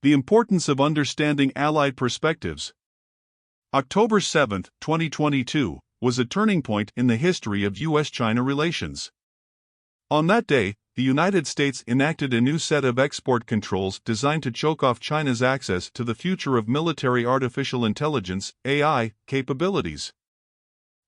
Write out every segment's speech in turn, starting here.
The importance of understanding allied perspectives. October 7, 2022, was a turning point in the history of U.S.-China relations. On that day, the United States enacted a new set of export controls designed to choke off China's access to the future of military artificial intelligence (AI) capabilities.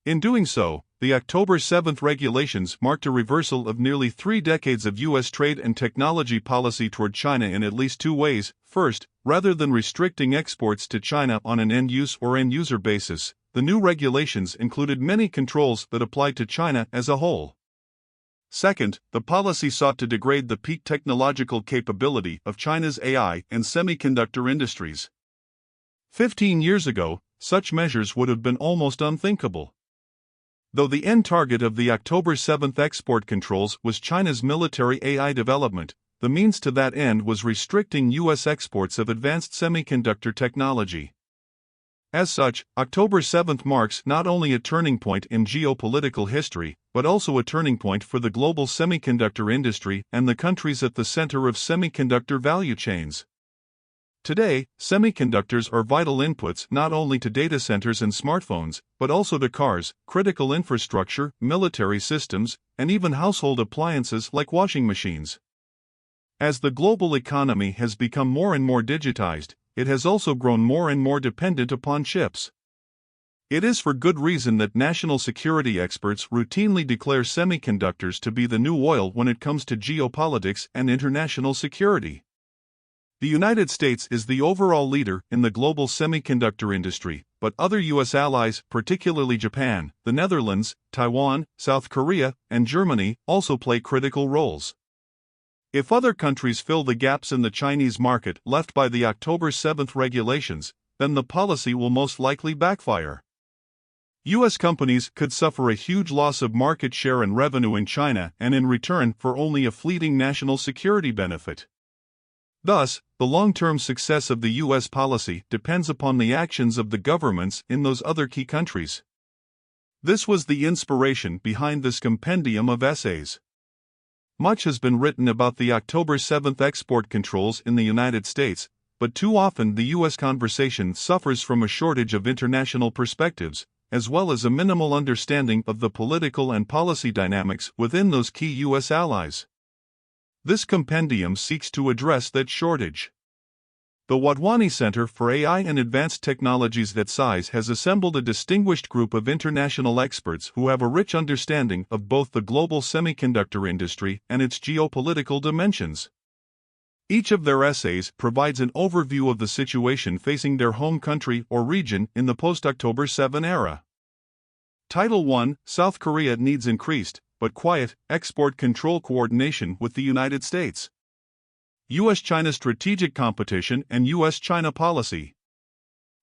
In doing so, the October 7 regulations marked a reversal of nearly 3 decades of U.S. trade and technology policy toward China in at least 2 ways. First, rather than restricting exports to China on an end-use or end-user basis, the new regulations included many controls that applied to China as a whole. Second, the policy sought to degrade the peak technological capability of China's AI and semiconductor industries. 15 years ago, such measures would have been almost unthinkable. Though the end target of the October 7 export controls was China's military AI development, the means to that end was restricting U.S. exports of advanced semiconductor technology. As such, October 7 marks not only a turning point in geopolitical history, but also a turning point for the global semiconductor industry and the countries at the center of semiconductor value chains. Today, semiconductors are vital inputs not only to data centers and smartphones, but also to cars, critical infrastructure, military systems, and even household appliances like washing machines. As the global economy has become more and more digitized, it has also grown more and more dependent upon chips. It is for good reason that national security experts routinely declare semiconductors to be the new oil when it comes to geopolitics and international security. The United States is the overall leader in the global semiconductor industry, but other U.S. allies, particularly Japan, the Netherlands, Taiwan, South Korea, and Germany, also play critical roles. If other countries fill the gaps in the Chinese market left by the October 7 regulations, then the policy will most likely backfire. U.S. companies could suffer a huge loss of market share and revenue in China and in return for only a fleeting national security benefit. Thus, the long-term success of the U.S. policy depends upon the actions of the governments in those other key countries. This was the inspiration behind this compendium of essays. Much has been written about the October 7 export controls in the United States, but too often the U.S. conversation suffers from a shortage of international perspectives, as well as a minimal understanding of the political and policy dynamics within those key U.S. allies. This compendium seeks to address that shortage. The Wadhwani Center for AI and Advanced Technologies at Csis has assembled a distinguished group of international experts who have a rich understanding of both the global semiconductor industry and its geopolitical dimensions. Each of their essays provides an overview of the situation facing their home country or region in the post-October 7 era. Title 1: South Korea needs increased, but quiet, export control coordination with the United States. U.S.-China strategic competition and U.S.-China policy.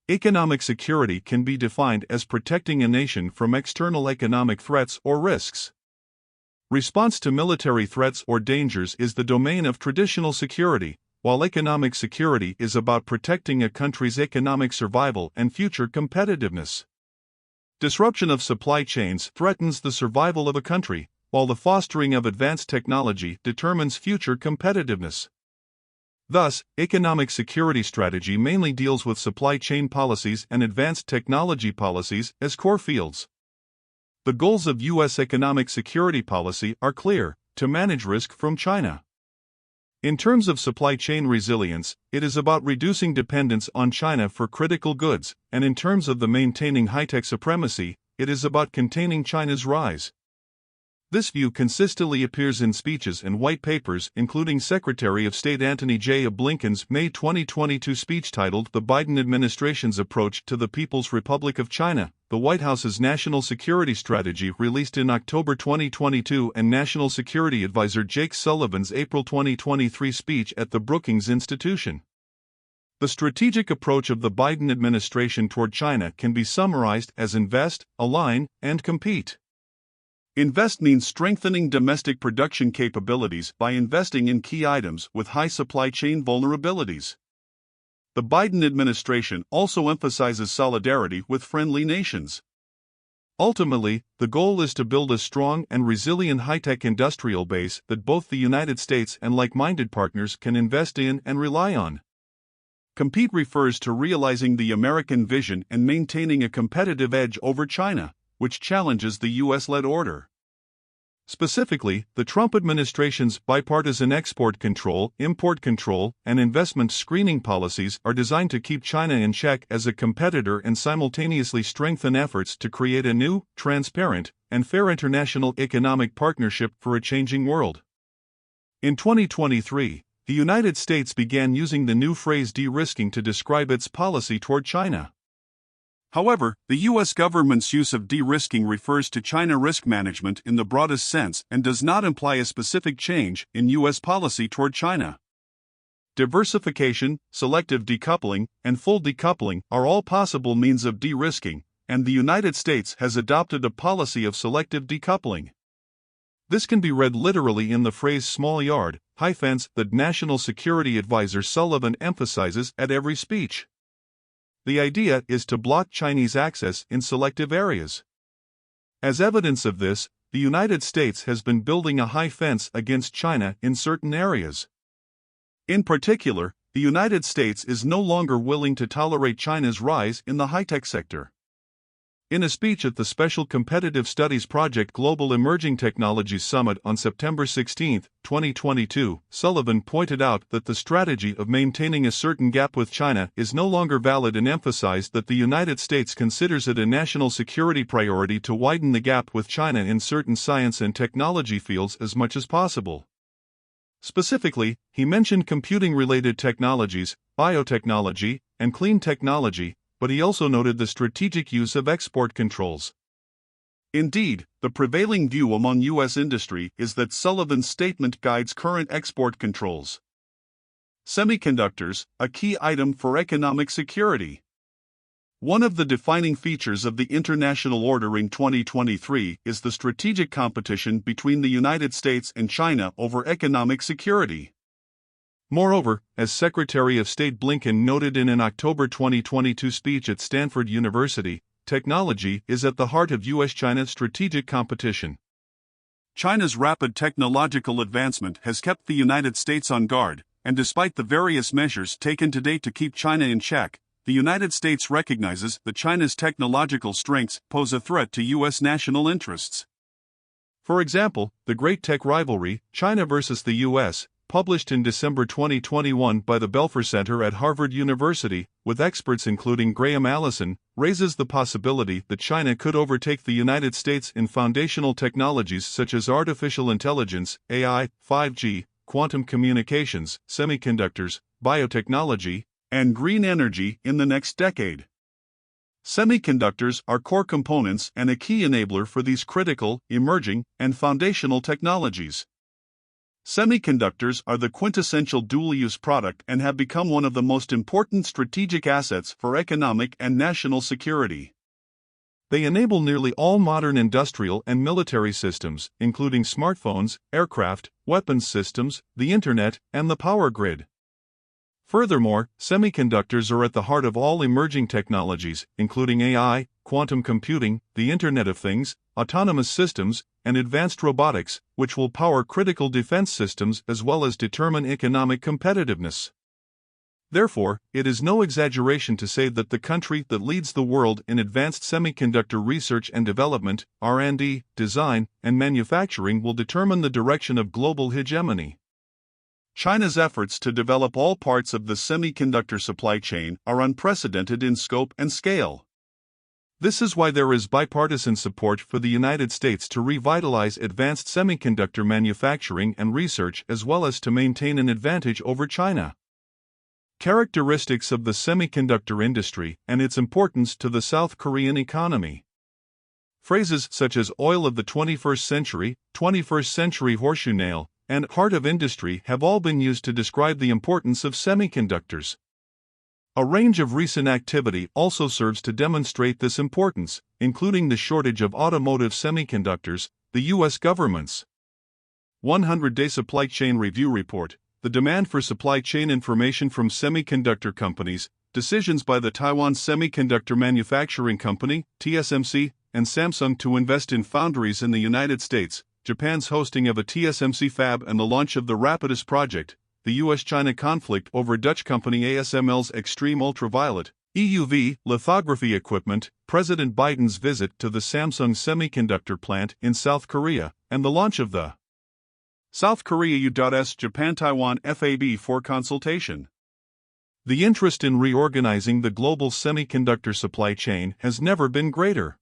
Economic security can be defined as protecting a nation from external economic threats or risks. Response to military threats or dangers is the domain of traditional security, while economic security is about protecting a country's economic survival and future competitiveness. Disruption of supply chains threatens the survival of a country, while the fostering of advanced technology determines future competitiveness. Thus, economic security strategy mainly deals with supply chain policies and advanced technology policies as core fields. The goals of U.S. economic security policy are clear: to manage risk from China. In terms of supply chain resilience, it is about reducing dependence on China for critical goods, and in terms of the maintaining high-tech supremacy, it is about containing China's rise. This view consistently appears in speeches and white papers, including Secretary of State Antony J. Blinken's May 2022 speech titled "The Biden Administration's Approach to the People's Republic of China," the White House's National Security Strategy released in October 2022, and National Security Advisor Jake Sullivan's April 2023 speech at the Brookings Institution. The strategic approach of the Biden administration toward China can be summarized as invest, align, and compete. Invest means strengthening domestic production capabilities by investing in key items with high supply chain vulnerabilities. The Biden administration also emphasizes solidarity with friendly nations. Ultimately, the goal is to build a strong and resilient high-tech industrial base that both the United States and like-minded partners can invest in and rely on. Compete refers to realizing the American vision and maintaining a competitive edge over China, which challenges the US-led order. Specifically, the Trump administration's bipartisan export control, import control, and investment screening policies are designed to keep China in check as a competitor and simultaneously strengthen efforts to create a new, transparent, and fair international economic partnership for a changing world. In 2023, the United States began using the new phrase de-risking to describe its policy toward China. However, the U.S. government's use of de-risking refers to China risk management in the broadest sense and does not imply a specific change in U.S. policy toward China. Diversification, selective decoupling, and full decoupling are all possible means of de-risking, and the United States has adopted a policy of selective decoupling. This can be read literally in the phrase small yard, high fence that National Security Advisor Sullivan emphasizes at every speech. The idea is to block Chinese access in selective areas. As evidence of this, the United States has been building a high fence against China in certain areas. In particular, the United States is no longer willing to tolerate China's rise in the high-tech sector. In a speech at the Special Competitive Studies Project Global Emerging Technologies Summit on September 16, 2022, Sullivan pointed out that the strategy of maintaining a certain gap with China is no longer valid and emphasized that the United States considers it a national security priority to widen the gap with China in certain science and technology fields as much as possible. Specifically, he mentioned computing-related technologies, biotechnology, and clean technology, but he also noted the strategic use of export controls. Indeed, the prevailing view among U.S. industry is that Sullivan's statement guides current export controls. Semiconductors, a key item for economic security. One of the defining features of the international order in 2023 is the strategic competition between the United States and China over economic security. Moreover, as Secretary of State Blinken noted in an October 2022 speech at Stanford University, technology is at the heart of U.S.-China strategic competition. China's rapid technological advancement has kept the United States on guard, and despite the various measures taken to date to keep China in check, the United States recognizes that China's technological strengths pose a threat to U.S. national interests. For example, the Great Tech Rivalry, China versus the U.S., published in December 2021 by the Belfer Center at Harvard University, with experts including Graham Allison, raises the possibility that China could overtake the United States in foundational technologies such as artificial intelligence, AI, 5G, quantum communications, semiconductors, biotechnology, and green energy in the next decade. Semiconductors are core components and a key enabler for these critical, emerging, and foundational technologies. Semiconductors are the quintessential dual-use product and have become one of the most important strategic assets for economic and national security. They enable nearly all modern industrial and military systems, including smartphones, aircraft, weapons systems, the Internet, and the power grid. Furthermore, semiconductors are at the heart of all emerging technologies, including AI, quantum computing, the Internet of Things, autonomous systems, and advanced robotics, which will power critical defense systems as well as determine economic competitiveness. Therefore, it is no exaggeration to say that the country that leads the world in advanced semiconductor research and development, R&D, design, and manufacturing will determine the direction of global hegemony. China's efforts to develop all parts of the semiconductor supply chain are unprecedented in scope and scale. This is why there is bipartisan support for the United States to revitalize advanced semiconductor manufacturing and research as well as to maintain an advantage over China. Characteristics of the semiconductor industry and its importance to the South Korean economy. Phrases such as oil of the 21st century horseshoe nail, and heart of industry have all been used to describe the importance of semiconductors. A range of recent activity also serves to demonstrate this importance, including the shortage of automotive semiconductors, the U.S. government's 100-day supply chain review report, the demand for supply chain information from semiconductor companies, decisions by the Taiwan Semiconductor Manufacturing Company, TSMC, and Samsung to invest in foundries in the United States, Japan's hosting of a TSMC fab and the launch of the Rapidus project, the US-China conflict over Dutch company ASML's extreme ultraviolet EUV lithography equipment, President Biden's visit to the Samsung semiconductor plant in South Korea, and the launch of the South Korea U.S. Japan-Taiwan FAB for consultation. The interest in reorganizing the global semiconductor supply chain has never been greater.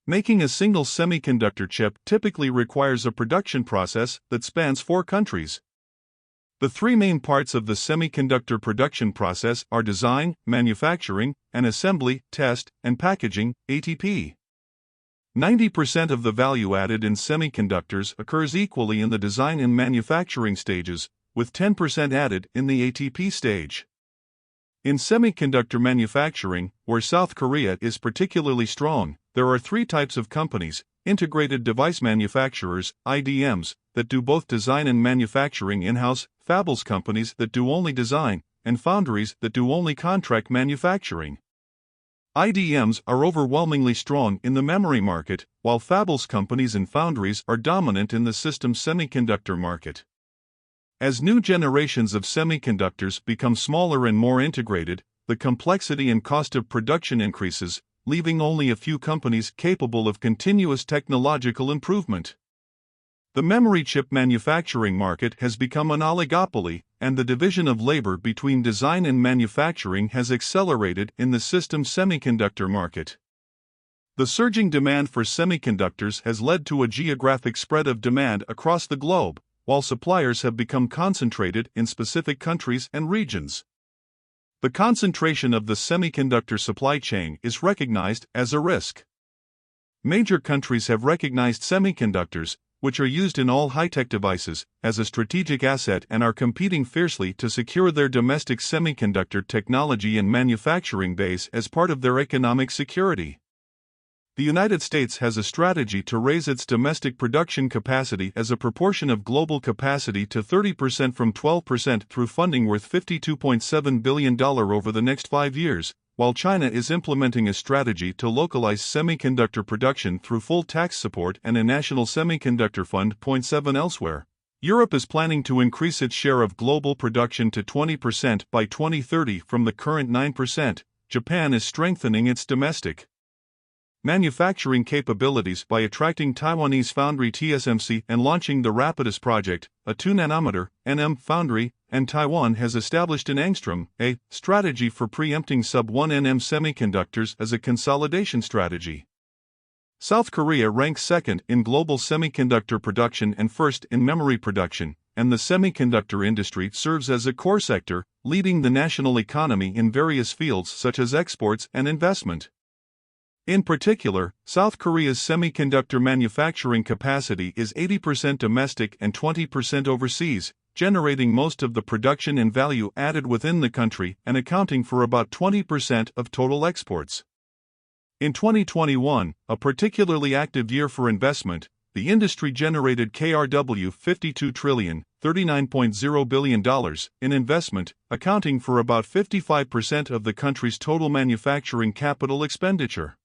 Making a single semiconductor chip typically requires a production process that spans 4 countries. The 3 main parts of the semiconductor production process are design, manufacturing, and assembly, test, and packaging, ATP. 90% of the value added in semiconductors occurs equally in the design and manufacturing stages, with 10% added in the ATP stage. In semiconductor manufacturing, where South Korea is particularly strong, there are 3 types of companies: integrated device manufacturers, IDMs, that do both design and manufacturing in-house, fabless companies that do only design, and foundries that do only contract manufacturing. IDMs are overwhelmingly strong in the memory market, while fabless companies and foundries are dominant in the system semiconductor market. As new generations of semiconductors become smaller and more integrated, the complexity and cost of production increases, leaving only a few companies capable of continuous technological improvement. The memory chip manufacturing market has become an oligopoly, and the division of labor between design and manufacturing has accelerated in the system semiconductor market. The surging demand for semiconductors has led to a geographic spread of demand across the globe, while suppliers have become concentrated in specific countries and regions. The concentration of the semiconductor supply chain is recognized as a risk. Major countries have recognized semiconductors, which are used in all high-tech devices, as a strategic asset and are competing fiercely to secure their domestic semiconductor technology and manufacturing base as part of their economic security. The United States has a strategy to raise its domestic production capacity as a proportion of global capacity to 30% from 12% through funding worth $52.7 billion over the next 5 years, while China is implementing a strategy to localize semiconductor production through full tax support and a national semiconductor fund. 7 Elsewhere, Europe is planning to increase its share of global production to 20% by 2030 from the current 9%. Japan is strengthening its domestic manufacturing capabilities by attracting Taiwanese foundry TSMC and launching the Rapidus project, a 2nm (nm) foundry, and Taiwan has established an angstrom, a strategy for preempting sub-1 nm semiconductors as a consolidation strategy. South Korea ranks second in global semiconductor production and first in memory production, and the semiconductor industry serves as a core sector, leading the national economy in various fields such as exports and investment. In particular, South Korea's semiconductor manufacturing capacity is 80% domestic and 20% overseas, generating most of the production and value added within the country and accounting for about 20% of total exports. In 2021, a particularly active year for investment, the industry generated KRW 52 trillion, $39.0 billion in investment, accounting for about 55% of the country's total manufacturing capital expenditure.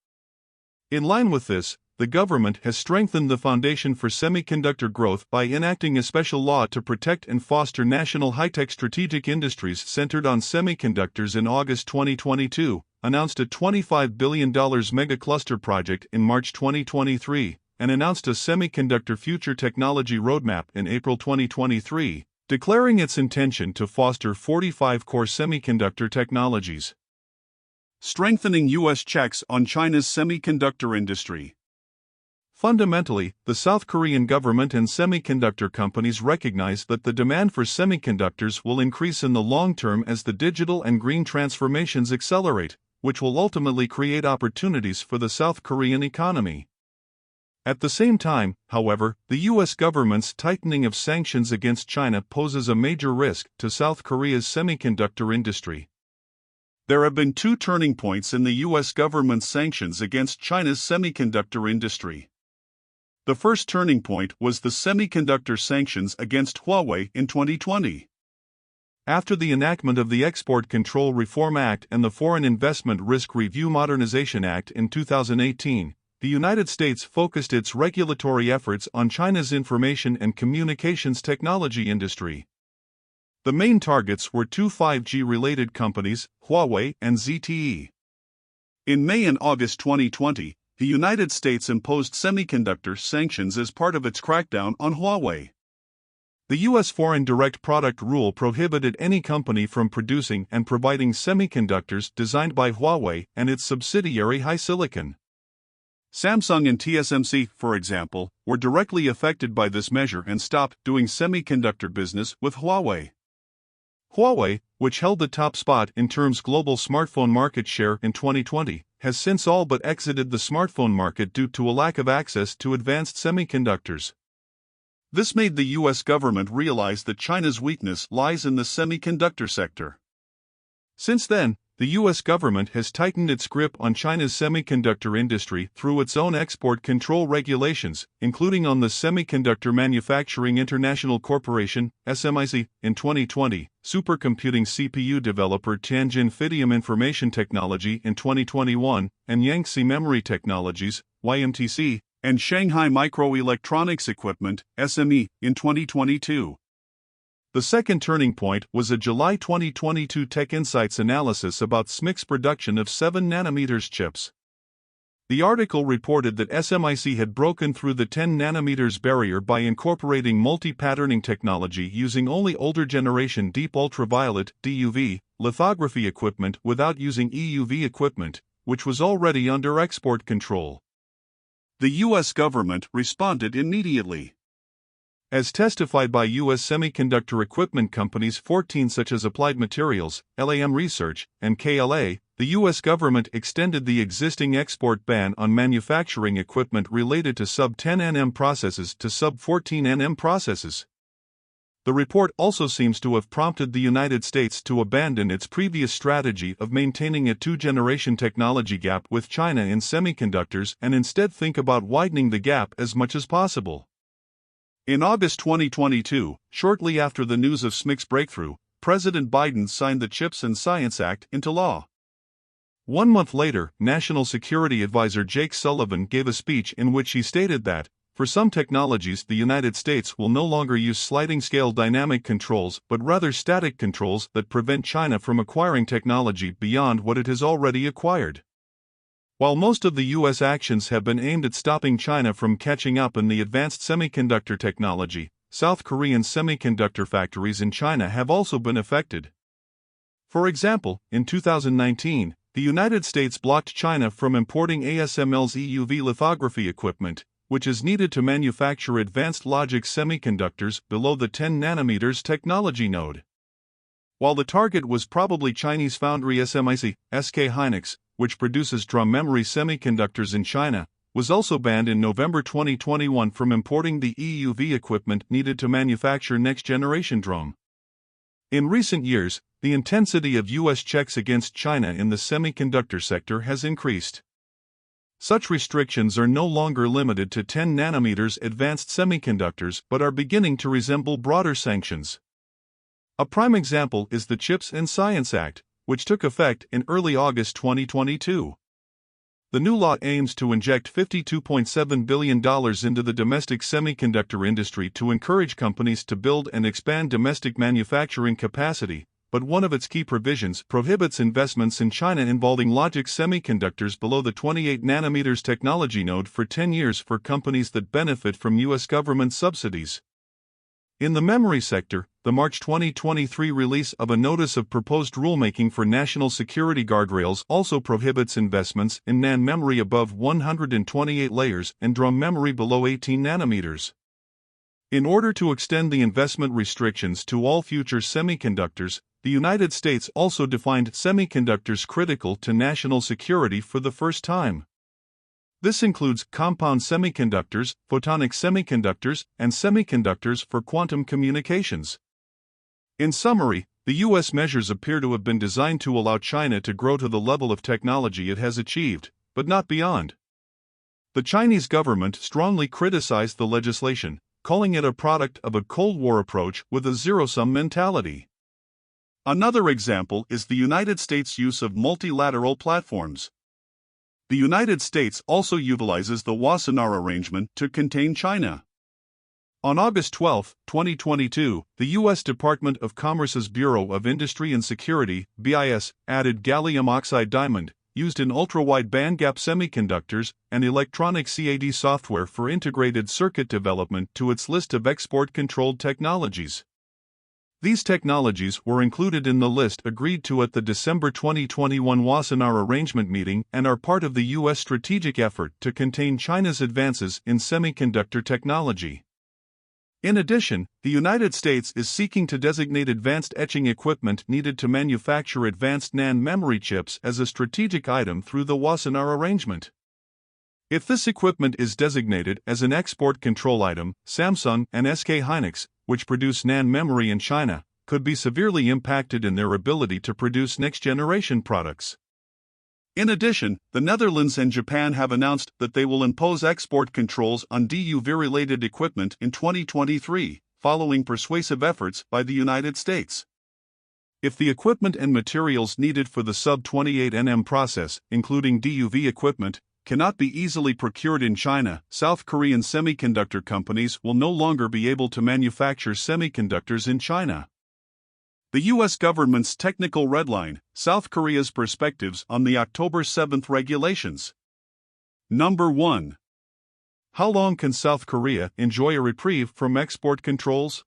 In line with this, the government has strengthened the foundation for semiconductor growth by enacting a special law to protect and foster national high-tech strategic industries centered on semiconductors in August 2022, announced a $25 billion mega-cluster project in March 2023, and announced a Semiconductor Future Technology Roadmap in April 2023, declaring its intention to foster 45 core semiconductor technologies. Strengthening U.S. checks on China's semiconductor industry. Fundamentally, the South Korean government and semiconductor companies recognize that the demand for semiconductors will increase in the long term as the digital and green transformations accelerate, which will ultimately create opportunities for the South Korean economy. At the same time, however, the U.S. government's tightening of sanctions against China poses a major risk to South Korea's semiconductor industry. There have been 2 turning points in the U.S. government's sanctions against China's semiconductor industry. The first turning point was the semiconductor sanctions against Huawei in 2020. After the enactment of the Export Control Reform Act and the Foreign Investment Risk Review Modernization Act in 2018, the United States focused its regulatory efforts on China's information and communications technology industry. The main targets were two 5G-related companies, Huawei and ZTE. In May and August 2020, the United States imposed semiconductor sanctions as part of its crackdown on Huawei. The U.S. Foreign Direct Product Rule prohibited any company from producing and providing semiconductors designed by Huawei and its subsidiary HiSilicon. Samsung and TSMC, for example, were directly affected by this measure and stopped doing semiconductor business with Huawei. Huawei, which held the top spot in terms of global smartphone market share in 2020, has since all but exited the smartphone market due to a lack of access to advanced semiconductors. This made the U.S. government realize that China's weakness lies in the semiconductor sector. Since then, the U.S. government has tightened its grip on China's semiconductor industry through its own export control regulations, including on the Semiconductor Manufacturing International Corporation, SMIC, in 2020, supercomputing CPU developer Tianjin Fidium Information Technology in 2021, and Yangtze Memory Technologies, YMTC, and Shanghai Microelectronics Equipment, SME, in 2022. The second turning point was a July 2022 Tech Insights analysis about SMIC's production of 7nm chips. The article reported that SMIC had broken through the 10nm barrier by incorporating multi-patterning technology using only older generation deep ultraviolet (DUV) lithography equipment without using EUV equipment, which was already under export control. The U.S. government responded immediately. As testified by U.S. semiconductor equipment companies 14 such as Applied Materials, LAM Research, and KLA, the U.S. government extended the existing export ban on manufacturing equipment related to sub-10 nm processes to sub-14 nm processes. The report also seems to have prompted the United States to abandon its previous strategy of maintaining a two-generation technology gap with China in semiconductors and instead think about widening the gap as much as possible. In August 2022, shortly after the news of SMIC's breakthrough, President Biden signed the CHIPS and Science Act into law. 1 month later, National Security Advisor Jake Sullivan gave a speech in which he stated that, for some technologies, the United States will no longer use sliding-scale dynamic controls but rather static controls that prevent China from acquiring technology beyond what it has already acquired. While most of the U.S. actions have been aimed at stopping China from catching up in the advanced semiconductor technology, South Korean semiconductor factories in China have also been affected. For example, in 2019, the United States blocked China from importing ASML's EUV lithography equipment, which is needed to manufacture advanced logic semiconductors below the 10 nm technology node. While the target was probably Chinese foundry SMIC, SK Hynix, which produces DRAM memory semiconductors in China, was also banned in November 2021 from importing the EUV equipment needed to manufacture next-generation DRAM. In recent years, the intensity of U.S. checks against China in the semiconductor sector has increased. Such restrictions are no longer limited to 10 nm advanced semiconductors but are beginning to resemble broader sanctions. A prime example is the CHIPS and Science Act, which took effect in early August 2022. The new law aims to inject $52.7 billion into the domestic semiconductor industry to encourage companies to build and expand domestic manufacturing capacity, but one of its key provisions prohibits investments in China involving logic semiconductors below the 28 nm technology node for 10 years for companies that benefit from U.S. government subsidies. In the memory sector, the March 2023 release of a Notice of Proposed Rulemaking for National Security Guardrails also prohibits investments in NAND memory above 128 layers and DRAM memory below 18 nm. In order to extend the investment restrictions to all future semiconductors, the United States also defined semiconductors critical to national security for the first time. This includes compound semiconductors, photonic semiconductors, and semiconductors for quantum communications. In summary, the U.S. measures appear to have been designed to allow China to grow to the level of technology it has achieved, but not beyond. The Chinese government strongly criticized the legislation, calling it a product of a Cold War approach with a zero-sum mentality. Another example is the United States' use of multilateral platforms. The United States also utilizes the Wassenaar Arrangement to contain China. On August 12, 2022, the U.S. Department of Commerce's Bureau of Industry and Security, BIS, added gallium oxide diamond, used in ultra-wide bandgap semiconductors, and electronic CAD software for integrated circuit development to its list of export-controlled technologies. These technologies were included in the list agreed to at the December 2021 Wassenaar Arrangement meeting and are part of the U.S. strategic effort to contain China's advances in semiconductor technology. In addition, the United States is seeking to designate advanced etching equipment needed to manufacture advanced NAND memory chips as a strategic item through the Wassenaar Arrangement. If this equipment is designated as an export control item, Samsung and SK Hynix, which produce NAND memory in China, could be severely impacted in their ability to produce next-generation products. In addition, the Netherlands and Japan have announced that they will impose export controls on DUV-related equipment in 2023, following persuasive efforts by the United States. If the equipment and materials needed for the sub-28 nm process, including DUV equipment, cannot be easily procured in China, South Korean semiconductor companies will no longer be able to manufacture semiconductors in China. The U.S. government's technical redline, South Korea's perspectives on the October 7 regulations. Number 1. How long can South Korea enjoy a reprieve from export controls?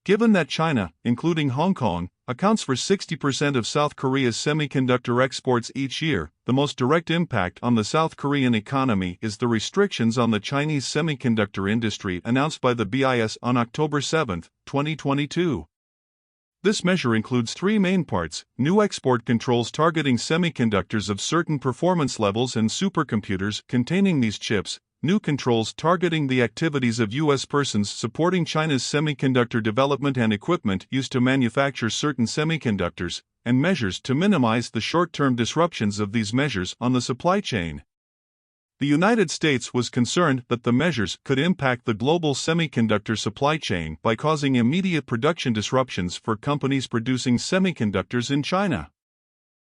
Given that China, including Hong Kong, accounts for 60% of South Korea's semiconductor exports each year, the most direct impact on the South Korean economy is the restrictions on the Chinese semiconductor industry announced by the BIS on October 7, 2022. This measure includes three main parts: new export controls targeting semiconductors of certain performance levels and supercomputers containing these chips, new controls targeting the activities of U.S. persons supporting China's semiconductor development and equipment used to manufacture certain semiconductors, and measures to minimize the short-term disruptions of these measures on the supply chain. The United States was concerned that the measures could impact the global semiconductor supply chain by causing immediate production disruptions for companies producing semiconductors in China.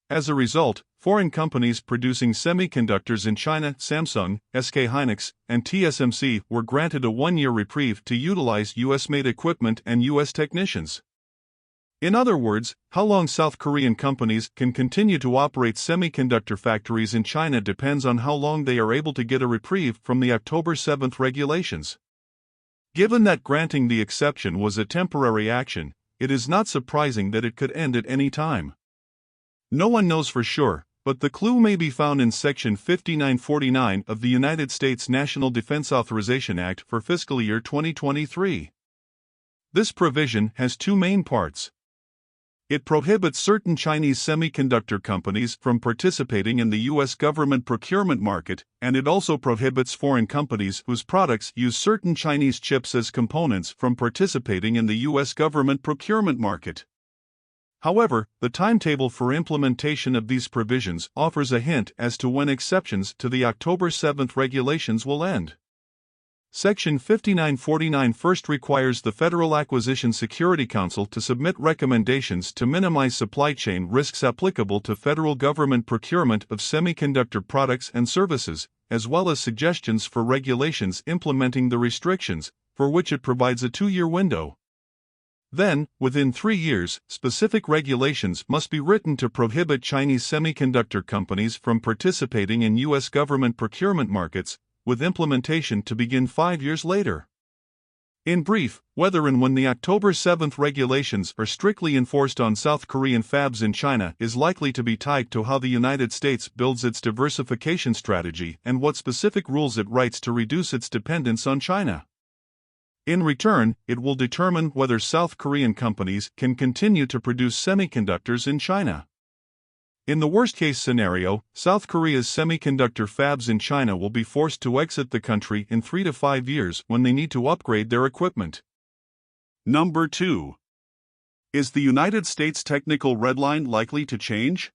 As a result, foreign companies producing semiconductors in China, Samsung, SK Hynix, and TSMC, were granted a one-year reprieve to utilize U.S.-made equipment and U.S. technicians. In other words, how long South Korean companies can continue to operate semiconductor factories in China depends on how long they are able to get a reprieve from the October 7 regulations. Given that granting the exception was a temporary action, it is not surprising that it could end at any time. No one knows for sure, but the clue may be found in Section 5949 of the United States National Defense Authorization Act for fiscal year 2023. This provision has two main parts. It prohibits certain Chinese semiconductor companies from participating in the U.S. government procurement market, and it also prohibits foreign companies whose products use certain Chinese chips as components from participating in the U.S. government procurement market. However, the timetable for implementation of these provisions offers a hint as to when exceptions to the October 7 regulations will end. Section 5949 first requires the Federal Acquisition Security Council to submit recommendations to minimize supply chain risks applicable to federal government procurement of semiconductor products and services, as well as suggestions for regulations implementing the restrictions, for which it provides a 2-year window. Then, within 3 years, specific regulations must be written to prohibit Chinese semiconductor companies from participating in U.S. government procurement markets, with implementation to begin 5 years later. In brief, whether and when the October 7 regulations are strictly enforced on South Korean fabs in China is likely to be tied to how the United States builds its diversification strategy and what specific rules it writes to reduce its dependence on China. In return, it will determine whether South Korean companies can continue to produce semiconductors in China. In the worst-case scenario, South Korea's semiconductor fabs in China will be forced to exit the country in 3 to 5 years when they need to upgrade their equipment. Number 2. Is the United States technical redline likely to change?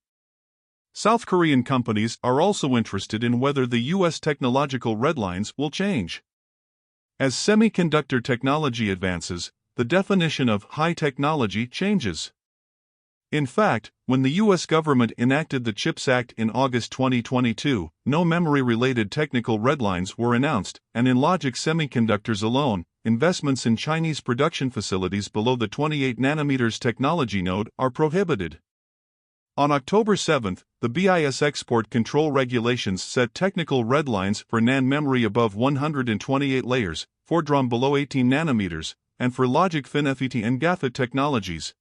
South Korean companies are also interested in whether the U.S. technological redlines will change. As semiconductor technology advances, the definition of high technology changes. In fact, when the U.S. government enacted the CHIPS Act in August 2022, no memory-related technical redlines were announced, and in logic semiconductors alone, investments in Chinese production facilities below the 28 nanometers technology node are prohibited. On October 7, the BIS export control regulations set technical red lines for NAND memory above 128 layers, for DRAM below 18 nanometers, and for logic FinFET and GAFET technologies.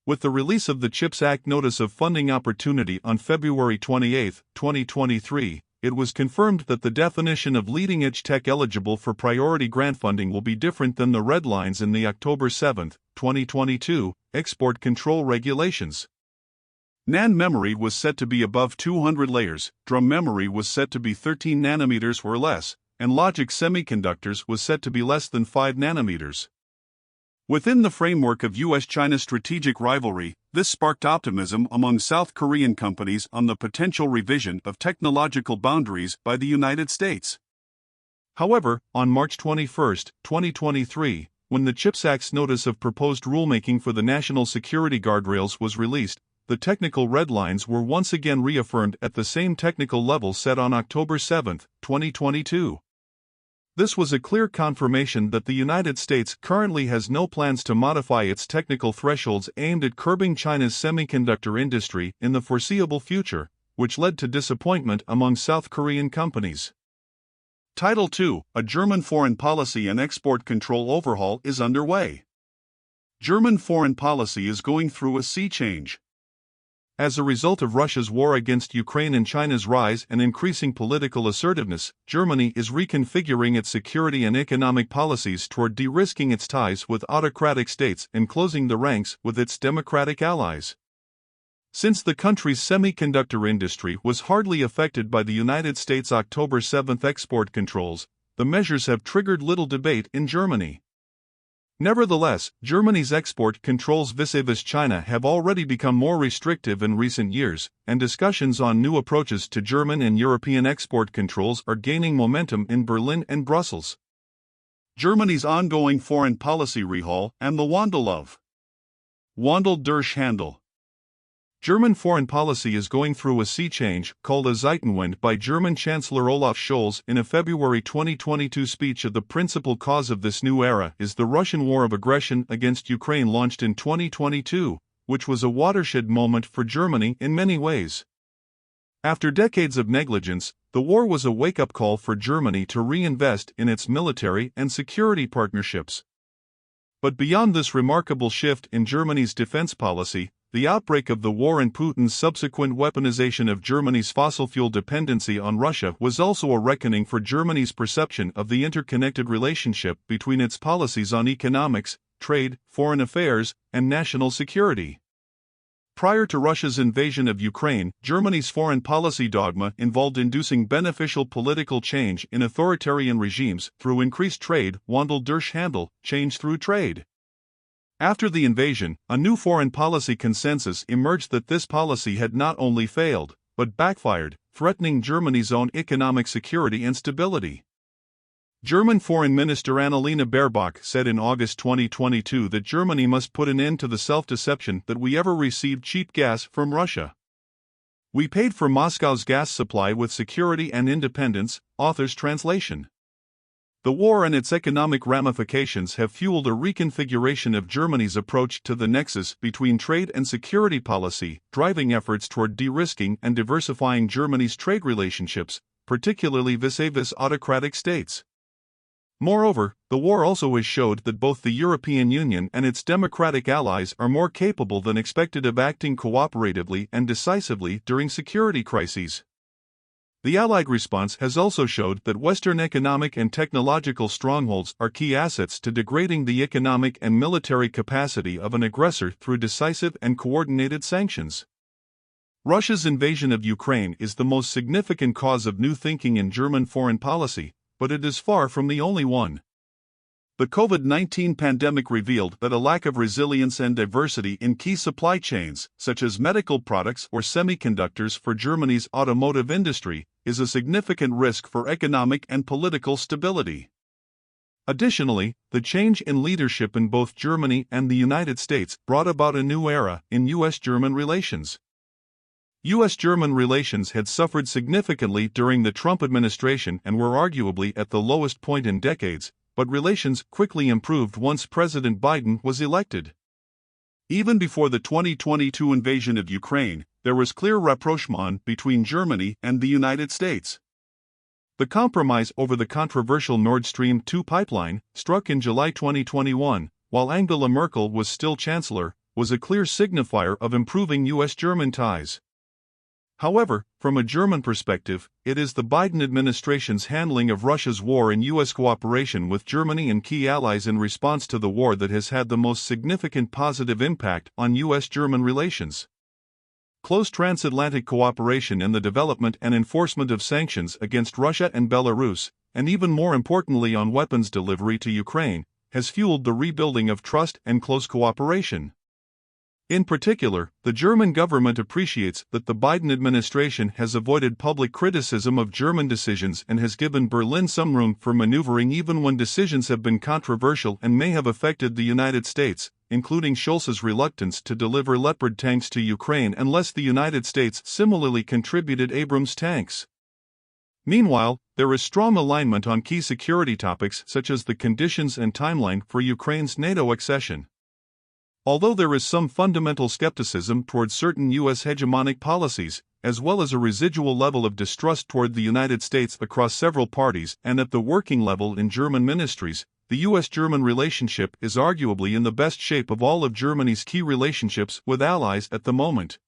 With the release of the CHIPS Act Notice of Funding Opportunity on February 28, 2023, it was confirmed that the definition of leading-edge tech eligible for priority grant funding will be different than the red lines in the October 7, 2022, export control regulations. NAND memory was set to be above 200 layers, DRAM memory was set to be 13 nanometers or less, and logic semiconductors was set to be less than 5 nanometers. Within the framework of US-China strategic rivalry, this sparked optimism among South Korean companies on the potential revision of technological boundaries by the United States. However, on March 21, 2023, when the CHIPS Act's Notice of Proposed Rulemaking for the National Security Guardrails was released, the technical red lines were once again reaffirmed at the same technical level set on October 7, 2022. This was a clear confirmation that the United States currently has no plans to modify its technical thresholds aimed at curbing China's semiconductor industry in the foreseeable future, which led to disappointment among South Korean companies. Title II: A German Foreign Policy and Export Control Overhaul is underway. German foreign policy is going through a sea change. As a result of Russia's war against Ukraine and China's rise and increasing political assertiveness, Germany is reconfiguring its security and economic policies toward de-risking its ties with autocratic states and closing the ranks with its democratic allies. Since the country's semiconductor industry was hardly affected by the United States' October 7 export controls, the measures have triggered little debate in Germany. Nevertheless, Germany's export controls vis-a-vis China have already become more restrictive in recent years, and discussions on new approaches to German and European export controls are gaining momentum in Berlin and Brussels. Germany's ongoing foreign policy rehaul and the Wandel of Wandel durch Handel. German foreign policy is going through a sea change, called a Zeitenwende by German Chancellor Olaf Scholz in a February 2022 speech. The principal cause of this new era is the Russian war of aggression against Ukraine launched in 2022, which was a watershed moment for Germany in many ways. After decades of negligence, the war was a wake-up call for Germany to reinvest in its military and security partnerships. But beyond this remarkable shift in Germany's defense policy, the outbreak of the war and Putin's subsequent weaponization of Germany's fossil fuel dependency on Russia was also a reckoning for Germany's perception of the interconnected relationship between its policies on economics, trade, foreign affairs, and national security. Prior to Russia's invasion of Ukraine, Germany's foreign policy dogma involved inducing beneficial political change in authoritarian regimes through increased trade, Wandel durch Handel, change through trade. After the invasion, a new foreign policy consensus emerged that this policy had not only failed, but backfired, threatening Germany's own economic security and stability. German Foreign Minister Annalena Baerbock said in August 2022 that Germany must put an end to the self-deception that we ever received cheap gas from Russia. We paid for Moscow's gas supply with security and independence, author's translation. The war and its economic ramifications have fueled a reconfiguration of Germany's approach to the nexus between trade and security policy, driving efforts toward de-risking and diversifying Germany's trade relationships, particularly vis-a-vis autocratic states. Moreover, the war also has showed that both the European Union and its democratic allies are more capable than expected of acting cooperatively and decisively during security crises. The Allied response has also showed that Western economic and technological strongholds are key assets to degrading the economic and military capacity of an aggressor through decisive and coordinated sanctions. Russia's invasion of Ukraine is the most significant cause of new thinking in German foreign policy, but it is far from the only one. The COVID-19 pandemic revealed that a lack of resilience and diversity in key supply chains, such as medical products or semiconductors for Germany's automotive industry, is a significant risk for economic and political stability. Additionally, the change in leadership in both Germany and the United States brought about a new era in U.S.-German relations. U.S.-German relations had suffered significantly during the Trump administration and were arguably at the lowest point in decades, but relations quickly improved once President Biden was elected. Even before the 2022 invasion of Ukraine, there was clear rapprochement between Germany and the United States. The compromise over the controversial Nord Stream 2 pipeline, struck in July 2021, while Angela Merkel was still chancellor, was a clear signifier of improving U.S.-German ties. However, from a German perspective, it is the Biden administration's handling of Russia's war and U.S. cooperation with Germany and key allies in response to the war that has had the most significant positive impact on U.S.-German relations. Close transatlantic cooperation in the development and enforcement of sanctions against Russia and Belarus, and even more importantly on weapons delivery to Ukraine, has fueled the rebuilding of trust and close cooperation. In particular, the German government appreciates that the Biden administration has avoided public criticism of German decisions and has given Berlin some room for maneuvering even when decisions have been controversial and may have affected the United States, including Scholz's reluctance to deliver Leopard tanks to Ukraine unless the United States similarly contributed Abrams tanks. Meanwhile, there is strong alignment on key security topics such as the conditions and timeline for Ukraine's NATO accession. Although there is some fundamental skepticism toward certain U.S. hegemonic policies, as well as a residual level of distrust toward the United States across several parties and at the working level in German ministries, the U.S.-German relationship is arguably in the best shape of all of Germany's key relationships with allies at the moment.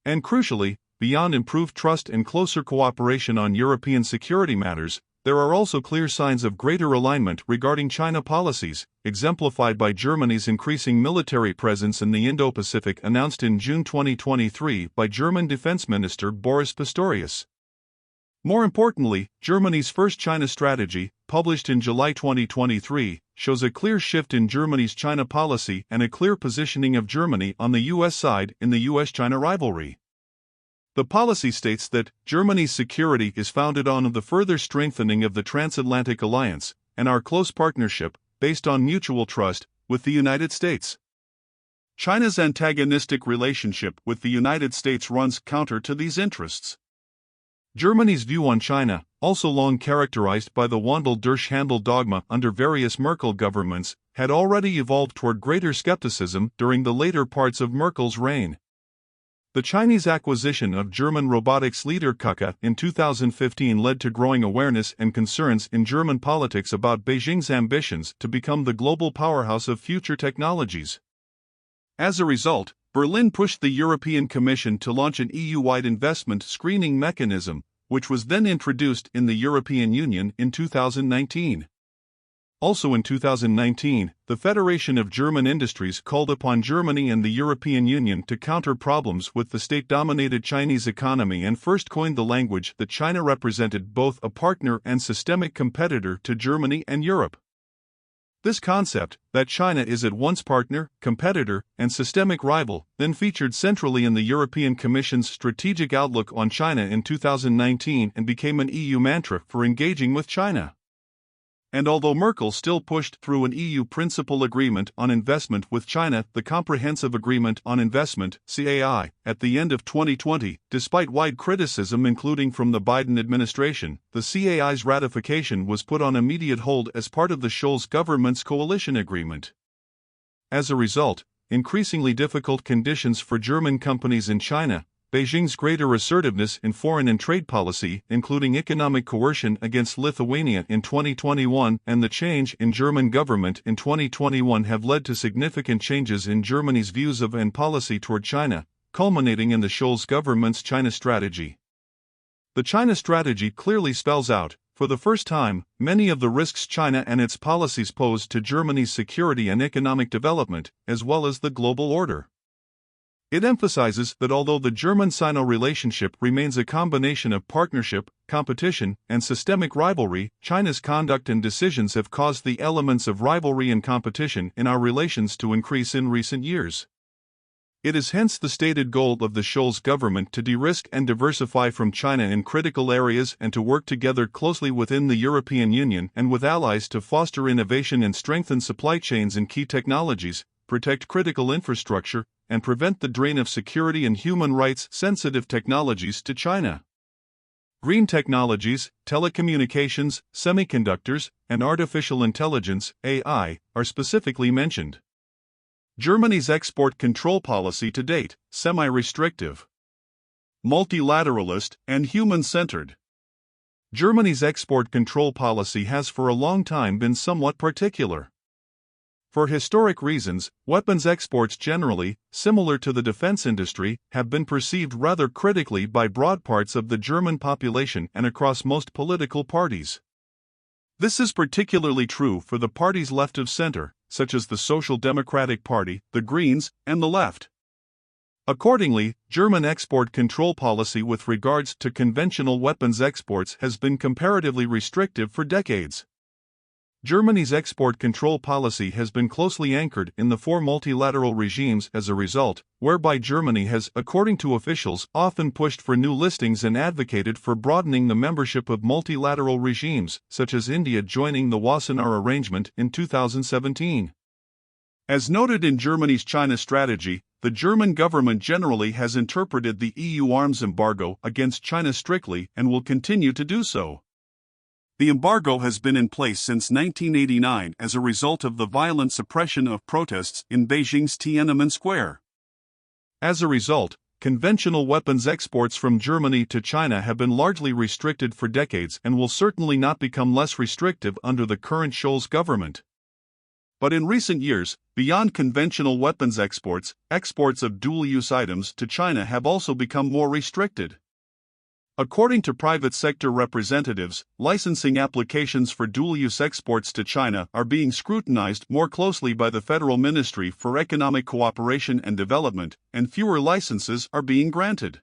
And crucially, beyond improved trust and closer cooperation on European security matters, there are also clear signs of greater alignment regarding China policies, exemplified by Germany's increasing military presence in the Indo-Pacific announced in June 2023 by German Defense Minister Boris Pistorius. More importantly, Germany's first China strategy, published in July 2023, shows a clear shift in Germany's China policy and a clear positioning of Germany on the U.S. side in the U.S.-China rivalry. The policy states that Germany's security is founded on the further strengthening of the transatlantic alliance and our close partnership, based on mutual trust, with the United States. China's antagonistic relationship with the United States runs counter to these interests. Germany's view on China, also long characterized by the Wandel-durch-Handel dogma under various Merkel governments, had already evolved toward greater skepticism during the later parts of Merkel's reign. The Chinese acquisition of German robotics leader KUKA in 2015 led to growing awareness and concerns in German politics about Beijing's ambitions to become the global powerhouse of future technologies. As a result, Berlin pushed the European Commission to launch an EU-wide investment screening mechanism, which was then introduced in the European Union in 2019. Also in 2019, the Federation of German Industries called upon Germany and the European Union to counter problems with the state-dominated Chinese economy and first coined the language that China represented both a partner and systemic competitor to Germany and Europe. This concept, that China is at once partner, competitor, and systemic rival, then featured centrally in the European Commission's strategic outlook on China in 2019 and became an EU mantra for engaging with China. And although Merkel still pushed through an EU Principal Agreement on Investment with China, the Comprehensive Agreement on Investment (CAI), at the end of 2020, despite wide criticism including from the Biden administration, the CAI's ratification was put on immediate hold as part of the Scholz government's coalition agreement. As a result, increasingly difficult conditions for German companies in China, Beijing's greater assertiveness in foreign and trade policy, including economic coercion against Lithuania in 2021 and the change in German government in 2021 have led to significant changes in Germany's views of and policy toward China, culminating in the Scholz government's China strategy. The China strategy clearly spells out, for the first time, many of the risks China and its policies pose to Germany's security and economic development, as well as the global order. It emphasizes that although the German-Sino relationship remains a combination of partnership, competition, and systemic rivalry, China's conduct and decisions have caused the elements of rivalry and competition in our relations to increase in recent years. It is hence the stated goal of the Scholz government to de-risk and diversify from China in critical areas and to work together closely within the European Union and with allies to foster innovation and strengthen supply chains in key technologies, protect critical infrastructure, and prevent the drain of security and human rights-sensitive technologies to China. Green technologies, telecommunications, semiconductors, and artificial intelligence (AI) are specifically mentioned. Germany's export control policy to date, semi-restrictive, multilateralist, and human-centered. Germany's export control policy has for a long time been somewhat particular. For historic reasons, weapons exports generally, similar to the defense industry, have been perceived rather critically by broad parts of the German population and across most political parties. This is particularly true for the parties left of center, such as the Social Democratic Party, the Greens, and the Left. Accordingly, German export control policy with regards to conventional weapons exports has been comparatively restrictive for decades. Germany's export control policy has been closely anchored in the four multilateral regimes as a result, whereby Germany has, according to officials, often pushed for new listings and advocated for broadening the membership of multilateral regimes, such as India joining the Wassenaar Arrangement in 2017. As noted in Germany's China strategy, the German government generally has interpreted the EU arms embargo against China strictly and will continue to do so. The embargo has been in place since 1989 as a result of the violent suppression of protests in Beijing's Tiananmen Square. As a result, conventional weapons exports from Germany to China have been largely restricted for decades and will certainly not become less restrictive under the current Scholz government. But in recent years, beyond conventional weapons exports, exports of dual-use items to China have also become more restricted. According to private sector representatives, licensing applications for dual-use exports to China are being scrutinized more closely by the Federal Ministry for Economic Cooperation and Development, and fewer licenses are being granted.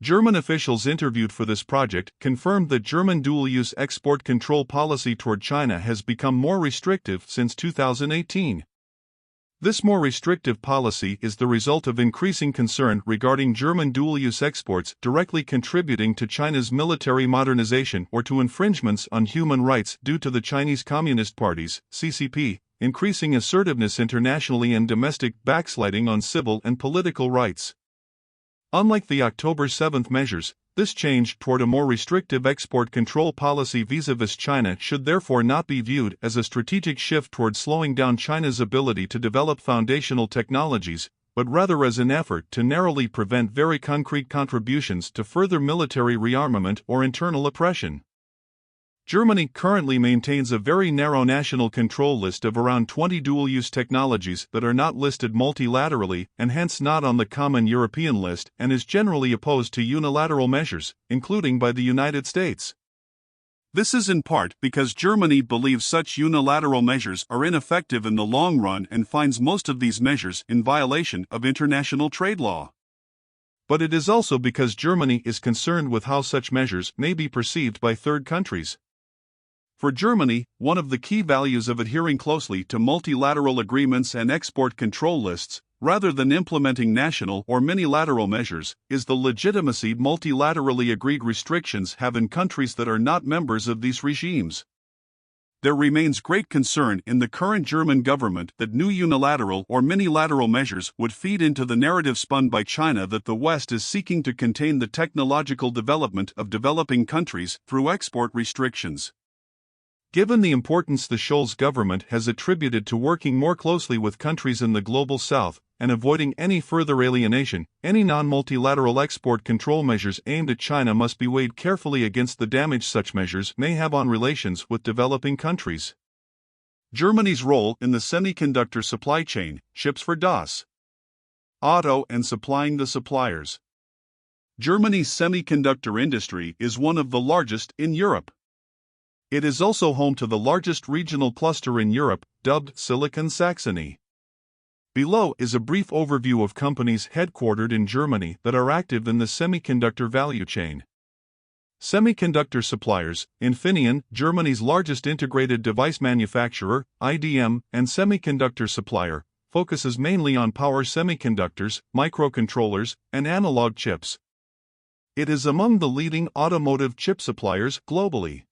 German officials interviewed for this project confirmed that German dual-use export control policy toward China has become more restrictive since 2018. This more restrictive policy is the result of increasing concern regarding German dual-use exports directly contributing to China's military modernization or to infringements on human rights due to the Chinese Communist Party's (CCP) increasing assertiveness internationally and domestic backsliding on civil and political rights. Unlike the October 7 measures, this change toward a more restrictive export control policy vis-a-vis China should therefore not be viewed as a strategic shift toward slowing down China's ability to develop foundational technologies, but rather as an effort to narrowly prevent very concrete contributions to further military rearmament or internal oppression. Germany currently maintains a very narrow national control list of around 20 dual-use technologies that are not listed multilaterally and hence not on the common European list and is generally opposed to unilateral measures, including by the United States. This is in part because Germany believes such unilateral measures are ineffective in the long run and finds most of these measures in violation of international trade law. But it is also because Germany is concerned with how such measures may be perceived by third countries. For Germany, one of the key values of adhering closely to multilateral agreements and export control lists, rather than implementing national or minilateral measures, is the legitimacy multilaterally agreed restrictions have in countries that are not members of these regimes. There remains great concern in the current German government that new unilateral or minilateral measures would feed into the narrative spun by China that the West is seeking to contain the technological development of developing countries through export restrictions. Given the importance the Scholz government has attributed to working more closely with countries in the Global South and avoiding any further alienation, any non-multilateral export control measures aimed at China must be weighed carefully against the damage such measures may have on relations with developing countries. Germany's role in the semiconductor supply chain, chips for das Auto and supplying the suppliers. Germany's semiconductor industry is one of the largest in Europe. It is also home to the largest regional cluster in Europe, dubbed Silicon Saxony. Below is a brief overview of companies headquartered in Germany that are active in the semiconductor value chain. Semiconductor suppliers: Infineon, Germany's largest integrated device manufacturer, IDM, and semiconductor supplier, focuses mainly on power semiconductors, microcontrollers, and analog chips. It is among the leading automotive chip suppliers globally.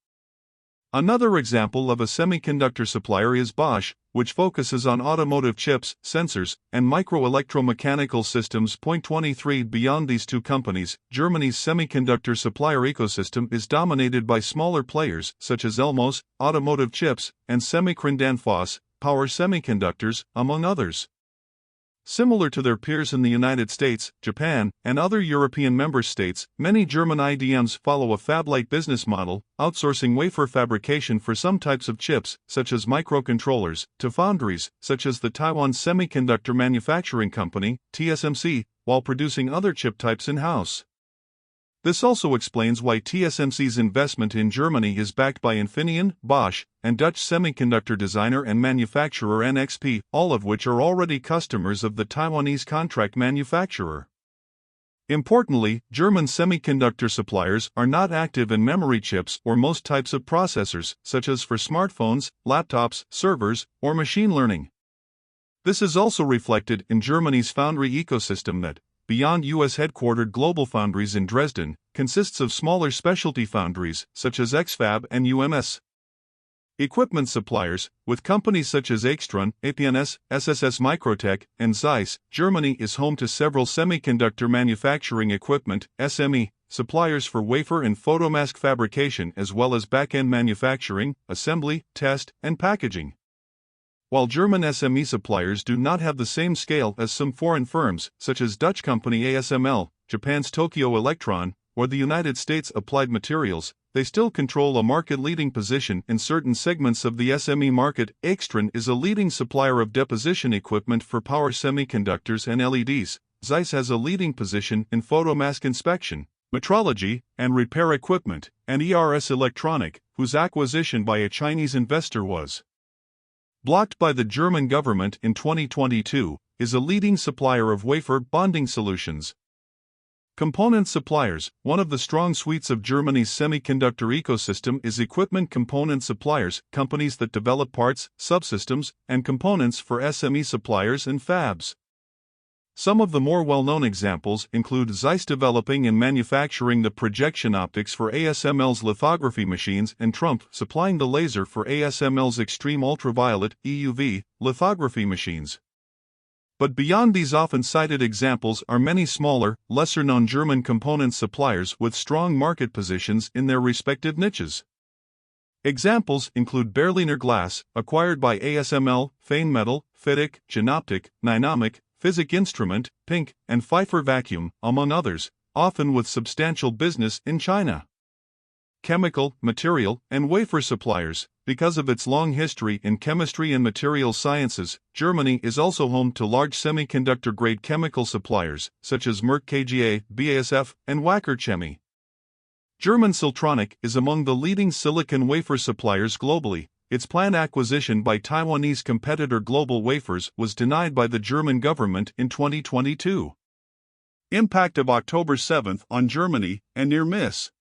Another example of a semiconductor supplier is Bosch, which focuses on automotive chips, sensors, and microelectromechanical systems. 23 Beyond these two companies, Germany's semiconductor supplier ecosystem is dominated by smaller players such as Elmos, Automotive Chips, and Semiconductor, Power Semiconductors, among others. Similar to their peers in the United States, Japan, and other European member states, many German IDMs follow a fab-like business model, outsourcing wafer fabrication for some types of chips, such as microcontrollers, to foundries, such as the Taiwan Semiconductor Manufacturing Company, TSMC, while producing other chip types in-house. This also explains why TSMC's investment in Germany is backed by Infineon, Bosch, and Dutch semiconductor designer and manufacturer NXP, all of which are already customers of the Taiwanese contract manufacturer. Importantly, German semiconductor suppliers are not active in memory chips or most types of processors, such as for smartphones, laptops, servers, or machine learning. This is also reflected in Germany's foundry ecosystem that, beyond US-headquartered global foundries in Dresden, consists of smaller specialty foundries such as XFAB and UMS. Equipment suppliers, with companies such as Aixtron, APNS, SSS Microtech, and Zeiss. Germany is home to several semiconductor manufacturing equipment (SME) suppliers for wafer and photomask fabrication as well as back-end manufacturing, assembly, test, and packaging. While German SME suppliers do not have the same scale as some foreign firms, such as Dutch company ASML, Japan's Tokyo Electron, or the United States Applied Materials, they still control a market-leading position in certain segments of the SME market. Aixtron is a leading supplier of deposition equipment for power semiconductors and LEDs. Zeiss has a leading position in photomask inspection, metrology, and repair equipment, and ERS Electronic, whose acquisition by a Chinese investor was blocked by the German government in 2022, is a leading supplier of wafer bonding solutions. Component suppliers. One of the strong suites of Germany's semiconductor ecosystem is equipment component suppliers, companies that develop parts, subsystems, and components for SME suppliers and fabs. Some of the more well-known examples include Zeiss developing and manufacturing the projection optics for ASML's lithography machines and Trump supplying the laser for ASML's extreme ultraviolet (EUV) lithography machines. But beyond these often cited examples are many smaller, lesser-known German component suppliers with strong market positions in their respective niches. Examples include Berliner Glas, acquired by ASML, Fein Metal, Fitic, Genoptic, Nynomic, Physik Instrument, Pink, and Pfeiffer Vacuum, among others, often with substantial business in China. Chemical, material, and wafer suppliers. Because of its long history in chemistry and materials sciences, Germany is also home to large semiconductor-grade chemical suppliers, such as Merck KGaA, BASF, and Wacker Chemie. German Siltronic is among the leading silicon wafer suppliers globally. Its planned acquisition by Taiwanese competitor Global Wafers was denied by the German government in 2022. Impact of October 7 on Germany and near miss.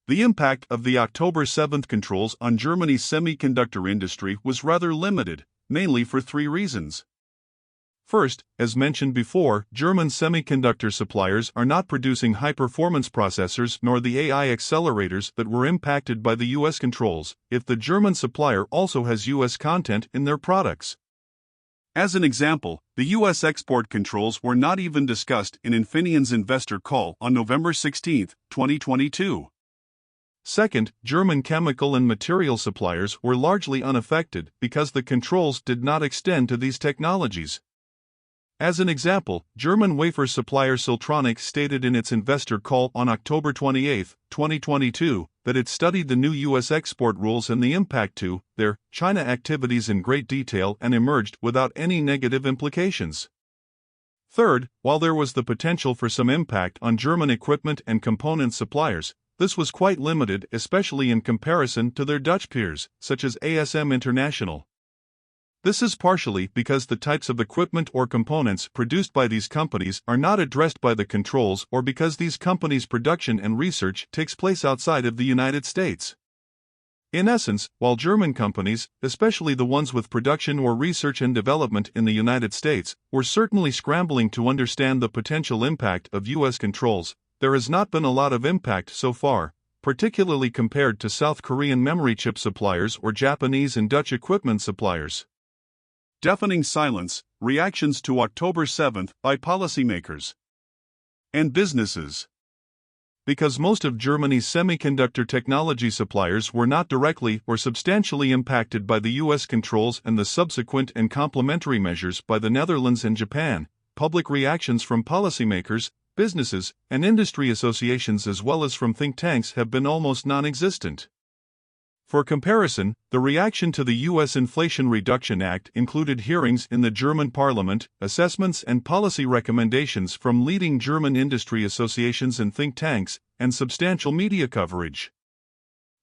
The impact of the October 7 controls on Germany's semiconductor industry was rather limited, mainly for three reasons. First, as mentioned before, German semiconductor suppliers are not producing high-performance processors nor the AI accelerators that were impacted by the U.S. controls, if the German supplier also has U.S. content in their products. As an example, the U.S. export controls were not even discussed in Infineon's investor call on November 16, 2022. Second, German chemical and material suppliers were largely unaffected because the controls did not extend to these technologies. As an example, German wafer supplier Siltronic stated in its investor call on October 28, 2022, that it studied the new U.S. export rules and the impact to their China activities in great detail and emerged without any negative implications. Third, while there was the potential for some impact on German equipment and component suppliers, this was quite limited, especially in comparison to their Dutch peers, such as ASM International. This is partially because the types of equipment or components produced by these companies are not addressed by the controls or because these companies' production and research takes place outside of the United States. In essence, while German companies, especially the ones with production or research and development in the United States, were certainly scrambling to understand the potential impact of U.S. controls, there has not been a lot of impact so far, particularly compared to South Korean memory chip suppliers or Japanese and Dutch equipment suppliers. Deafening silence, reactions to October 7th by policymakers and businesses. Because most of Germany's semiconductor technology suppliers were not directly or substantially impacted by the U.S. controls and the subsequent and complementary measures by the Netherlands and Japan, public reactions from policymakers, businesses, and industry associations as well as from think tanks have been almost non-existent. For comparison, the reaction to the U.S. Inflation Reduction Act included hearings in the German parliament, assessments and policy recommendations from leading German industry associations and think tanks, and substantial media coverage.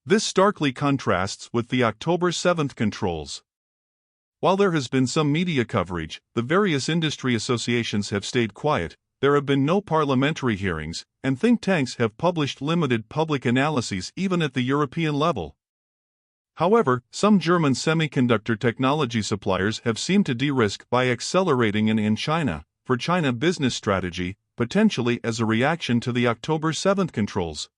This starkly contrasts with the October 7th controls. While there has been some media coverage, the various industry associations have stayed quiet, there have been no parliamentary hearings, and think tanks have published limited public analyses even at the European level. However, some German semiconductor technology suppliers have seemed to de-risk by accelerating an in China, for China business strategy, potentially as a reaction to the October 7th controls.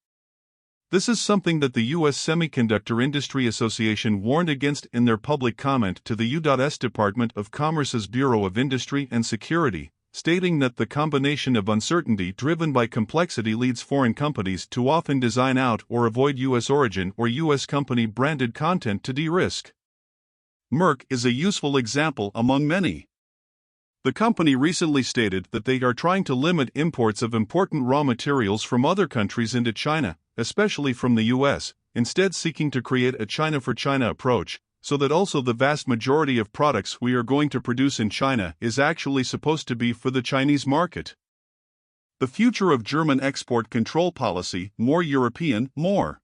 This is something that the U.S. Semiconductor Industry Association warned against in their public comment to the U.S. Department of Commerce's Bureau of Industry and Security, stating that the combination of uncertainty driven by complexity leads foreign companies to often design out or avoid U.S. origin or U.S. company-branded content to de-risk. Merck is a useful example among many. The company recently stated that they are trying to limit imports of important raw materials from other countries into China, especially from the U.S., instead seeking to create a China for China approach, so that also the vast majority of products we are going to produce in China is actually supposed to be for the Chinese market. The future of German export control policy: more European, more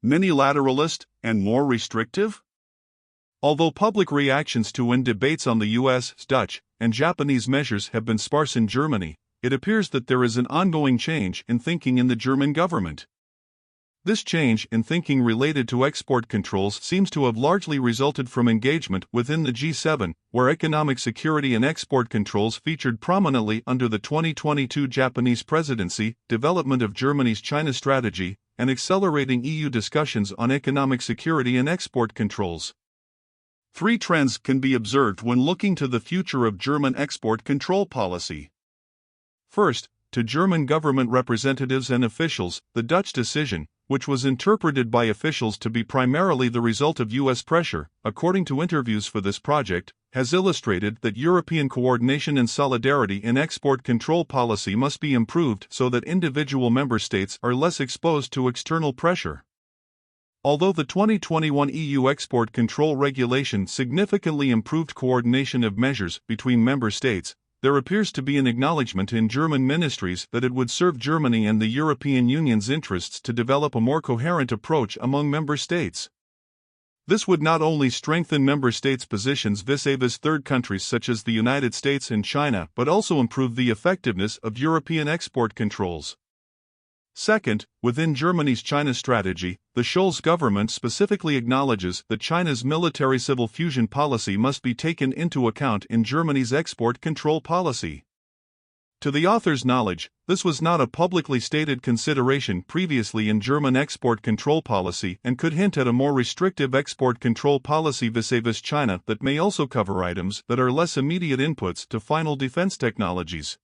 minilateralist, and more restrictive? Although public reactions to and debates on the US, Dutch, and Japanese measures have been sparse in Germany, it appears that there is an ongoing change in thinking in the German government. This change in thinking related to export controls seems to have largely resulted from engagement within the G7, where economic security and export controls featured prominently under the 2022 Japanese presidency, development of Germany's China strategy, and accelerating EU discussions on economic security and export controls. Three trends can be observed when looking to the future of German export control policy. First, to German government representatives and officials, the Dutch decision, which was interpreted by officials to be primarily the result of U.S. pressure, according to interviews for this project, has illustrated that European coordination and solidarity in export control policy must be improved so that individual member states are less exposed to external pressure. Although the 2021 EU export control regulation significantly improved coordination of measures between member states, there appears to be an acknowledgement in German ministries that it would serve Germany and the European Union's interests to develop a more coherent approach among member states. This would not only strengthen member states' positions vis-a-vis third countries such as the United States and China but also improve the effectiveness of European export controls. Second, within Germany's China strategy, the Scholz government specifically acknowledges that China's military-civil fusion policy must be taken into account in Germany's export control policy. To the author's knowledge, this was not a publicly stated consideration previously in German export control policy and could hint at a more restrictive export control policy vis-a-vis China that may also cover items that are less immediate inputs to final defense technologies.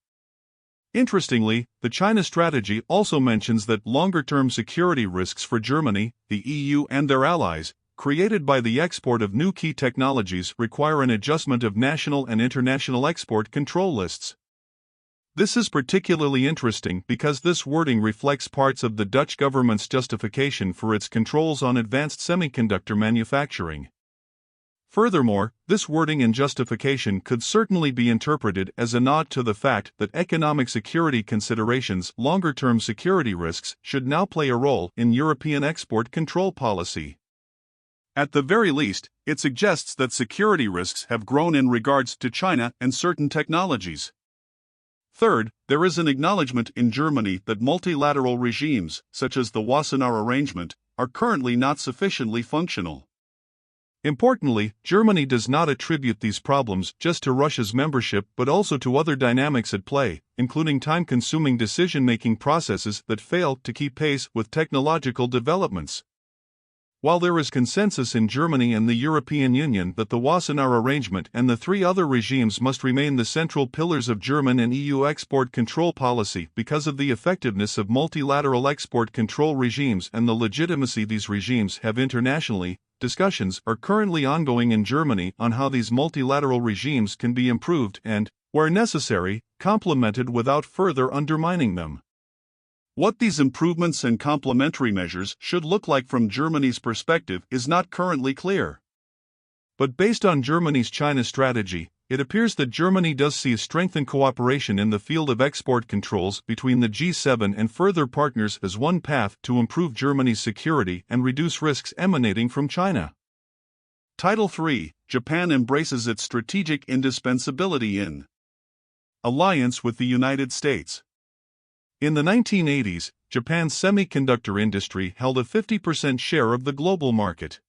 Interestingly, the China strategy also mentions that longer-term security risks for Germany, the EU and their allies, created by the export of new key technologies require an adjustment of national and international export control lists. This is particularly interesting because this wording reflects parts of the Dutch government's justification for its controls on advanced semiconductor manufacturing. Furthermore, this wording and justification could certainly be interpreted as a nod to the fact that economic security considerations, longer-term security risks, should now play a role in European export control policy. At the very least, it suggests that security risks have grown in regards to China and certain technologies. Third, there is an acknowledgement in Germany that multilateral regimes, such as the Wassenaar Arrangement, are currently not sufficiently functional. Importantly, Germany does not attribute these problems just to Russia's membership but also to other dynamics at play, including time-consuming decision-making processes that fail to keep pace with technological developments. While there is consensus in Germany and the European Union that the Wassenaar Arrangement and the three other regimes must remain the central pillars of German and EU export control policy because of the effectiveness of multilateral export control regimes and the legitimacy these regimes have internationally, discussions are currently ongoing in Germany on how these multilateral regimes can be improved and, where necessary, complemented without further undermining them. What these improvements and complementary measures should look like from Germany's perspective is not currently clear. But based on Germany's China strategy, it appears that Germany does see a strengthened cooperation in the field of export controls between the G7 and further partners as one path to improve Germany's security and reduce risks emanating from China. Title 3: Japan embraces its strategic indispensability in alliance with the United States. In the 1980s, Japan's semiconductor industry held a 50% share of the global market.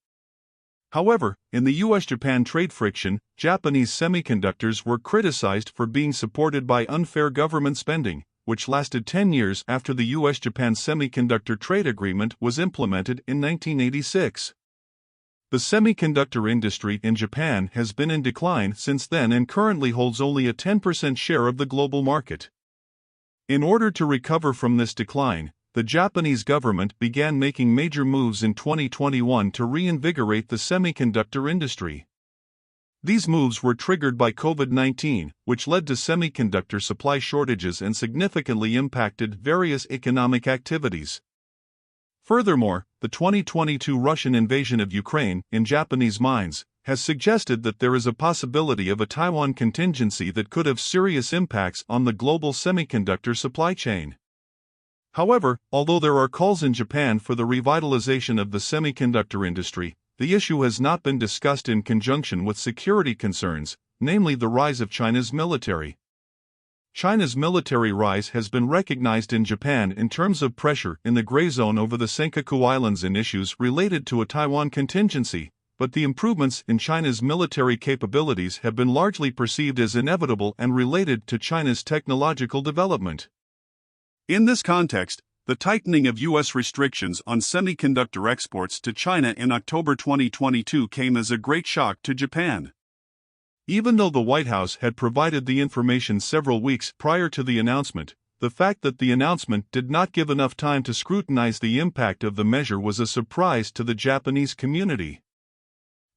However, in the US-Japan trade friction, Japanese semiconductors were criticized for being supported by unfair government spending, which lasted 10 years after the US-Japan Semiconductor Trade Agreement was implemented in 1986. The semiconductor industry in Japan has been in decline since then and currently holds only a 10% share of the global market. In order to recover from this decline, the Japanese government began making major moves in 2021 to reinvigorate the semiconductor industry. These moves were triggered by COVID-19, which led to semiconductor supply shortages and significantly impacted various economic activities. Furthermore, the 2022 Russian invasion of Ukraine, in Japanese minds, has suggested that there is a possibility of a Taiwan contingency that could have serious impacts on the global semiconductor supply chain. However, although there are calls in Japan for the revitalization of the semiconductor industry, the issue has not been discussed in conjunction with security concerns, namely the rise of China's military. China's military rise has been recognized in Japan in terms of pressure in the gray zone over the Senkaku Islands and issues related to a Taiwan contingency, but the improvements in China's military capabilities have been largely perceived as inevitable and related to China's technological development. In this context, the tightening of U.S. restrictions on semiconductor exports to China in October 2022 came as a great shock to Japan. Even though the White House had provided the information several weeks prior to the announcement, the fact that the announcement did not give enough time to scrutinize the impact of the measure was a surprise to the Japanese community.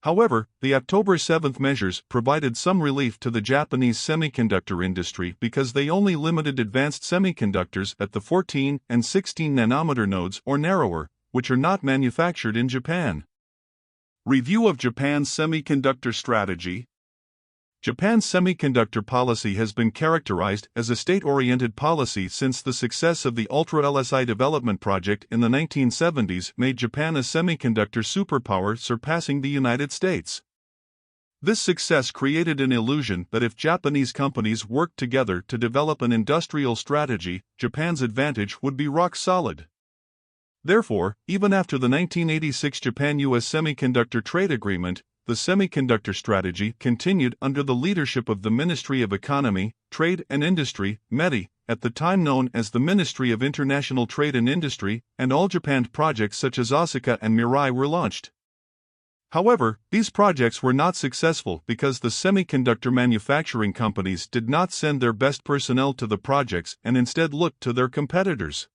However, the October 7 measures provided some relief to the Japanese semiconductor industry because they only limited advanced semiconductors at the 14 and 16 nanometer nodes or narrower, which are not manufactured in Japan. Review of Japan's semiconductor strategy. Japan's semiconductor policy has been characterized as a state-oriented policy since the success of the Ultra-LSI development project in the 1970s made Japan a semiconductor superpower surpassing the United States. This success created an illusion that if Japanese companies worked together to develop an industrial strategy, Japan's advantage would be rock solid. Therefore, even after the 1986 Japan-US Semiconductor Trade Agreement, the semiconductor strategy continued under the leadership of the Ministry of Economy, Trade and Industry, METI, at the time known as the Ministry of International Trade and Industry, and all Japan projects such as Asuka and Mirai were launched. However, these projects were not successful because the semiconductor manufacturing companies did not send their best personnel to the projects and instead looked to their competitors.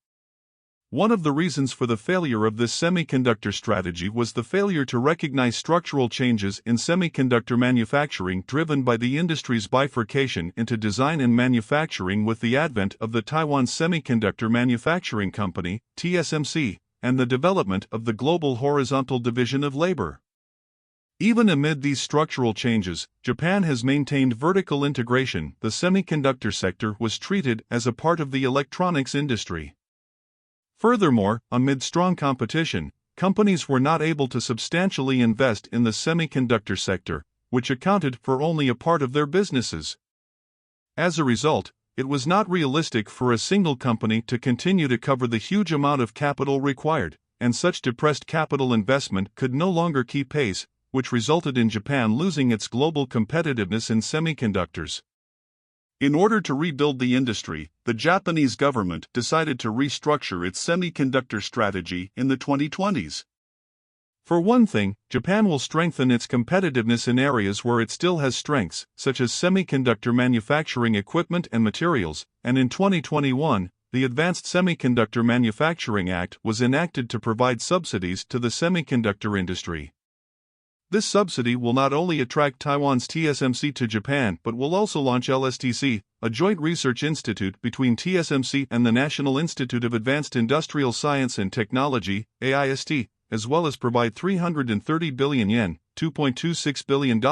One of the reasons for the failure of this semiconductor strategy was the failure to recognize structural changes in semiconductor manufacturing driven by the industry's bifurcation into design and manufacturing with the advent of the Taiwan Semiconductor Manufacturing Company, TSMC, and the development of the Global Horizontal Division of Labor. Even amid these structural changes, Japan has maintained vertical integration. The semiconductor sector was treated as a part of the electronics industry. Furthermore, amid strong competition, companies were not able to substantially invest in the semiconductor sector, which accounted for only a part of their businesses. As a result, it was not realistic for a single company to continue to cover the huge amount of capital required, and such depressed capital investment could no longer keep pace which resulted in Japan losing its global competitiveness in semiconductors. In order to rebuild the industry, the Japanese government decided to restructure its semiconductor strategy in the 2020s. For one thing, Japan will strengthen its competitiveness in areas where it still has strengths, such as semiconductor manufacturing equipment and materials, and in 2021, the Advanced Semiconductor Manufacturing Act was enacted to provide subsidies to the semiconductor industry. This subsidy will not only attract Taiwan's TSMC to Japan but will also launch LSTC, a joint research institute between TSMC and the National Institute of Advanced Industrial Science and Technology, AIST, as well as provide 330 billion yen, $2.26 billion,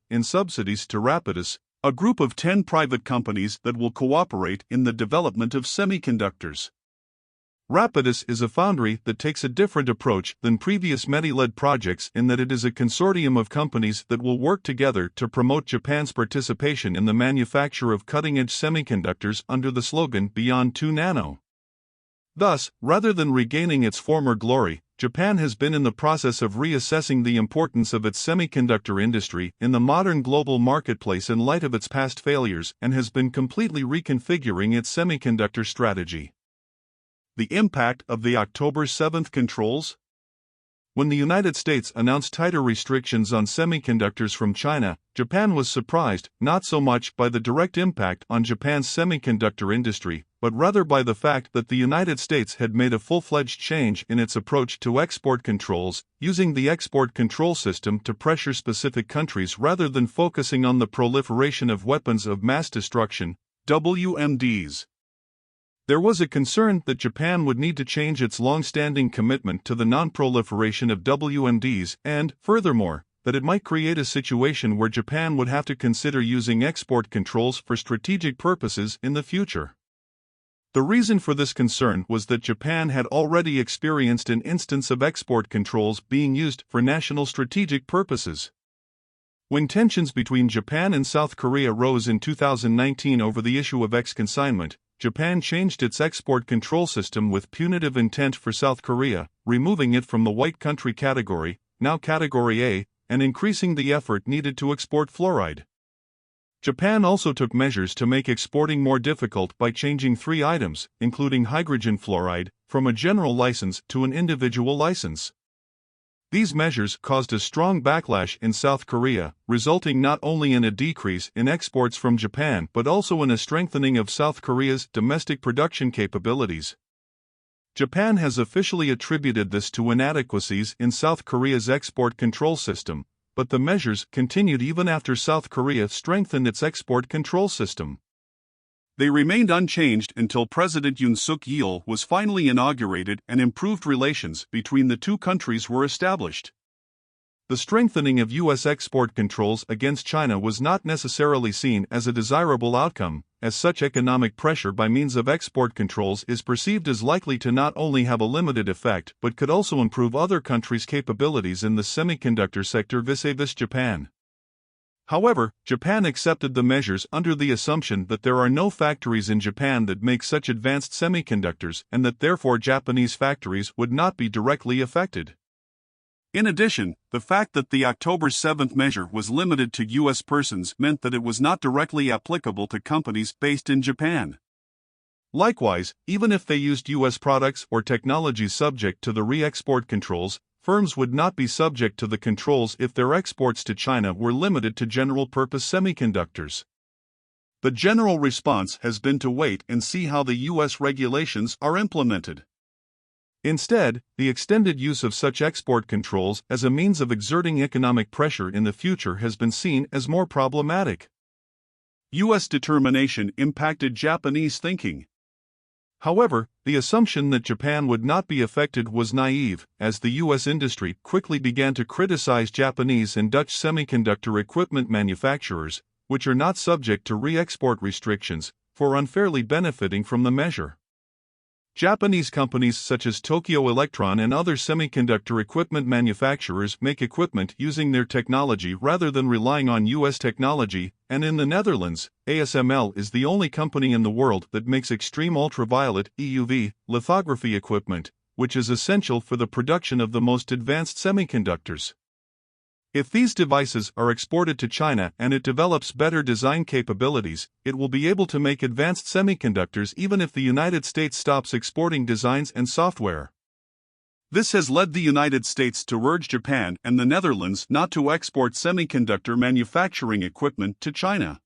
in subsidies to Rapidus, a group of 10 private companies that will cooperate in the development of semiconductors. Rapidus is a foundry that takes a different approach than previous METI-led projects in that it is a consortium of companies that will work together to promote Japan's participation in the manufacture of cutting-edge semiconductors under the slogan Beyond 2 Nano. Thus, rather than regaining its former glory, Japan has been in the process of reassessing the importance of its semiconductor industry in the modern global marketplace in light of its past failures and has been completely reconfiguring its semiconductor strategy. The impact of the October 7th controls? When the United States announced tighter restrictions on semiconductors from China, Japan was surprised not so much by the direct impact on Japan's semiconductor industry, but rather by the fact that the United States had made a full-fledged change in its approach to export controls, using the export control system to pressure specific countries rather than focusing on the proliferation of weapons of mass destruction, WMDs. There was a concern that Japan would need to change its long-standing commitment to the non-proliferation of WMDs and, furthermore, that it might create a situation where Japan would have to consider using export controls for strategic purposes in the future. The reason for this concern was that Japan had already experienced an instance of export controls being used for national strategic purposes. When tensions between Japan and South Korea rose in 2019 over the issue of ex-consignment, Japan changed its export control system with punitive intent for South Korea, removing it from the white country category, now Category A, and increasing the effort needed to export fluoride. Japan also took measures to make exporting more difficult by changing 3 items, including hydrogen fluoride, from a general license to an individual license. These measures caused a strong backlash in South Korea, resulting not only in a decrease in exports from Japan but also in a strengthening of South Korea's domestic production capabilities. Japan has officially attributed this to inadequacies in South Korea's export control system, but the measures continued even after South Korea strengthened its export control system. They remained unchanged until President Yoon Suk-yeol was finally inaugurated and improved relations between the two countries were established. The strengthening of U.S. export controls against China was not necessarily seen as a desirable outcome, as such economic pressure by means of export controls is perceived as likely to not only have a limited effect but could also improve other countries' capabilities in the semiconductor sector vis-a-vis Japan. However, Japan accepted the measures under the assumption that there are no factories in Japan that make such advanced semiconductors and that therefore Japanese factories would not be directly affected. In addition, the fact that the October 7th measure was limited to U.S. persons meant that it was not directly applicable to companies based in Japan. Likewise, even if they used U.S. products or technologies subject to the re-export controls, firms would not be subject to the controls if their exports to China were limited to general-purpose semiconductors. The general response has been to wait and see how the U.S. regulations are implemented. Instead, the extended use of such export controls as a means of exerting economic pressure in the future has been seen as more problematic. U.S. determination impacted Japanese thinking. However, the assumption that Japan would not be affected was naive, as the U.S. industry quickly began to criticize Japanese and Dutch semiconductor equipment manufacturers, which are not subject to re-export restrictions, for unfairly benefiting from the measure. Japanese companies such as Tokyo Electron and other semiconductor equipment manufacturers make equipment using their technology rather than relying on U.S. technology, and in the Netherlands, ASML is the only company in the world that makes extreme ultraviolet (EUV) lithography equipment, which is essential for the production of the most advanced semiconductors. If these devices are exported to China and it develops better design capabilities, it will be able to make advanced semiconductors even if the United States stops exporting designs and software. This has led the United States to urge Japan and the Netherlands not to export semiconductor manufacturing equipment to China.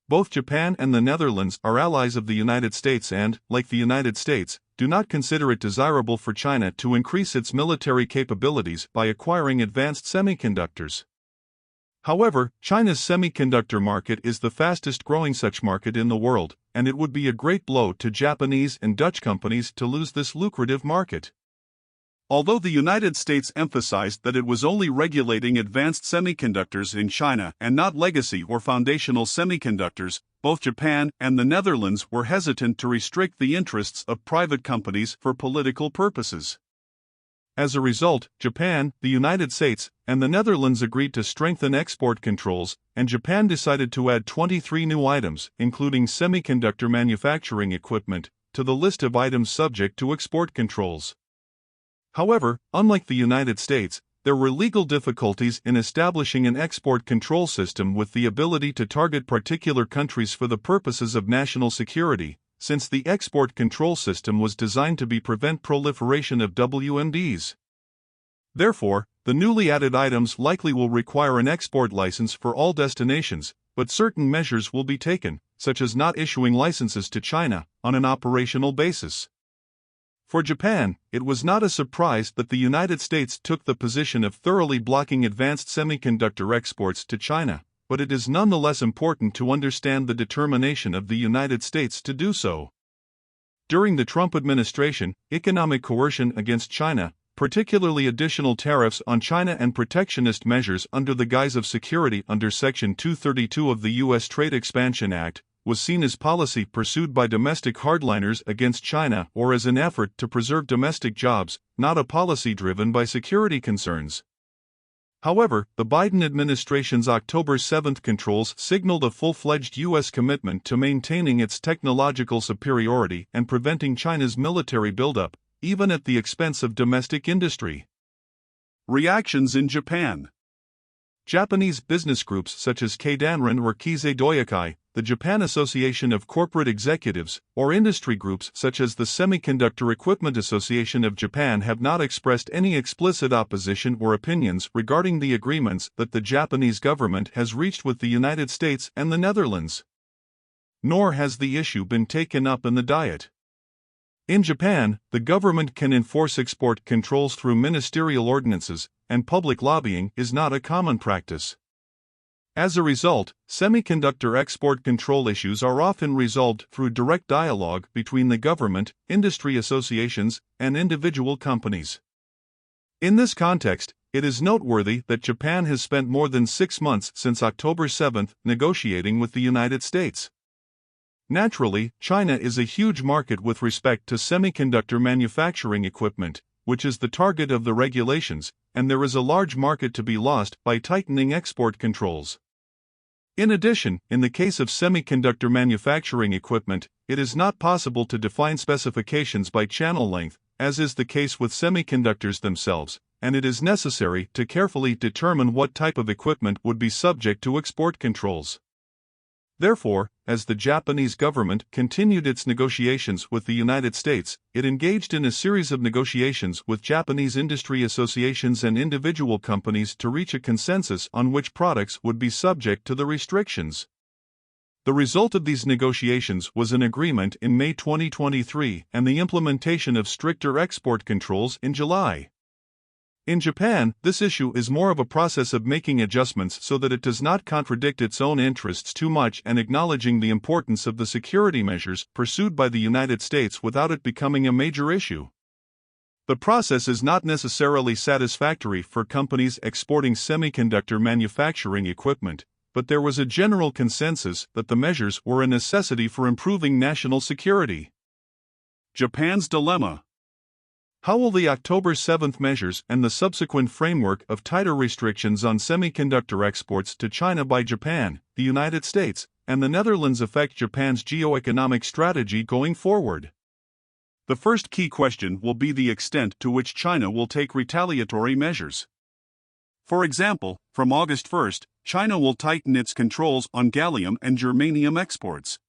Both Japan and the Netherlands are allies of the United States and, like the United States, do not consider it desirable for China to increase its military capabilities by acquiring advanced semiconductors. However, China's semiconductor market is the fastest growing such market in the world, and it would be a great blow to Japanese and Dutch companies to lose this lucrative market. Although the United States emphasized that it was only regulating advanced semiconductors in China and not legacy or foundational semiconductors, both Japan and the Netherlands were hesitant to restrict the interests of private companies for political purposes. As a result, Japan, the United States, and the Netherlands agreed to strengthen export controls, and Japan decided to add 23 new items, including semiconductor manufacturing equipment, to the list of items subject to export controls. However, unlike the United States, there were legal difficulties in establishing an export control system with the ability to target particular countries for the purposes of national security, since the export control system was designed to prevent proliferation of WMDs. Therefore, the newly added items likely will require an export license for all destinations, but certain measures will be taken, such as not issuing licenses to China, on an operational basis. For Japan, it was not a surprise that the United States took the position of thoroughly blocking advanced semiconductor exports to China, but it is nonetheless important to understand the determination of the United States to do so. During the Trump administration, economic coercion against China, particularly additional tariffs on China and protectionist measures under the guise of security under Section 232 of the U.S. Trade Expansion Act, was seen as policy pursued by domestic hardliners against China or as an effort to preserve domestic jobs, not a policy driven by security concerns. However, the Biden administration's October 7 controls signaled a full-fledged U.S. commitment to maintaining its technological superiority and preventing China's military buildup, even at the expense of domestic industry. Reactions in Japan. Japanese business groups such as Keidanren or Kizei Doyakai, the Japan Association of Corporate Executives, or industry groups such as the Semiconductor Equipment Association of Japan have not expressed any explicit opposition or opinions regarding the agreements that the Japanese government has reached with the United States and the Netherlands. Nor has the issue been taken up in the Diet. In Japan, the government can enforce export controls through ministerial ordinances, and public lobbying is not a common practice. As a result, semiconductor export control issues are often resolved through direct dialogue between the government, industry associations, and individual companies. In this context, it is noteworthy that Japan has spent more than 6 months since October 7 negotiating with the United States. Naturally, China is a huge market with respect to semiconductor manufacturing equipment, which is the target of the regulations, and there is a large market to be lost by tightening export controls. In addition, in the case of semiconductor manufacturing equipment, it is not possible to define specifications by channel length, as is the case with semiconductors themselves, and it is necessary to carefully determine what type of equipment would be subject to export controls. Therefore, as the Japanese government continued its negotiations with the United States, it engaged in a series of negotiations with Japanese industry associations and individual companies to reach a consensus on which products would be subject to the restrictions. The result of these negotiations was an agreement in May 2023 and the implementation of stricter export controls in July. In Japan, this issue is more of a process of making adjustments so that it does not contradict its own interests too much and acknowledging the importance of the security measures pursued by the United States without it becoming a major issue. The process is not necessarily satisfactory for companies exporting semiconductor manufacturing equipment, but there was a general consensus that the measures were a necessity for improving national security. Japan's dilemma. How will the October 7 measures and the subsequent framework of tighter restrictions on semiconductor exports to China by Japan, the United States, and the Netherlands affect Japan's geoeconomic strategy going forward? The first key question will be the extent to which China will take retaliatory measures. For example, from August 1st, China will tighten its controls on gallium and germanium exports.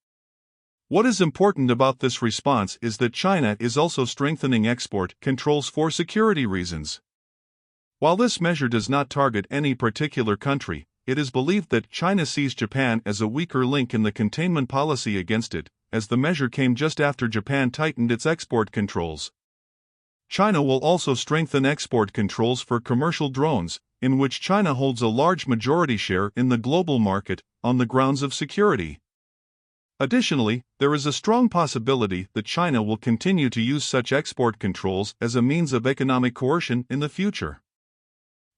What is important about this response is that China is also strengthening export controls for security reasons. While this measure does not target any particular country, it is believed that China sees Japan as a weaker link in the containment policy against it, as the measure came just after Japan tightened its export controls. China will also strengthen export controls for commercial drones, in which China holds a large majority share in the global market, on the grounds of security. Additionally, there is a strong possibility that China will continue to use such export controls as a means of economic coercion in the future.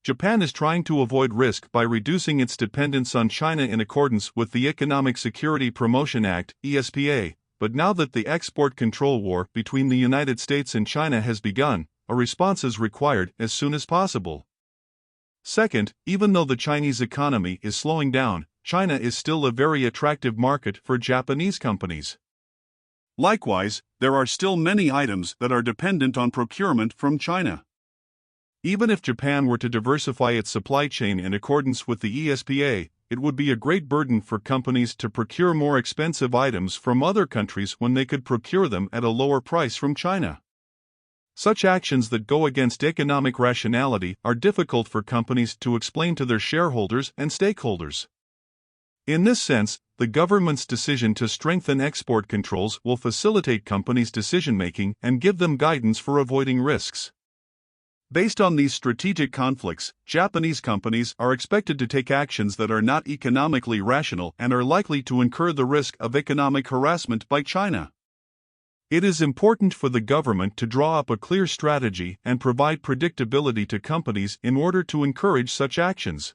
Japan is trying to avoid risk by reducing its dependence on China in accordance with the Economic Security Promotion Act, ESPA, but now that the export control war between the United States and China has begun, a response is required as soon as possible. Second, even though the Chinese economy is slowing down, China is still a very attractive market for Japanese companies. Likewise, there are still many items that are dependent on procurement from China. Even if Japan were to diversify its supply chain in accordance with the ESPA, it would be a great burden for companies to procure more expensive items from other countries when they could procure them at a lower price from China. Such actions that go against economic rationality are difficult for companies to explain to their shareholders and stakeholders. In this sense, the government's decision to strengthen export controls will facilitate companies' decision-making and give them guidance for avoiding risks. Based on these strategic conflicts, Japanese companies are expected to take actions that are not economically rational and are likely to incur the risk of economic harassment by China. It is important for the government to draw up a clear strategy and provide predictability to companies in order to encourage such actions.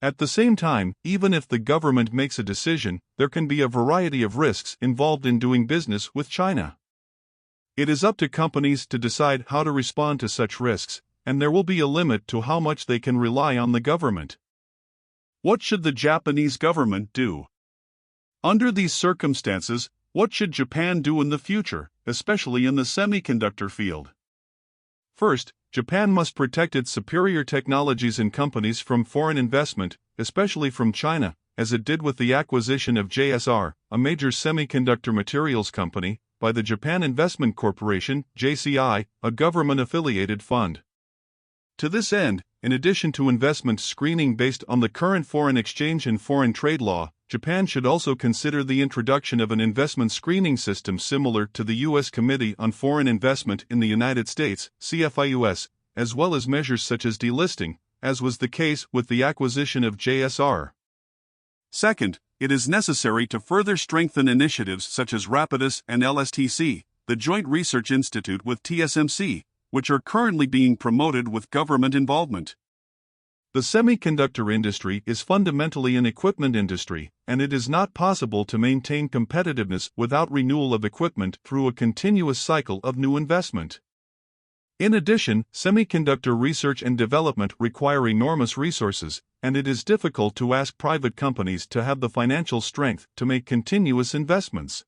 At the same time, even if the government makes a decision, there can be a variety of risks involved in doing business with China. It is up to companies to decide how to respond to such risks, and there will be a limit to how much they can rely on the government. What should the Japanese government do? Under these circumstances, what should Japan do in the future, especially in the semiconductor field? First, Japan must protect its superior technologies and companies from foreign investment, especially from China, as it did with the acquisition of JSR, a major semiconductor materials company, by the Japan Investment Corporation, JCI, a government-affiliated fund. To this end, in addition to investment screening based on the current foreign exchange and foreign trade law, Japan should also consider the introduction of an investment screening system similar to the U.S. Committee on Foreign Investment in the United States, CFIUS, as well as measures such as delisting, as was the case with the acquisition of JSR. Second, it is necessary to further strengthen initiatives such as Rapidus and LSTC, the Joint Research Institute with TSMC, which are currently being promoted with government involvement. The semiconductor industry is fundamentally an equipment industry, and it is not possible to maintain competitiveness without renewal of equipment through a continuous cycle of new investment. In addition, semiconductor research and development require enormous resources, and it is difficult to ask private companies to have the financial strength to make continuous investments.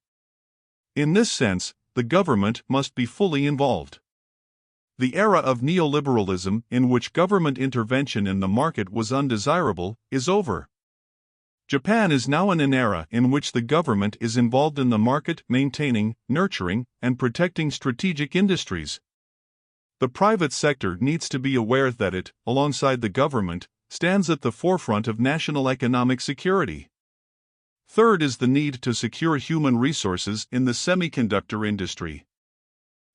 In this sense, the government must be fully involved. The era of neoliberalism, in which government intervention in the market was undesirable, is over. Japan is now in an era in which the government is involved in the market, maintaining, nurturing, and protecting strategic industries. The private sector needs to be aware that it, alongside the government, stands at the forefront of national economic security. Third is the need to secure human resources in the semiconductor industry.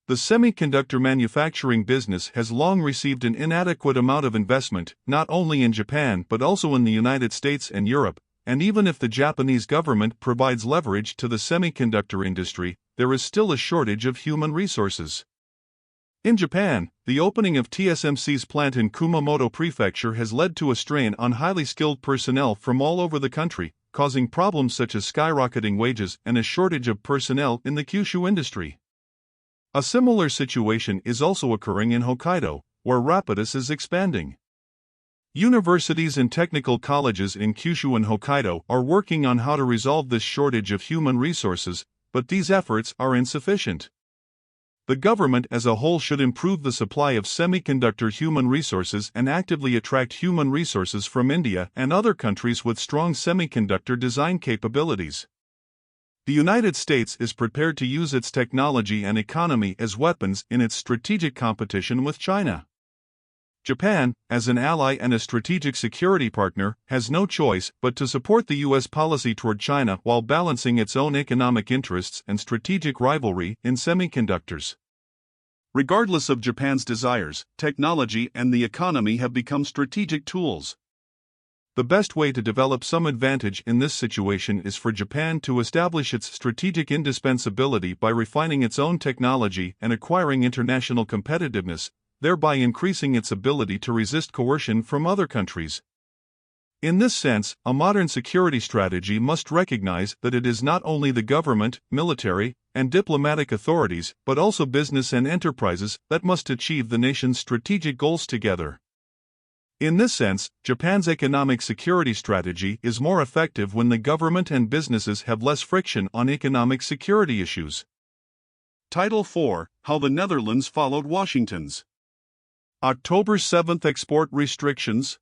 The semiconductor manufacturing business has long received an inadequate amount of investment, not only in Japan but also in the United States and Europe, and even if the Japanese government provides leverage to the semiconductor industry, there is still a shortage of human resources. In Japan, the opening of TSMC's plant in Kumamoto Prefecture has led to a strain on highly skilled personnel from all over the country, causing problems such as skyrocketing wages and a shortage of personnel in the Kyushu industry. A similar situation is also occurring in Hokkaido, where Rapidus is expanding. Universities and technical colleges in Kyushu and Hokkaido are working on how to resolve this shortage of human resources, but these efforts are insufficient. The government as a whole should improve the supply of semiconductor human resources and actively attract human resources from India and other countries with strong semiconductor design capabilities. The United States is prepared to use its technology and economy as weapons in its strategic competition with China. Japan, as an ally and a strategic security partner, has no choice but to support the U.S. policy toward China while balancing its own economic interests and strategic rivalry in semiconductors. Regardless of Japan's desires, technology and the economy have become strategic tools. The best way to develop some advantage in this situation is for Japan to establish its strategic indispensability by refining its own technology and acquiring international competitiveness, thereby increasing its ability to resist coercion from other countries. In this sense, a modern security strategy must recognize that it is not only the government, military, and diplomatic authorities, but also business and enterprises that must achieve the nation's strategic goals together. In this sense, Japan's economic security strategy is more effective when the government and businesses have less friction on economic security issues. Title 4: How the Netherlands Followed Washington's October 7th Export Restrictions.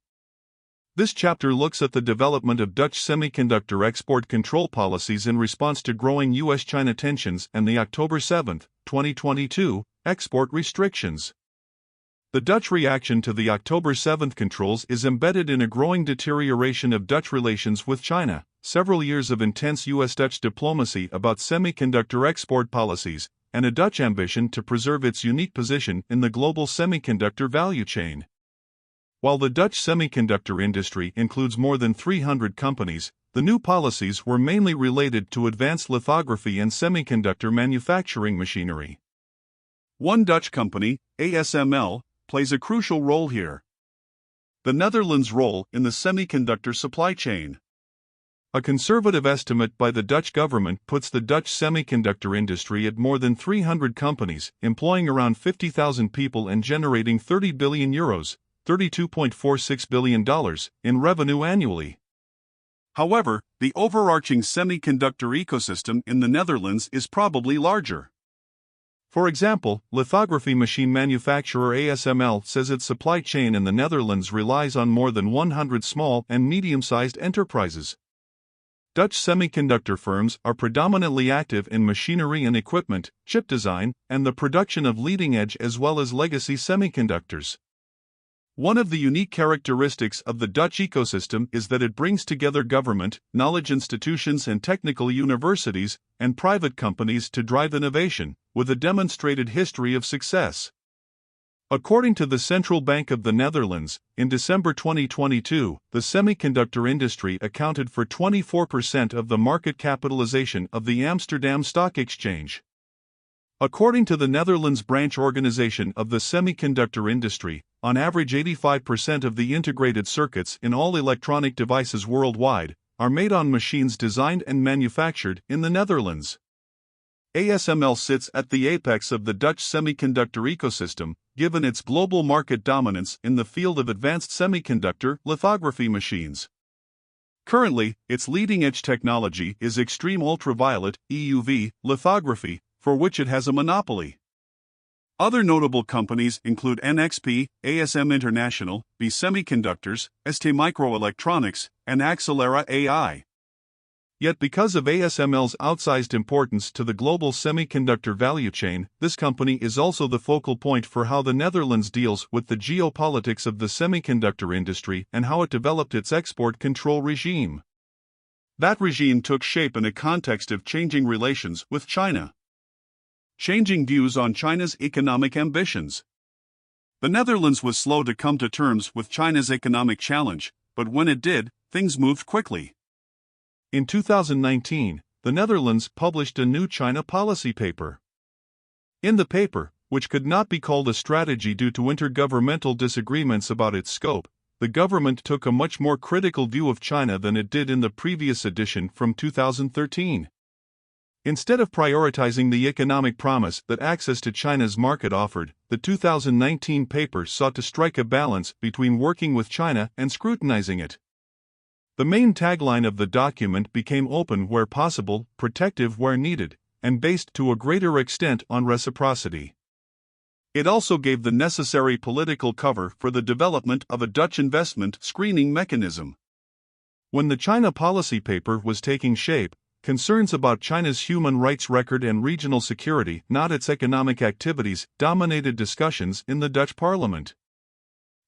This chapter looks at the development of Dutch semiconductor export control policies in response to growing U.S.-China tensions and the October 7, 2022, export restrictions. The Dutch reaction to the October 7 controls is embedded in a growing deterioration of Dutch relations with China, several years of intense U.S.-Dutch diplomacy about semiconductor export policies, and a Dutch ambition to preserve its unique position in the global semiconductor value chain. While the Dutch semiconductor industry includes more than 300 companies, the new policies were mainly related to advanced lithography and semiconductor manufacturing machinery. One Dutch company, ASML, plays a crucial role here. The Netherlands' role in the semiconductor supply chain. A conservative estimate by the Dutch government puts the Dutch semiconductor industry at more than 300 companies, employing around 50,000 people and generating €30 billion, $32.46 billion, in revenue annually. However, the overarching semiconductor ecosystem in the Netherlands is probably larger. For example, lithography machine manufacturer ASML says its supply chain in the Netherlands relies on more than 100 small and medium-sized enterprises. Dutch semiconductor firms are predominantly active in machinery and equipment, chip design, and the production of leading-edge as well as legacy semiconductors. One of the unique characteristics of the Dutch ecosystem is that it brings together government, knowledge institutions and technical universities, and private companies to drive innovation, with a demonstrated history of success. According to the Central Bank of the Netherlands, in December 2022, the semiconductor industry accounted for 24% of the market capitalization of the Amsterdam Stock Exchange. According to the Netherlands branch organization of the semiconductor industry, on average 85% of the integrated circuits in all electronic devices worldwide are made on machines designed and manufactured in the Netherlands. ASML sits at the apex of the Dutch semiconductor ecosystem, given its global market dominance in the field of advanced semiconductor lithography machines. Currently, its leading-edge technology is extreme ultraviolet (EUV) lithography, for which it has a monopoly. Other notable companies include NXP, ASM International, B Semiconductors, ST Microelectronics, and Axelera AI. Yet because of ASML's outsized importance to the global semiconductor value chain, this company is also the focal point for how the Netherlands deals with the geopolitics of the semiconductor industry and how it developed its export control regime. That regime took shape in a context of changing relations with China. Changing views on China's economic ambitions. The Netherlands was slow to come to terms with China's economic challenge, but when it did, things moved quickly. In 2019, the Netherlands published a new China policy paper. In the paper, which could not be called a strategy due to intergovernmental disagreements about its scope, the government took a much more critical view of China than it did in the previous edition from 2013. Instead of prioritizing the economic promise that access to China's market offered, the 2019 paper sought to strike a balance between working with China and scrutinizing it. The main tagline of the document became open where possible, protective where needed, and based to a greater extent on reciprocity. It also gave the necessary political cover for the development of a Dutch investment screening mechanism. When the China policy paper was taking shape, concerns about China's human rights record and regional security, not its economic activities, dominated discussions in the Dutch parliament.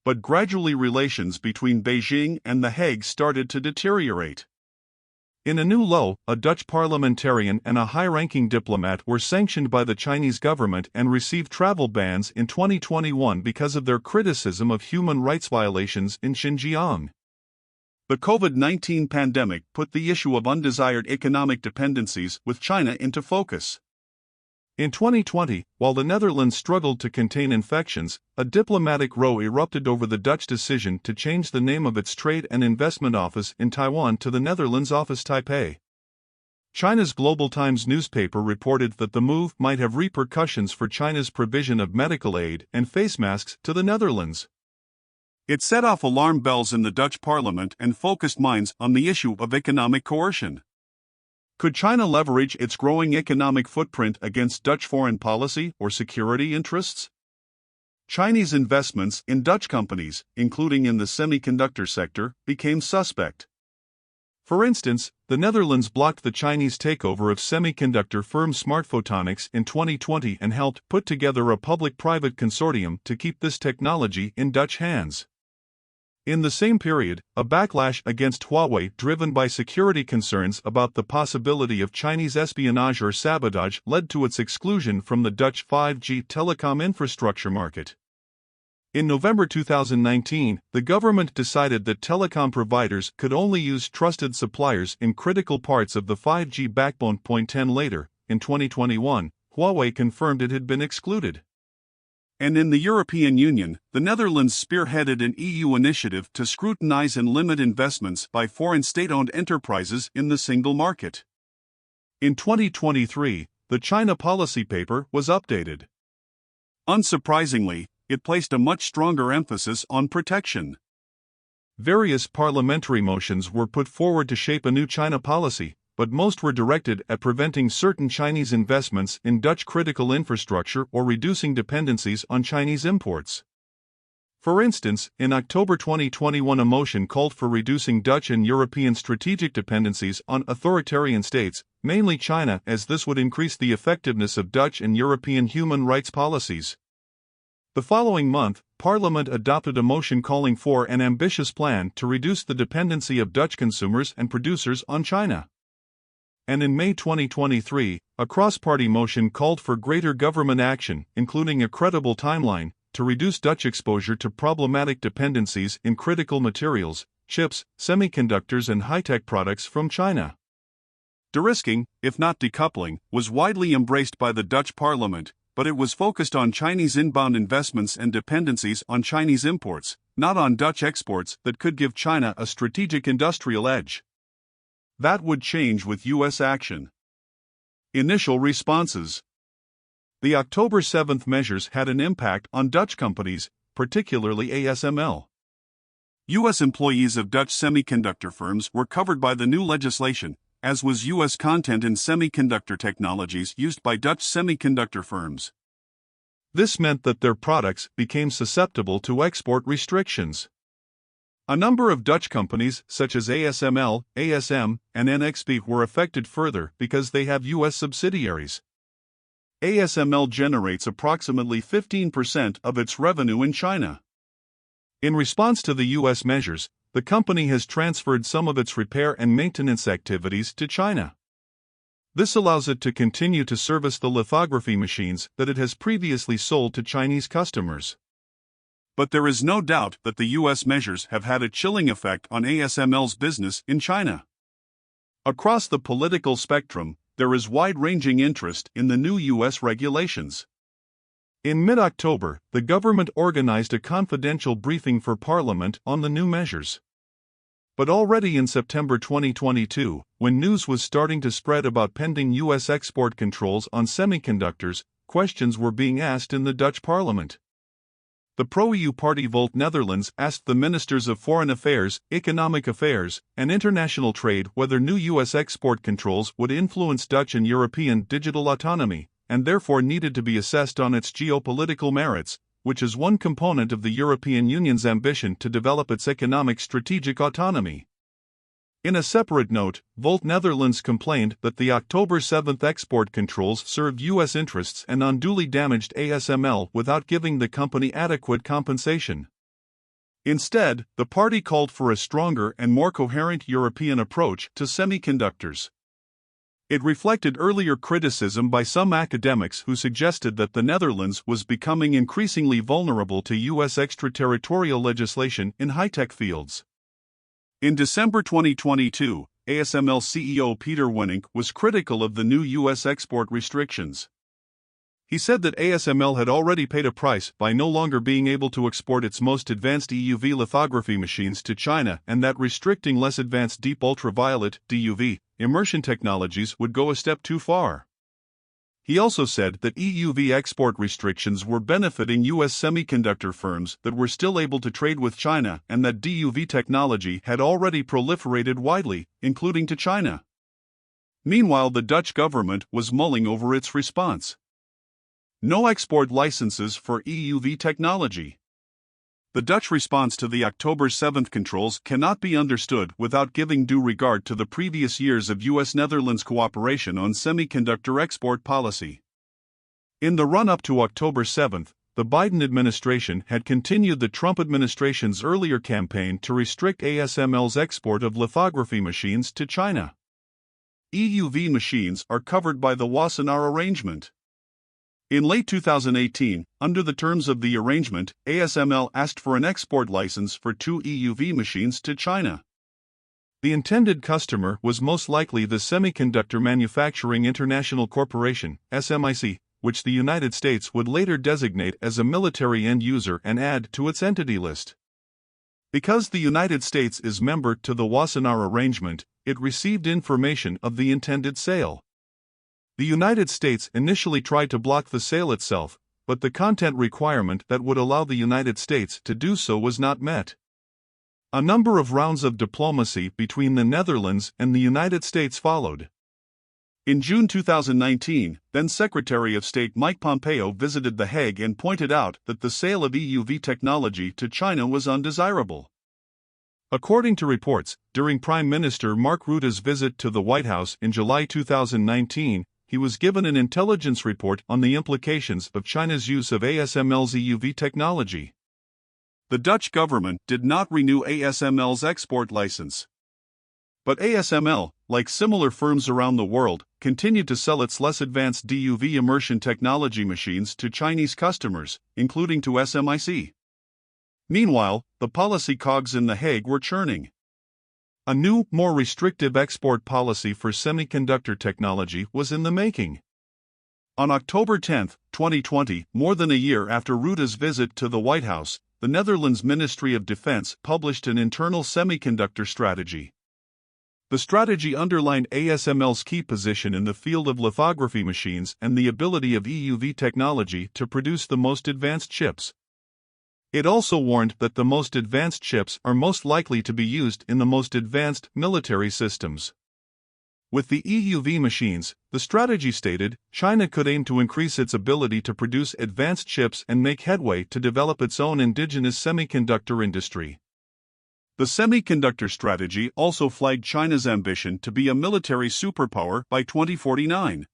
But gradually relations between Beijing and The Hague started to deteriorate. In a new law, a Dutch parliamentarian and a high-ranking diplomat were sanctioned by the Chinese government and received travel bans in 2021 because of their criticism of human rights violations in Xinjiang. The COVID-19 pandemic put the issue of undesired economic dependencies with China into focus. In 2020, while the Netherlands struggled to contain infections, a diplomatic row erupted over the Dutch decision to change the name of its trade and investment office in Taiwan to the Netherlands Office Taipei. China's Global Times newspaper reported that the move might have repercussions for China's provision of medical aid and face masks to the Netherlands. It set off alarm bells in the Dutch parliament and focused minds on the issue of economic coercion. Could China leverage its growing economic footprint against Dutch foreign policy or security interests? Chinese investments in Dutch companies, including in the semiconductor sector, became suspect. For instance, the Netherlands blocked the Chinese takeover of semiconductor firm Smart Photonics in 2020 and helped put together a public-private consortium to keep this technology in Dutch hands. In the same period, a backlash against Huawei driven by security concerns about the possibility of Chinese espionage or sabotage led to its exclusion from the Dutch 5G telecom infrastructure market. In November 2019, the government decided that telecom providers could only use trusted suppliers in critical parts of the 5G backbone. 10 later, in 2021, Huawei confirmed it had been excluded. And in the European Union, the Netherlands spearheaded an EU initiative to scrutinize and limit investments by foreign state-owned enterprises in the single market. In 2023, the China policy paper was updated. Unsurprisingly, it placed a much stronger emphasis on protection. Various parliamentary motions were put forward to shape a new China policy, but most were directed at preventing certain Chinese investments in Dutch critical infrastructure or reducing dependencies on Chinese imports. For instance, in October 2021 a motion called for reducing Dutch and European strategic dependencies on authoritarian states, mainly China, as this would increase the effectiveness of Dutch and European human rights policies. The following month, Parliament adopted a motion calling for an ambitious plan to reduce the dependency of Dutch consumers and producers on China. And in May 2023, a cross-party motion called for greater government action, including a credible timeline, to reduce Dutch exposure to problematic dependencies in critical materials, chips, semiconductors and high-tech products from China. De-risking, if not decoupling, was widely embraced by the Dutch parliament, but it was focused on Chinese inbound investments and dependencies on Chinese imports, not on Dutch exports that could give China a strategic industrial edge. That would change with U.S. action. Initial responses. The October 7 measures had an impact on Dutch companies, particularly ASML. U.S. employees of Dutch semiconductor firms were covered by the new legislation, as was U.S. content in semiconductor technologies used by Dutch semiconductor firms. This meant that their products became susceptible to export restrictions. A number of Dutch companies, such as ASML, ASM, and NXP, were affected further because they have U.S. subsidiaries. ASML generates approximately 15% of its revenue in China. In response to the U.S. measures, the company has transferred some of its repair and maintenance activities to China. This allows it to continue to service the lithography machines that it has previously sold to Chinese customers. But there is no doubt that the U.S. measures have had a chilling effect on ASML's business in China. Across the political spectrum, there is wide-ranging interest in the new U.S. regulations. In mid-October, the government organized a confidential briefing for Parliament on the new measures. But already in September 2022, when news was starting to spread about pending U.S. export controls on semiconductors, questions were being asked in the Dutch Parliament. the pro-EU party Volt Netherlands asked the Ministers of Foreign Affairs, Economic Affairs, and International Trade whether new U.S. export controls would influence Dutch and European digital autonomy, and therefore needed to be assessed on its geopolitical merits, which is one component of the European Union's ambition to develop its economic strategic autonomy. In a separate note, Volt Netherlands complained that the October 7 export controls served U.S. interests and unduly damaged ASML without giving the company adequate compensation. Instead, the party called for a stronger and more coherent European approach to semiconductors. It reflected earlier criticism by some academics who suggested that the Netherlands was becoming increasingly vulnerable to U.S. extraterritorial legislation in high-tech fields. In December 2022, ASML CEO Peter Wennink was critical of the new U.S. export restrictions. He said that ASML had already paid a price by no longer being able to export its most advanced EUV lithography machines to China and that restricting less advanced deep ultraviolet (DUV) immersion technologies would go a step too far. He also said that EUV export restrictions were benefiting U.S. semiconductor firms that were still able to trade with China and that DUV technology had already proliferated widely, including to China. Meanwhile, the Dutch government was mulling over its response. No export licenses for EUV technology. The Dutch response to the October 7 controls cannot be understood without giving due regard to the previous years of U.S.-Netherlands cooperation on semiconductor export policy. In the run-up to October 7, the Biden administration had continued the Trump administration's earlier campaign to restrict ASML's export of lithography machines to China. EUV machines are covered by the Wassenaar Arrangement. In late 2018, under the terms of the arrangement, ASML asked for an export license for 2 EUV machines to China. The intended customer was most likely the Semiconductor Manufacturing International Corporation, SMIC, which the United States would later designate as a military end user and add to its entity list. Because the United States is member to the Wassenaar Arrangement, it received information of the intended sale. The United States initially tried to block the sale itself, but the content requirement that would allow the United States to do so was not met. A number of rounds of diplomacy between the Netherlands and the United States followed. In June 2019, then Secretary of State Mike Pompeo visited The Hague and pointed out that the sale of EUV technology to China was undesirable. According to reports, during Prime Minister Mark Rutte's visit to the White House in July 2019, he was given an intelligence report on the implications of China's use of ASML's EUV technology. The Dutch government did not renew ASML's export license. But ASML, like similar firms around the world, continued to sell its less advanced DUV immersion technology machines to Chinese customers, including to SMIC. Meanwhile, the policy cogs in The Hague were churning. A new, more restrictive export policy for semiconductor technology was in the making. On October 10, 2020, more than a year after Rutte's visit to the White House, the Netherlands Ministry of Defense published an internal semiconductor strategy. The strategy underlined ASML's key position in the field of lithography machines and the ability of EUV technology to produce the most advanced chips. It also warned that the most advanced chips are most likely to be used in the most advanced military systems. With the EUV machines, the strategy stated, China could aim to increase its ability to produce advanced chips and make headway to develop its own indigenous semiconductor industry. The semiconductor strategy also flagged China's ambition to be a military superpower by 2049.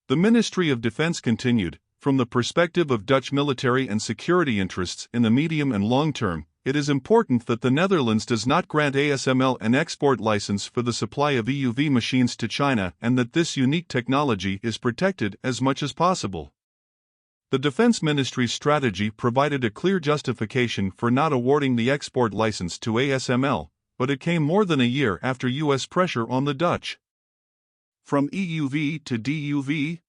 The Ministry of Defense continued, from the perspective of Dutch military and security interests in the medium and long term, it is important that the Netherlands does not grant ASML an export license for the supply of EUV machines to China and that this unique technology is protected as much as possible. The Defense Ministry's strategy provided a clear justification for not awarding the export license to ASML, but it came more than a year after U.S. pressure on the Dutch. From EUV to DUV?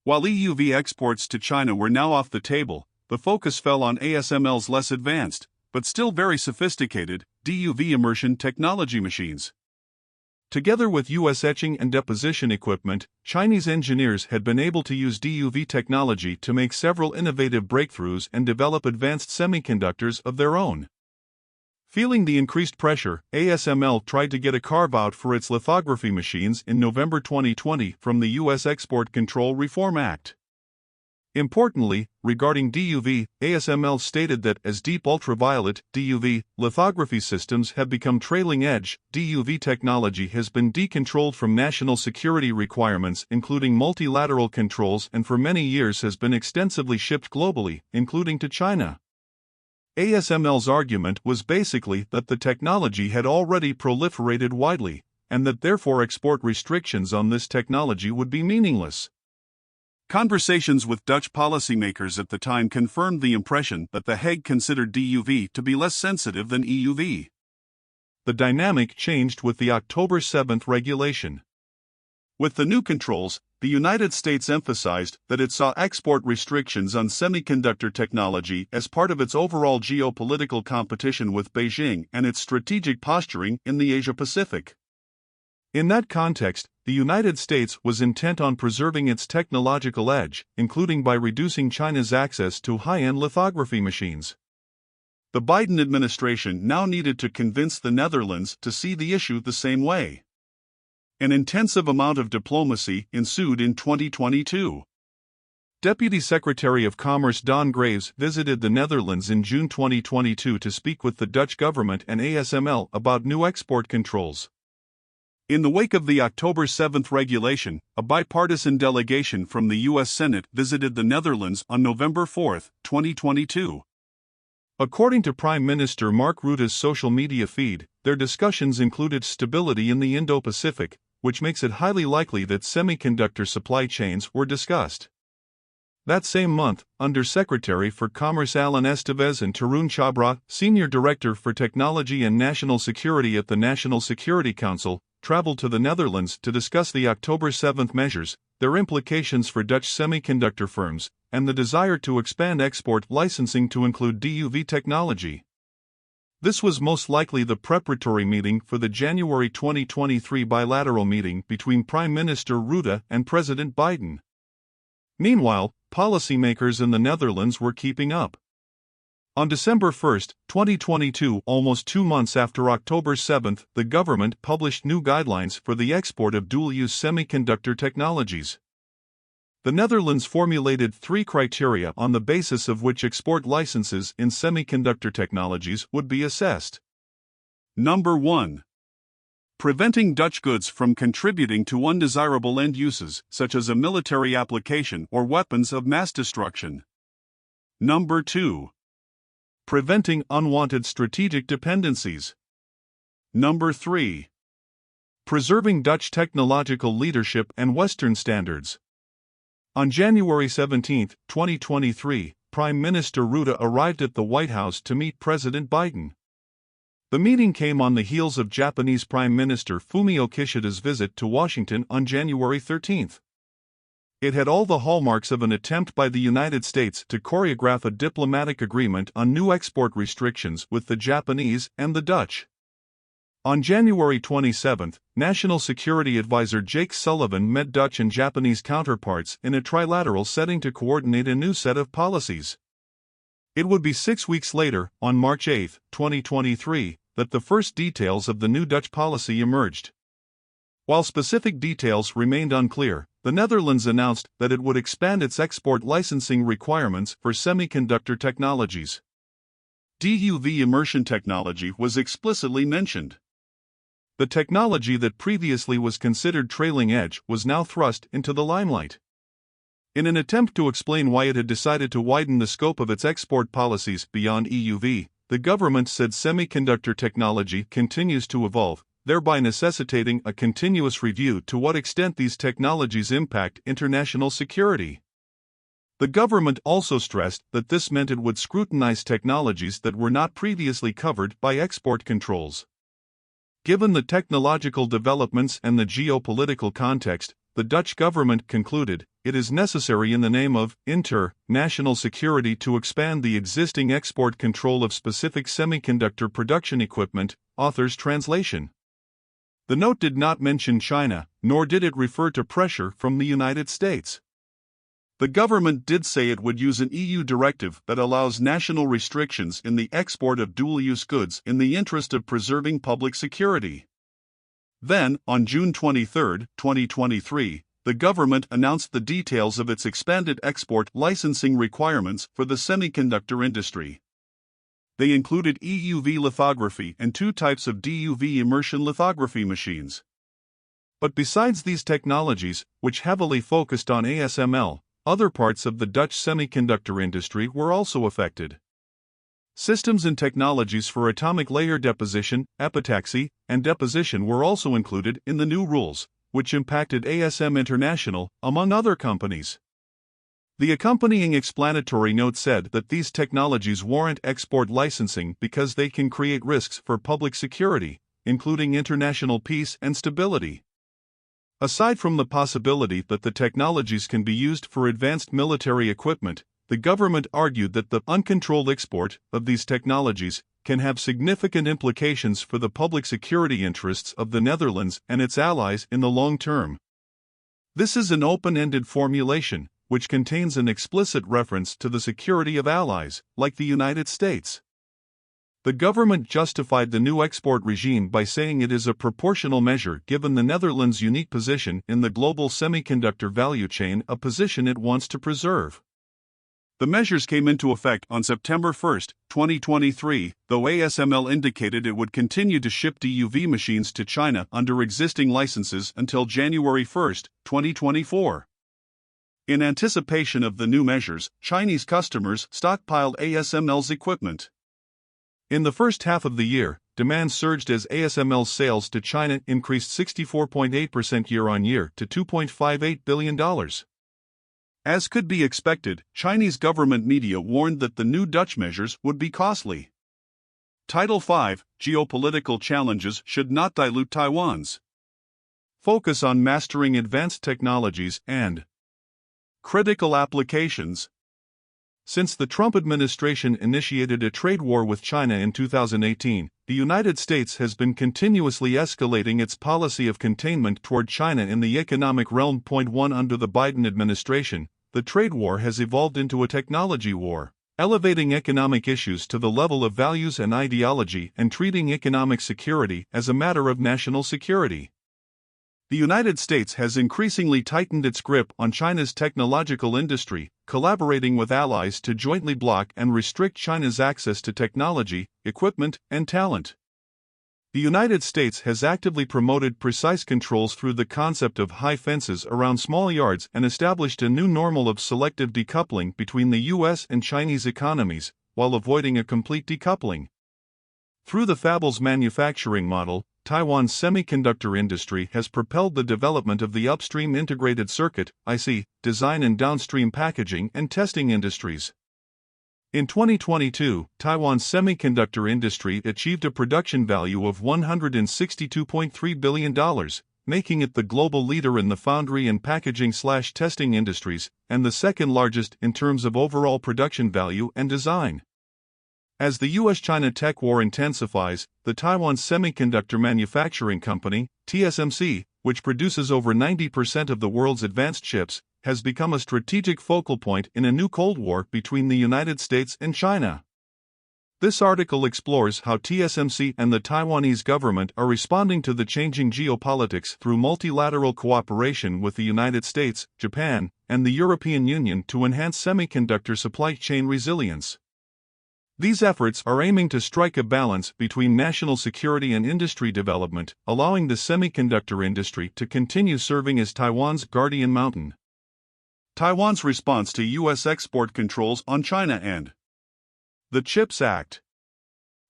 While EUV exports to China were now off the table, the focus fell on ASML's less advanced, but still very sophisticated, DUV immersion technology machines. Together with U.S. etching and deposition equipment, Chinese engineers had been able to use DUV technology to make several innovative breakthroughs and develop advanced semiconductors of their own. Feeling the increased pressure, ASML tried to get a carve-out for its lithography machines in November 2020 from the U.S. Export Control Reform Act. Importantly, regarding DUV, ASML stated that as deep ultraviolet (DUV) lithography systems have become trailing edge, DUV technology has been decontrolled from national security requirements including multilateral controls and for many years has been extensively shipped globally, including to China. ASML's argument was basically that the technology had already proliferated widely, and that therefore export restrictions on this technology would be meaningless. Conversations with Dutch policymakers at the time confirmed the impression that The Hague considered DUV to be less sensitive than EUV. The dynamic changed with the October 7 regulation. With the new controls, the United States emphasized that it saw export restrictions on semiconductor technology as part of its overall geopolitical competition with Beijing and its strategic posturing in the Asia-Pacific. In that context, the United States was intent on preserving its technological edge, including by reducing China's access to high-end lithography machines. The Biden administration now needed to convince the Netherlands to see the issue the same way. An intensive amount of diplomacy ensued in 2022. Deputy Secretary of Commerce Don Graves visited the Netherlands in June 2022 to speak with the Dutch government and ASML about new export controls. In the wake of the October 7 regulation, a bipartisan delegation from the U.S. Senate visited the Netherlands on November 4, 2022. According to Prime Minister Mark Rutte's social media feed, their discussions included stability in the Indo-Pacific, which makes it highly likely that semiconductor supply chains were discussed. That same month, Undersecretary for Commerce Alan Estevez and Tarun Chhabra, Senior Director for Technology and National Security at the National Security Council, traveled to the Netherlands to discuss the October 7 measures, their implications for Dutch semiconductor firms, and the desire to expand export licensing to include DUV technology. This was most likely the preparatory meeting for the January 2023 bilateral meeting between Prime Minister Rutte and President Biden. Meanwhile, policymakers in the Netherlands were keeping up. On December 1, 2022, almost 2 months after October 7, the government published new guidelines for the export of dual-use semiconductor technologies. The Netherlands formulated 3 criteria on the basis of which export licenses in semiconductor technologies would be assessed. Number 1. Preventing Dutch goods from contributing to undesirable end uses, such as a military application or weapons of mass destruction. Number 2. Preventing unwanted strategic dependencies. Number 3. Preserving Dutch technological leadership and Western standards. On January 17, 2023, Prime Minister Rutte arrived at the White House to meet President Biden. The meeting came on the heels of Japanese Prime Minister Fumio Kishida's visit to Washington on January 13. It had all the hallmarks of an attempt by the United States to choreograph a diplomatic agreement on new export restrictions with the Japanese and the Dutch. On January 27, National Security Advisor Jake Sullivan met Dutch and Japanese counterparts in a trilateral setting to coordinate a new set of policies. It would be 6 weeks later, on March 8, 2023, that the first details of the new Dutch policy emerged. While specific details remained unclear, the Netherlands announced that it would expand its export licensing requirements for semiconductor technologies. DUV immersion technology was explicitly mentioned. The technology that previously was considered trailing edge was now thrust into the limelight. In an attempt to explain why it had decided to widen the scope of its export policies beyond EUV, the government said semiconductor technology continues to evolve, thereby necessitating a continuous review to what extent these technologies impact international security. The government also stressed that this meant it would scrutinize technologies that were not previously covered by export controls. Given the technological developments and the geopolitical context, the Dutch government concluded it is necessary in the name of international security to expand the existing export control of specific semiconductor production equipment. Author's translation. The note did not mention China, nor did it refer to pressure from the United States. The government did say it would use an EU directive that allows national restrictions in the export of dual-use goods in the interest of preserving public security. Then, on June 23, 2023, the government announced the details of its expanded export licensing requirements for the semiconductor industry. They included EUV lithography and two types of DUV immersion lithography machines. But besides these technologies, which heavily focused on ASML, other parts of the Dutch semiconductor industry were also affected. Systems and technologies for atomic layer deposition, epitaxy, and deposition were also included in the new rules, which impacted ASM International, among other companies. The accompanying explanatory note said that these technologies warrant export licensing because they can create risks for public security, including international peace and stability. Aside from the possibility that the technologies can be used for advanced military equipment, the government argued that the uncontrolled export of these technologies can have significant implications for the public security interests of the Netherlands and its allies in the long term. This is an open-ended formulation, which contains an explicit reference to the security of allies, like the United States. The government justified the new export regime by saying it is a proportional measure given the Netherlands' unique position in the global semiconductor value chain, a position it wants to preserve. The measures came into effect on September 1, 2023, though ASML indicated it would continue to ship DUV machines to China under existing licenses until January 1, 2024. In anticipation of the new measures, Chinese customers stockpiled ASML's equipment. In the first half of the year, demand surged as ASML's sales to China increased 64.8% year-on-year to $2.58 billion. As could be expected, Chinese government media warned that the new Dutch measures would be costly. Title 5, Geopolitical Challenges Should Not Dilute Taiwan's Focus on Mastering Advanced Technologies and Critical Applications. Since the Trump administration initiated a trade war with China in 2018, the United States has been continuously escalating its policy of containment toward China in the economic realm. 1 Under the Biden administration, the trade war has evolved into a technology war, elevating economic issues to the level of values and ideology and treating economic security as a matter of national security. The United States has increasingly tightened its grip on China's technological industry, collaborating with allies to jointly block and restrict China's access to technology, equipment, and talent. The United States has actively promoted precise controls through the concept of high fences around small yards and established a new normal of selective decoupling between the U.S. and Chinese economies, while avoiding a complete decoupling. Through the fabless manufacturing model, Taiwan's semiconductor industry has propelled the development of the upstream integrated circuit (IC) design and downstream packaging and testing industries. In 2022, Taiwan's semiconductor industry achieved a production value of $162.3 billion, making it the global leader in the foundry and packaging/testing industries, and the second largest in terms of overall production value and design. As the U.S.-China tech war intensifies, the Taiwan Semiconductor Manufacturing Company, TSMC, which produces over 90% of the world's advanced chips, has become a strategic focal point in a new Cold War between the United States and China. This article explores how TSMC and the Taiwanese government are responding to the changing geopolitics through multilateral cooperation with the United States, Japan, and the European Union to enhance semiconductor supply chain resilience. These efforts are aiming to strike a balance between national security and industry development, allowing the semiconductor industry to continue serving as Taiwan's guardian mountain. Taiwan's response to U.S. export controls on China and the CHIPS Act.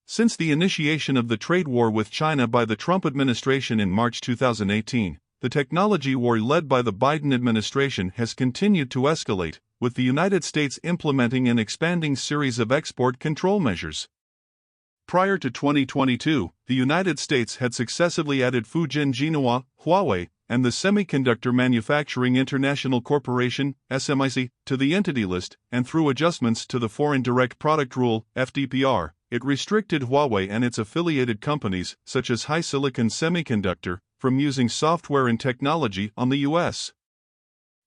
Since the initiation of the trade war with China by the Trump administration in March 2018, the technology war led by the Biden administration has continued to escalate, with the United States implementing an expanding series of export control measures. Prior to 2022, the United States had successively added Fujian Jinhua, Huawei, and the Semiconductor Manufacturing International Corporation, SMIC, to the entity list, and through adjustments to the Foreign Direct Product Rule, FDPR, it restricted Huawei and its affiliated companies, such as HiSilicon Semiconductor, from using software and technology on the U.S.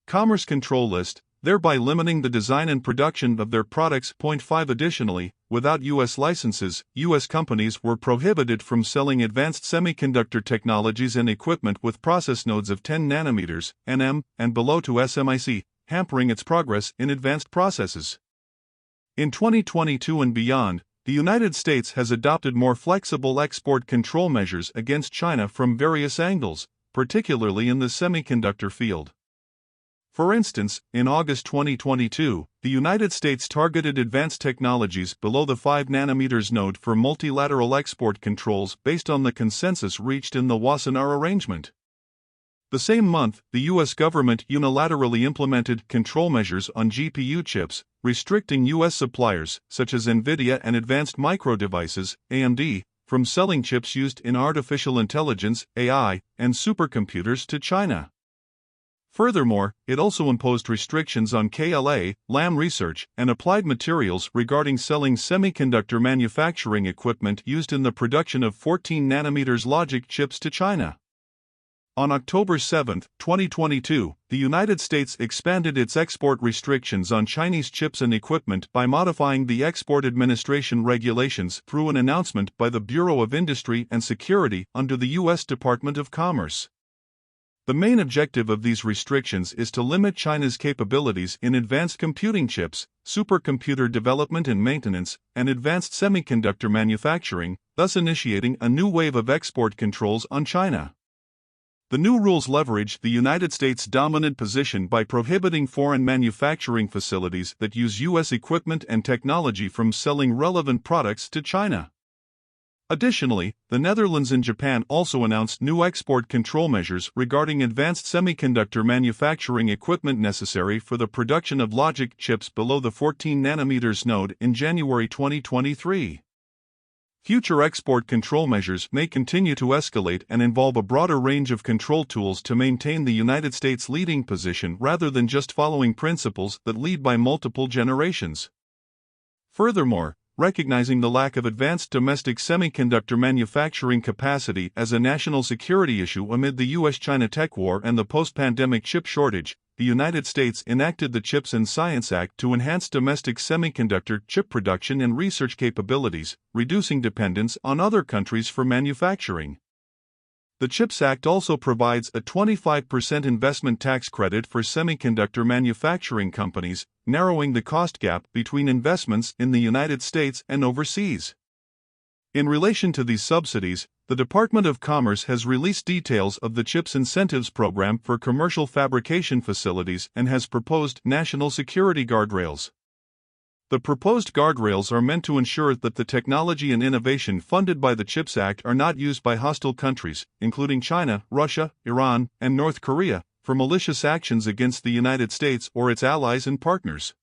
Commerce Control List, thereby limiting the design and production of their products. 5 Additionally, without U.S. licenses, U.S. companies were prohibited from selling advanced semiconductor technologies and equipment with process nodes of 10 nanometers, nm, and below to SMIC, hampering its progress in advanced processes. In 2022 and beyond, the United States has adopted more flexible export control measures against China from various angles, particularly in the semiconductor field. For instance, in August 2022, the United States targeted advanced technologies below the 5 nanometers node for multilateral export controls based on the consensus reached in the Wassenaar Arrangement. The same month, the U.S. government unilaterally implemented control measures on GPU chips, restricting U.S. suppliers, such as NVIDIA and Advanced Micro Devices, AMD, from selling chips used in artificial intelligence, AI, and supercomputers to China. Furthermore, it also imposed restrictions on KLA, Lam Research, and Applied Materials regarding selling semiconductor manufacturing equipment used in the production of 14 nanometers logic chips to China. On October 7, 2022, the United States expanded its export restrictions on Chinese chips and equipment by modifying the Export Administration regulations through an announcement by the Bureau of Industry and Security under the U.S. Department of Commerce. The main objective of these restrictions is to limit China's capabilities in advanced computing chips, supercomputer development and maintenance, and advanced semiconductor manufacturing, thus initiating a new wave of export controls on China. The new rules leverage the United States' dominant position by prohibiting foreign manufacturing facilities that use U.S. equipment and technology from selling relevant products to China. Additionally, the Netherlands and Japan also announced new export control measures regarding advanced semiconductor manufacturing equipment necessary for the production of logic chips below the 14 nanometers node in January 2023. Future export control measures may continue to escalate and involve a broader range of control tools to maintain the United States' leading position rather than just following principles that lead by multiple generations. Furthermore, recognizing the lack of advanced domestic semiconductor manufacturing capacity as a national security issue amid the U.S.-China tech war and the post-pandemic chip shortage, the United States enacted the CHIPS and Science Act to enhance domestic semiconductor chip production and research capabilities, reducing dependence on other countries for manufacturing. The CHIPS Act also provides a 25% investment tax credit for semiconductor manufacturing companies, narrowing the cost gap between investments in the United States and overseas. In relation to these subsidies, the Department of Commerce has released details of the CHIPS Incentives Program for commercial fabrication facilities and has proposed national security guardrails. The proposed guardrails are meant to ensure that the technology and innovation funded by the CHIPS Act are not used by hostile countries, including China, Russia, Iran, and North Korea, for malicious actions against the United States or its allies and partners.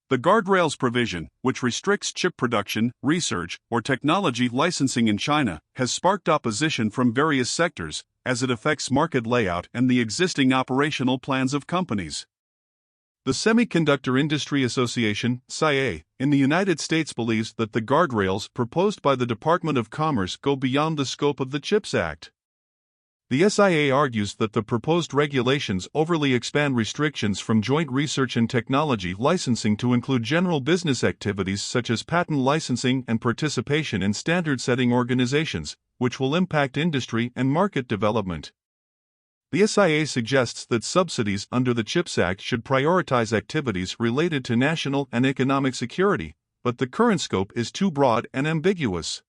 The guardrails provision, which restricts chip production, research, or technology licensing in China, has sparked opposition from various sectors, as it affects market layout and the existing operational plans of companies. The Semiconductor Industry Association, SIA, in the United States believes that the guardrails proposed by the Department of Commerce go beyond the scope of the CHIPS Act. The SIA argues that the proposed regulations overly expand restrictions from joint research and technology licensing to include general business activities such as patent licensing and participation in standard-setting organizations, which will impact industry and market development. The SIA suggests that subsidies under the CHIPS Act should prioritize activities related to national and economic security, but the current scope is too broad and ambiguous.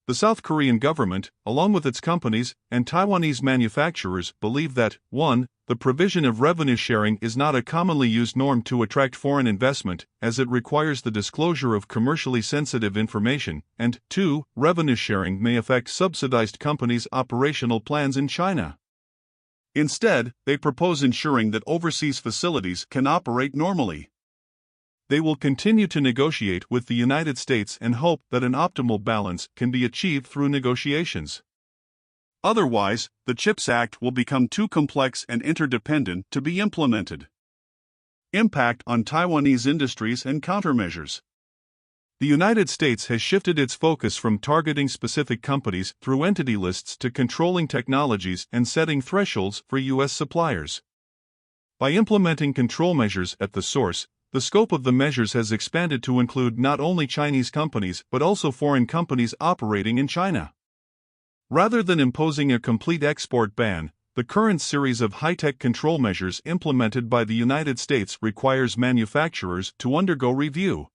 The South Korean government, along with its companies and Taiwanese manufacturers, believe that 1. The provision of revenue sharing is not a commonly used norm to attract foreign investment, as it requires the disclosure of commercially sensitive information, and 2. Revenue sharing may affect subsidized companies' operational plans in China. Instead, they propose ensuring that overseas facilities can operate normally. They will continue to negotiate with the United States and hope that an optimal balance can be achieved through negotiations. Otherwise, the CHIPS Act will become too complex and interdependent to be implemented. Impact on Taiwanese industries and countermeasures. The United States has shifted its focus from targeting specific companies through entity lists to controlling technologies and setting thresholds for U.S. suppliers. By implementing control measures at the source, the scope of the measures has expanded to include not only Chinese companies but also foreign companies operating in China. Rather than imposing a complete export ban, the current series of high-tech control measures implemented by the United States requires manufacturers to undergo review.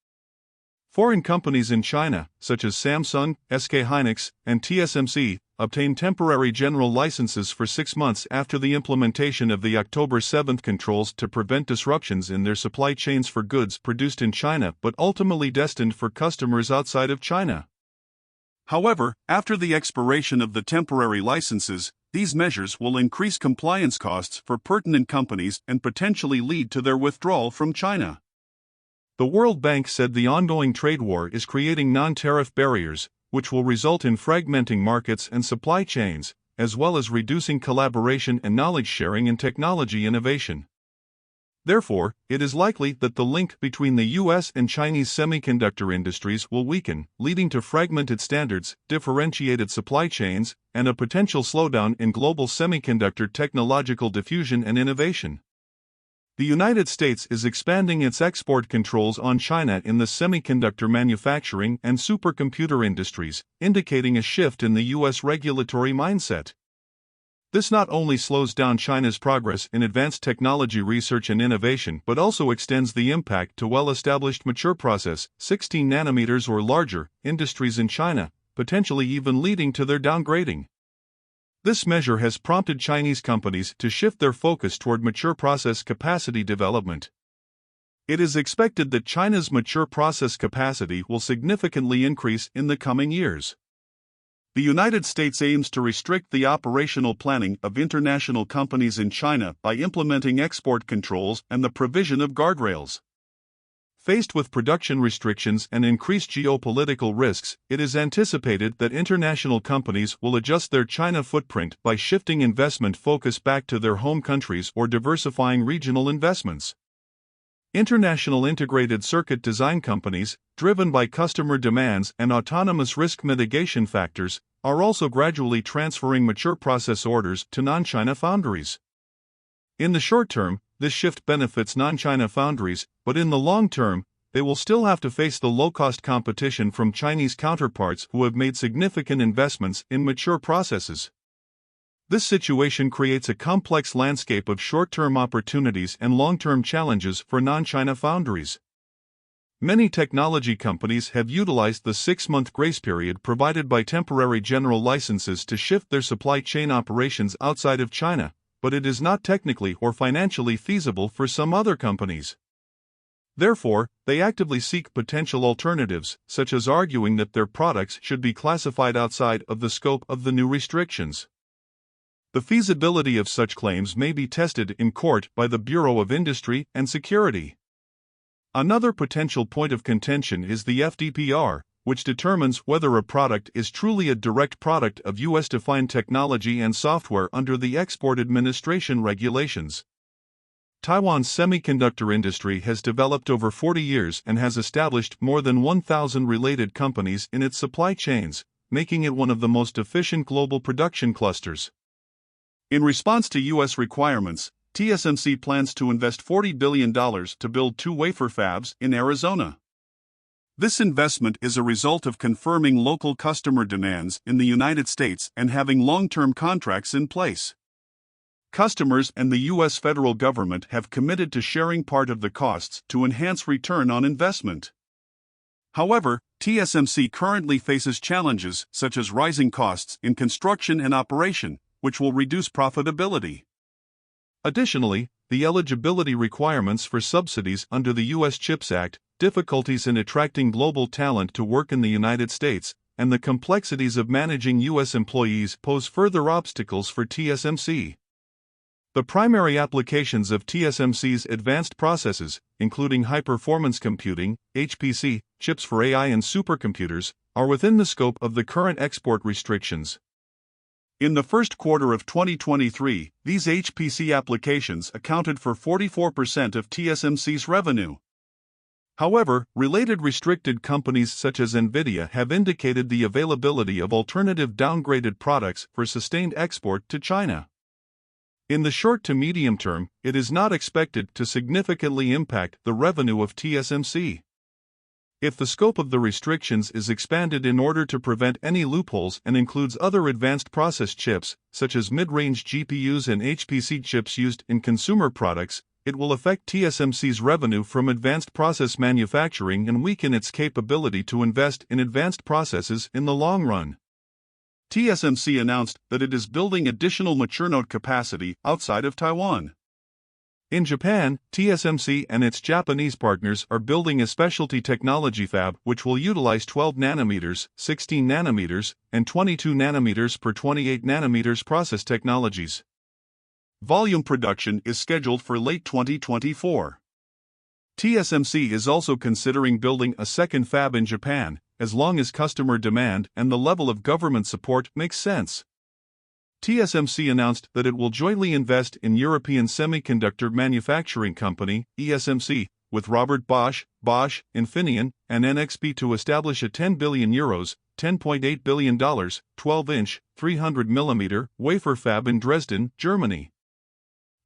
Foreign companies in China, such as Samsung, SK Hynix, and TSMC, obtain temporary general licenses for 6 months after the implementation of the October 7 controls to prevent disruptions in their supply chains for goods produced in China but ultimately destined for customers outside of China. However, after the expiration of the temporary licenses, these measures will increase compliance costs for pertinent companies and potentially lead to their withdrawal from China. The World Bank said the ongoing trade war is creating non-tariff barriers, which will result in fragmenting markets and supply chains, as well as reducing collaboration and knowledge sharing in technology innovation. Therefore, it is likely that the link between the U.S. and Chinese semiconductor industries will weaken, leading to fragmented standards, differentiated supply chains, and a potential slowdown in global semiconductor technological diffusion and innovation. The United States is expanding its export controls on China in the semiconductor manufacturing and supercomputer industries, indicating a shift in the U.S. regulatory mindset. This not only slows down China's progress in advanced technology research and innovation but also extends the impact to well-established mature process, 16 nanometers or larger, industries in China, potentially even leading to their downgrading. This measure has prompted Chinese companies to shift their focus toward mature process capacity development. It is expected that China's mature process capacity will significantly increase in the coming years. The United States aims to restrict the operational planning of international companies in China by implementing export controls and the provision of guardrails. Faced with production restrictions and increased geopolitical risks, it is anticipated that international companies will adjust their China footprint by shifting investment focus back to their home countries or diversifying regional investments. International integrated circuit design companies, driven by customer demands and autonomous risk mitigation factors, are also gradually transferring mature process orders to non-China foundries. In the short term, this shift benefits non-China foundries, but in the long term, they will still have to face the low-cost competition from Chinese counterparts who have made significant investments in mature processes. This situation creates a complex landscape of short-term opportunities and long-term challenges for non-China foundries. Many technology companies have utilized the 6-month grace period provided by temporary general licenses to shift their supply chain operations outside of China, but it is not technically or financially feasible for some other companies. Therefore, they actively seek potential alternatives, such as arguing that their products should be classified outside of the scope of the new restrictions. The feasibility of such claims may be tested in court by the Bureau of Industry and Security. Another potential point of contention is the FDPR, which determines whether a product is truly a direct product of U.S.-defined technology and software under the Export Administration regulations. Taiwan's semiconductor industry has developed over 40 years and has established more than 1,000 related companies in its supply chains, making it one of the most efficient global production clusters. In response to U.S. requirements, TSMC plans to invest $40 billion to build 2 wafer fabs in Arizona. This investment is a result of confirming local customer demands in the United States and having long-term contracts in place. Customers and the U.S. federal government have committed to sharing part of the costs to enhance return on investment. However, TSMC currently faces challenges such as rising costs in construction and operation, which will reduce profitability. Additionally, the eligibility requirements for subsidies under the U.S. CHIPS Act, difficulties in attracting global talent to work in the United States, and the complexities of managing U.S. employees pose further obstacles for TSMC. The primary applications of TSMC's advanced processes, including high-performance computing, HPC, chips for AI and supercomputers, are within the scope of the current export restrictions. In the first quarter of 2023, these HPC applications accounted for 44% of TSMC's revenue. However, related restricted companies such as Nvidia have indicated the availability of alternative downgraded products for sustained export to China. In the short to medium term, it is not expected to significantly impact the revenue of TSMC. If the scope of the restrictions is expanded in order to prevent any loopholes and includes other advanced process chips, such as mid-range GPUs and HPC chips used in consumer products, it will affect TSMC's revenue from advanced process manufacturing and weaken its capability to invest in advanced processes in the long run. TSMC announced that it is building additional mature node capacity outside of Taiwan. In Japan, TSMC and its Japanese partners are building a specialty technology fab which will utilize 12 nanometers, 16 nanometers, and 22 nanometers per 28 nanometers process technologies. Volume production is scheduled for late 2024. TSMC is also considering building a second fab in Japan, as long as customer demand and the level of government support makes sense. TSMC announced that it will jointly invest in European Semiconductor Manufacturing Company, ESMC, with Robert Bosch, Infineon, and NXP to establish a €10 billion, $10.8 billion, 12-inch, 300mm wafer fab in Dresden, Germany.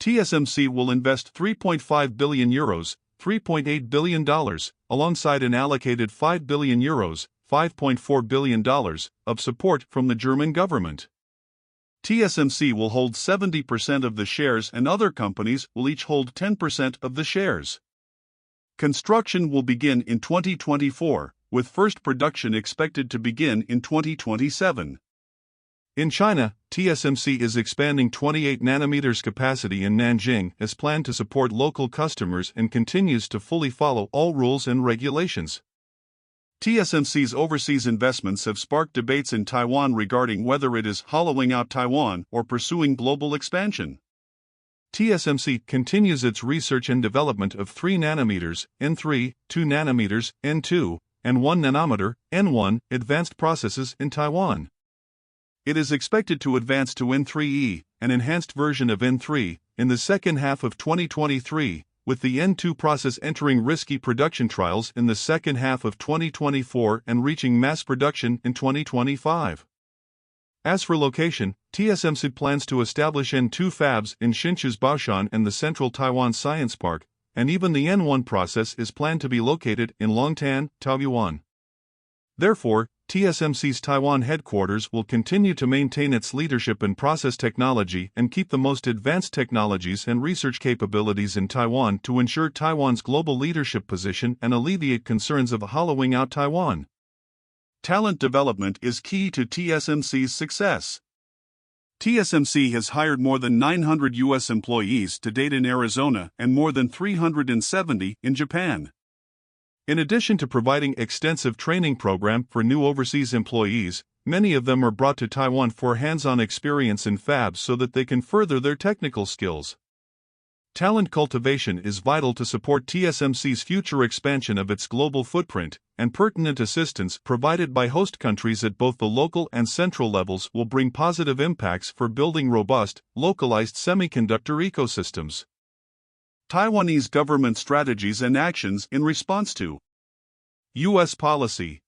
TSMC will invest €3.5 billion, $3.8 billion, alongside an allocated €5 billion, $5.4 billion, of support from the German government. TSMC will hold 70% of the shares and other companies will each hold 10% of the shares. Construction will begin in 2024, with first production expected to begin in 2027. In China, TSMC is expanding 28 nanometers capacity in Nanjing as planned to support local customers and continues to fully follow all rules and regulations. TSMC's overseas investments have sparked debates in Taiwan regarding whether it is hollowing out Taiwan or pursuing global expansion. TSMC continues its research and development of 3 nanometers, N3, 2 nanometers, N2, and 1 nanometer, N1, advanced processes in Taiwan. It is expected to advance to N3E, an enhanced version of N3, in the second half of 2023, with the N2 process entering risky production trials in the second half of 2024 and reaching mass production in 2025. As for location, TSMC plans to establish N2 fabs in Hsinchu's Baoshan and the Central Taiwan Science Park, and even the N1 process is planned to be located in Longtan, Taoyuan. Therefore, TSMC's Taiwan headquarters will continue to maintain its leadership in process technology and keep the most advanced technologies and research capabilities in Taiwan to ensure Taiwan's global leadership position and alleviate concerns of hollowing out Taiwan. Talent development is key to TSMC's success. TSMC has hired more than 900 U.S. employees to date in Arizona and more than 370 in Japan. In addition to providing extensive training program for new overseas employees, many of them are brought to Taiwan for hands-on experience in fabs so that they can further their technical skills. Talent cultivation is vital to support TSMC's future expansion of its global footprint, and pertinent assistance provided by host countries at both the local and central levels will bring positive impacts for building robust, localized semiconductor ecosystems. Taiwanese government strategies and actions in response to U.S. policy.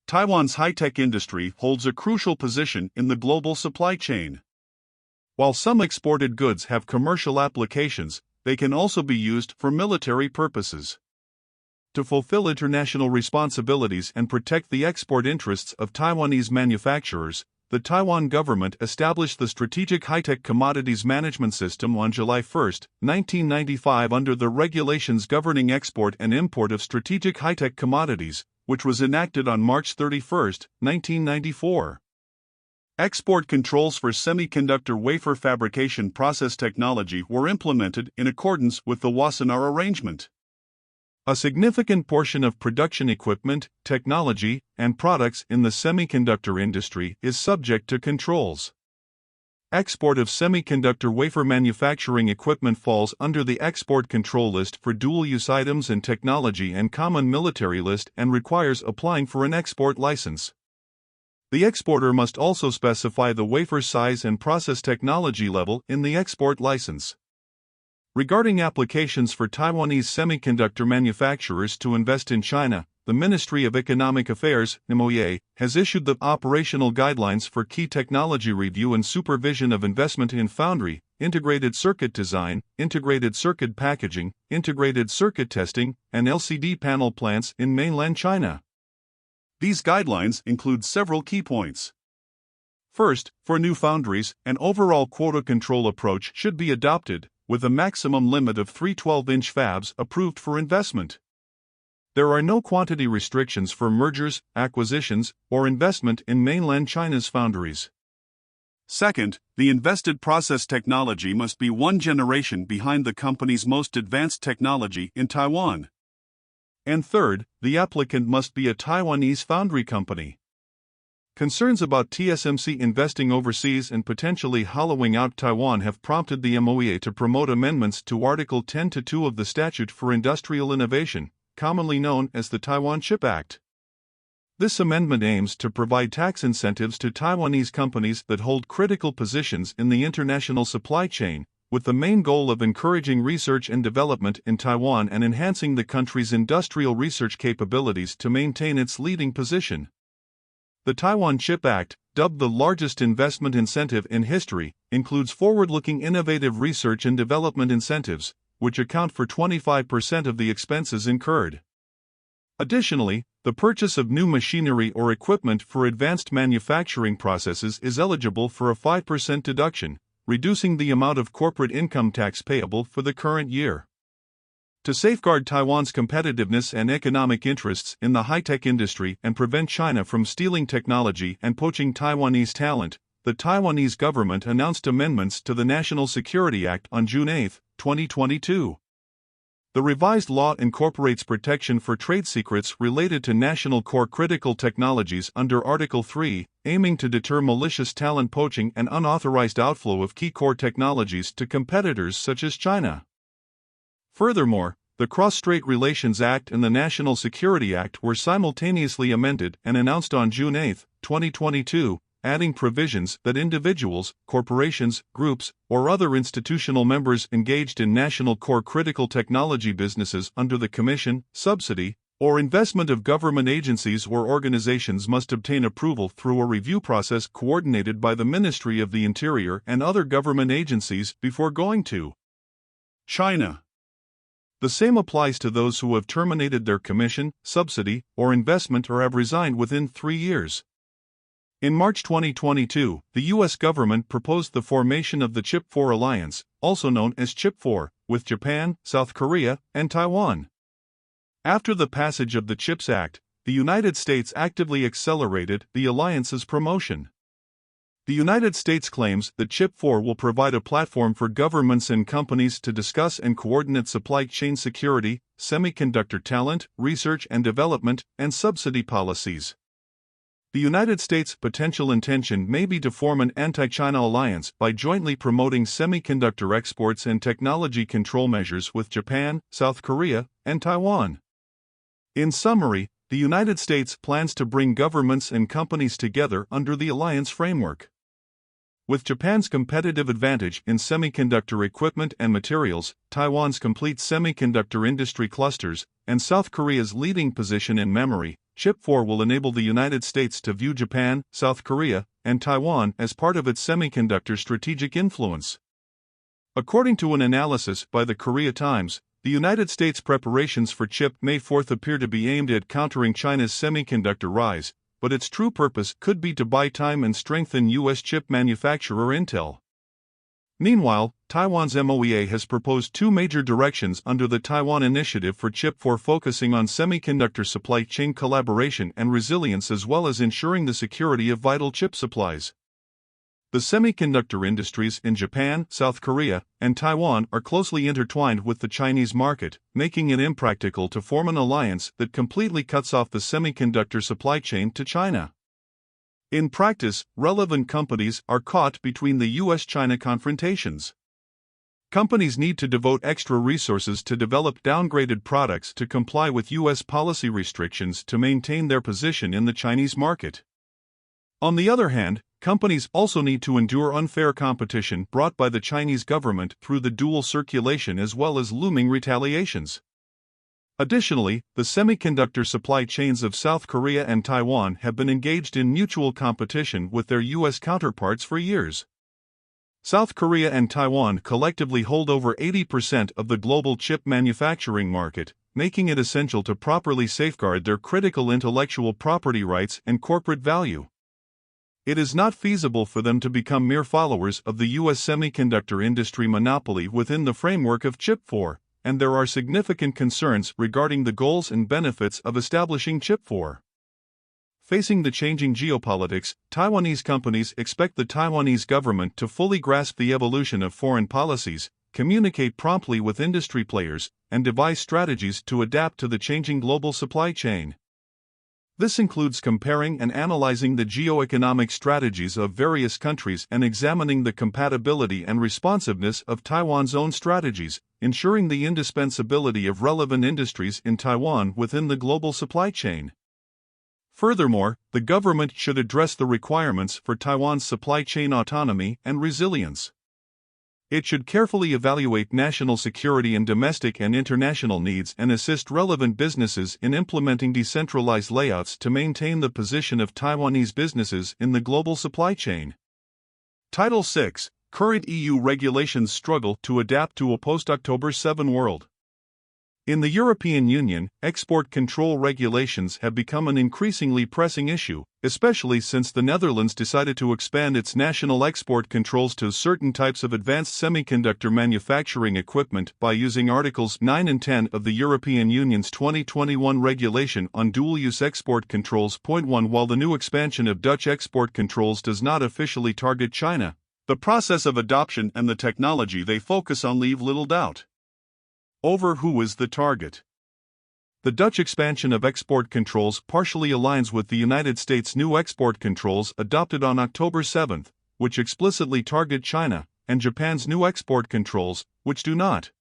Taiwan's high-tech industry holds a crucial position in the global supply chain. While some exported goods have commercial applications, they can also be used for military purposes. To fulfill international responsibilities and protect the export interests of Taiwanese manufacturers, the Taiwan government established the Strategic High-Tech Commodities Management System on July 1, 1995 under the regulations governing export and import of strategic high-tech commodities, which was enacted on March 31, 1994. Export controls for semiconductor wafer fabrication process technology were implemented in accordance with the Wassenaar Arrangement. A significant portion of production equipment, technology, and products in the semiconductor industry is subject to controls. Export of semiconductor wafer manufacturing equipment falls under the Export Control List for dual-use items and technology and Common Military List and requires applying for an export license. The exporter must also specify the wafer size and process technology level in the export license. Regarding applications for Taiwanese semiconductor manufacturers to invest in China, the Ministry of Economic Affairs (MOE) has issued the operational guidelines for key technology review and supervision of investment in foundry, integrated circuit design, integrated circuit packaging, integrated circuit testing, and LCD panel plants in mainland China. These guidelines include several key points. First, for new foundries, an overall quota control approach should be adopted, with a maximum limit of 3 12-inch fabs approved for investment. There are no quantity restrictions for mergers, acquisitions, or investment in mainland China's foundries. Second, the invested process technology must be one generation behind the company's most advanced technology in Taiwan. And third, the applicant must be a Taiwanese foundry company. Concerns about TSMC investing overseas and potentially hollowing out Taiwan have prompted the MOE to promote amendments to Article 10-2 of the Statute for Industrial Innovation, commonly known as the Taiwan Chip Act. This amendment aims to provide tax incentives to Taiwanese companies that hold critical positions in the international supply chain, with the main goal of encouraging research and development in Taiwan and enhancing the country's industrial research capabilities to maintain its leading position. The Taiwan Chip Act, dubbed the largest investment incentive in history, includes forward-looking innovative research and development incentives, which account for 25% of the expenses incurred. Additionally, the purchase of new machinery or equipment for advanced manufacturing processes is eligible for a 5% deduction, reducing the amount of corporate income tax payable for the current year. To safeguard Taiwan's competitiveness and economic interests in the high-tech industry and prevent China from stealing technology and poaching Taiwanese talent, the Taiwanese government announced amendments to the National Security Act on June 8, 2022. The revised law incorporates protection for trade secrets related to national core critical technologies under Article 3, aiming to deter malicious talent poaching and unauthorized outflow of key core technologies to competitors such as China. Furthermore, the Cross-Strait Relations Act and the National Security Act were simultaneously amended and announced on June 8, 2022, adding provisions that individuals, corporations, groups, or other institutional members engaged in national core critical technology businesses under the commission, subsidy, or investment of government agencies or organizations must obtain approval through a review process coordinated by the Ministry of the Interior and other government agencies before going to China. The same applies to those who have terminated their commission, subsidy, or investment or have resigned within 3 years. In March 2022, the U.S. government proposed the formation of the Chip 4 Alliance, also known as Chip 4, with Japan, South Korea, and Taiwan. After the passage of the CHIPS Act, the United States actively accelerated the alliance's promotion. The United States claims that Chip 4 will provide a platform for governments and companies to discuss and coordinate supply chain security, semiconductor talent, research and development, and subsidy policies. The United States' potential intention may be to form an anti-China alliance by jointly promoting semiconductor exports and technology control measures with Japan, South Korea, and Taiwan. In summary, the United States plans to bring governments and companies together under the alliance framework. With Japan's competitive advantage in semiconductor equipment and materials, Taiwan's complete semiconductor industry clusters, and South Korea's leading position in memory, Chip 4 will enable the United States to view Japan, South Korea, and Taiwan as part of its semiconductor strategic influence. According to an analysis by the Korea Times, the United States' preparations for Chip May 4 appear to be aimed at countering China's semiconductor rise, but its true purpose could be to buy time and strengthen U.S. chip manufacturer Intel. Meanwhile, Taiwan's MOEA has proposed 2 major directions under the Taiwan Initiative for Chip 4, focusing on semiconductor supply chain collaboration and resilience as well as ensuring the security of vital chip supplies. The semiconductor industries in Japan, South Korea, and Taiwan are closely intertwined with the Chinese market, making it impractical to form an alliance that completely cuts off the semiconductor supply chain to China. In practice, relevant companies are caught between the US-China confrontations. Companies need to devote extra resources to develop downgraded products to comply with US policy restrictions to maintain their position in the Chinese market. On the other hand, companies also need to endure unfair competition brought by the Chinese government through the dual circulation as well as looming retaliations. Additionally, the semiconductor supply chains of South Korea and Taiwan have been engaged in mutual competition with their U.S. counterparts for years. South Korea and Taiwan collectively hold over 80% of the global chip manufacturing market, making it essential to properly safeguard their critical intellectual property rights and corporate value. It is not feasible for them to become mere followers of the U.S. semiconductor industry monopoly within the framework of Chip 4, and there are significant concerns regarding the goals and benefits of establishing Chip 4. Facing the changing geopolitics, Taiwanese companies expect the Taiwanese government to fully grasp the evolution of foreign policies, communicate promptly with industry players, and devise strategies to adapt to the changing global supply chain. This includes comparing and analyzing the geo-economic strategies of various countries and examining the compatibility and responsiveness of Taiwan's own strategies, ensuring the indispensability of relevant industries in Taiwan within the global supply chain. Furthermore, the government should address the requirements for Taiwan's supply chain autonomy and resilience. It should carefully evaluate national security and domestic and international needs and assist relevant businesses in implementing decentralized layouts to maintain the position of Taiwanese businesses in the global supply chain. Title 6. Current EU regulations struggle to adapt to a post-October 7 world. In the European Union, export control regulations have become an increasingly pressing issue, especially since the Netherlands decided to expand its national export controls to certain types of advanced semiconductor manufacturing equipment by using Articles 9 and 10 of the European Union's 2021 Regulation on Dual-Use Export Controls. 1. While the new expansion of Dutch export controls does not officially target China, the process of adoption and the technology they focus on leave little doubt over who is the target. The Dutch expansion of export controls partially aligns with the United States' new export controls adopted on October 7, which explicitly target China, and Japan's new export controls, which do not.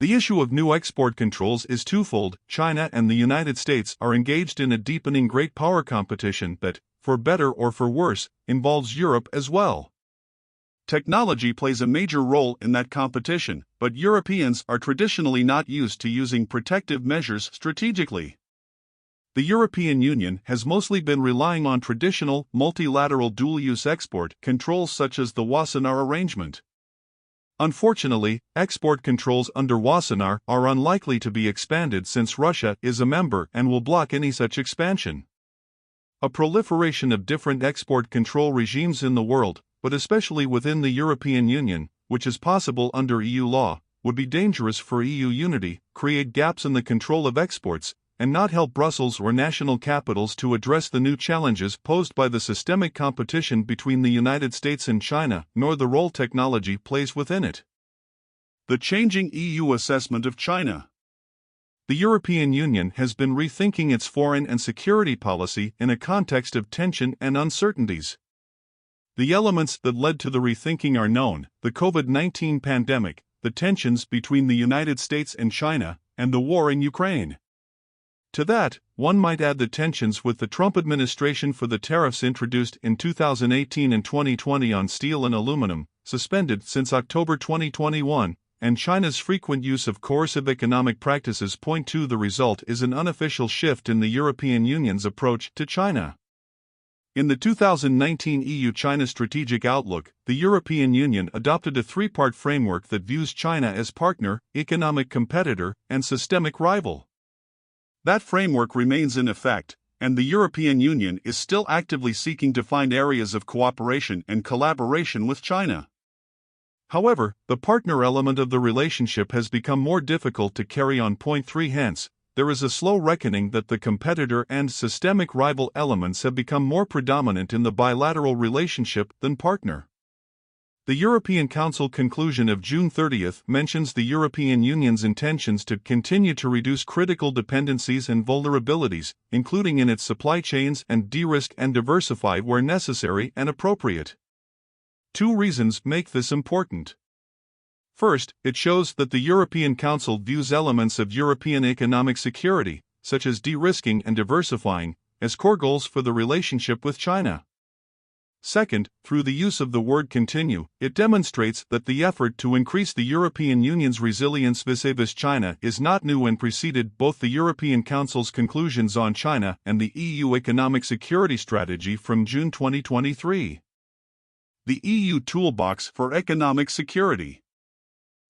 The issue of new export controls is twofold. China and the United States are engaged in a deepening great power competition that, for better or for worse, involves Europe as well. Technology plays a major role in that competition, but Europeans are traditionally not used to using protective measures strategically. The European Union has mostly been relying on traditional, multilateral dual-use export controls such as the Wassenaar Arrangement. Unfortunately, export controls under Wassenaar are unlikely to be expanded since Russia is a member and will block any such expansion. A proliferation of different export control regimes in the world, but especially within the European Union, which is possible under EU law, would be dangerous for EU unity, create gaps in the control of exports, and not help Brussels or national capitals to address the new challenges posed by the systemic competition between the United States and China, nor the role technology plays within it. The changing EU assessment of China. The European Union has been rethinking its foreign and security policy in a context of tension and uncertainties. The elements that led to the rethinking are known: the COVID-19 pandemic, the tensions between the United States and China, and the war in Ukraine. To that, one might add the tensions with the Trump administration for the tariffs introduced in 2018 and 2020 on steel and aluminum, suspended since October 2021, and China's frequent use of coercive economic practices. 2. The result is an unofficial shift in the European Union's approach to China. In the 2019 EU-China Strategic Outlook, the European Union adopted a three-part framework that views China as partner, economic competitor, and systemic rival. That framework remains in effect, and the European Union is still actively seeking to find areas of cooperation and collaboration with China. However, the partner element of the relationship has become more difficult to carry on. 3. Hence, there is a slow reckoning that the competitor and systemic rival elements have become more predominant in the bilateral relationship than partner. The European Council conclusion of June 30 mentions the European Union's intentions to continue to reduce critical dependencies and vulnerabilities, including in its supply chains, and de-risk and diversify where necessary and appropriate. 2 reasons make this important. First, it shows that the European Council views elements of European economic security, such as de-risking and diversifying, as core goals for the relationship with China. Second, through the use of the word continue, it demonstrates that the effort to increase the European Union's resilience vis-à-vis China is not new and preceded both the European Council's conclusions on China and the EU Economic Security Strategy from June 2023. The EU Toolbox for Economic Security.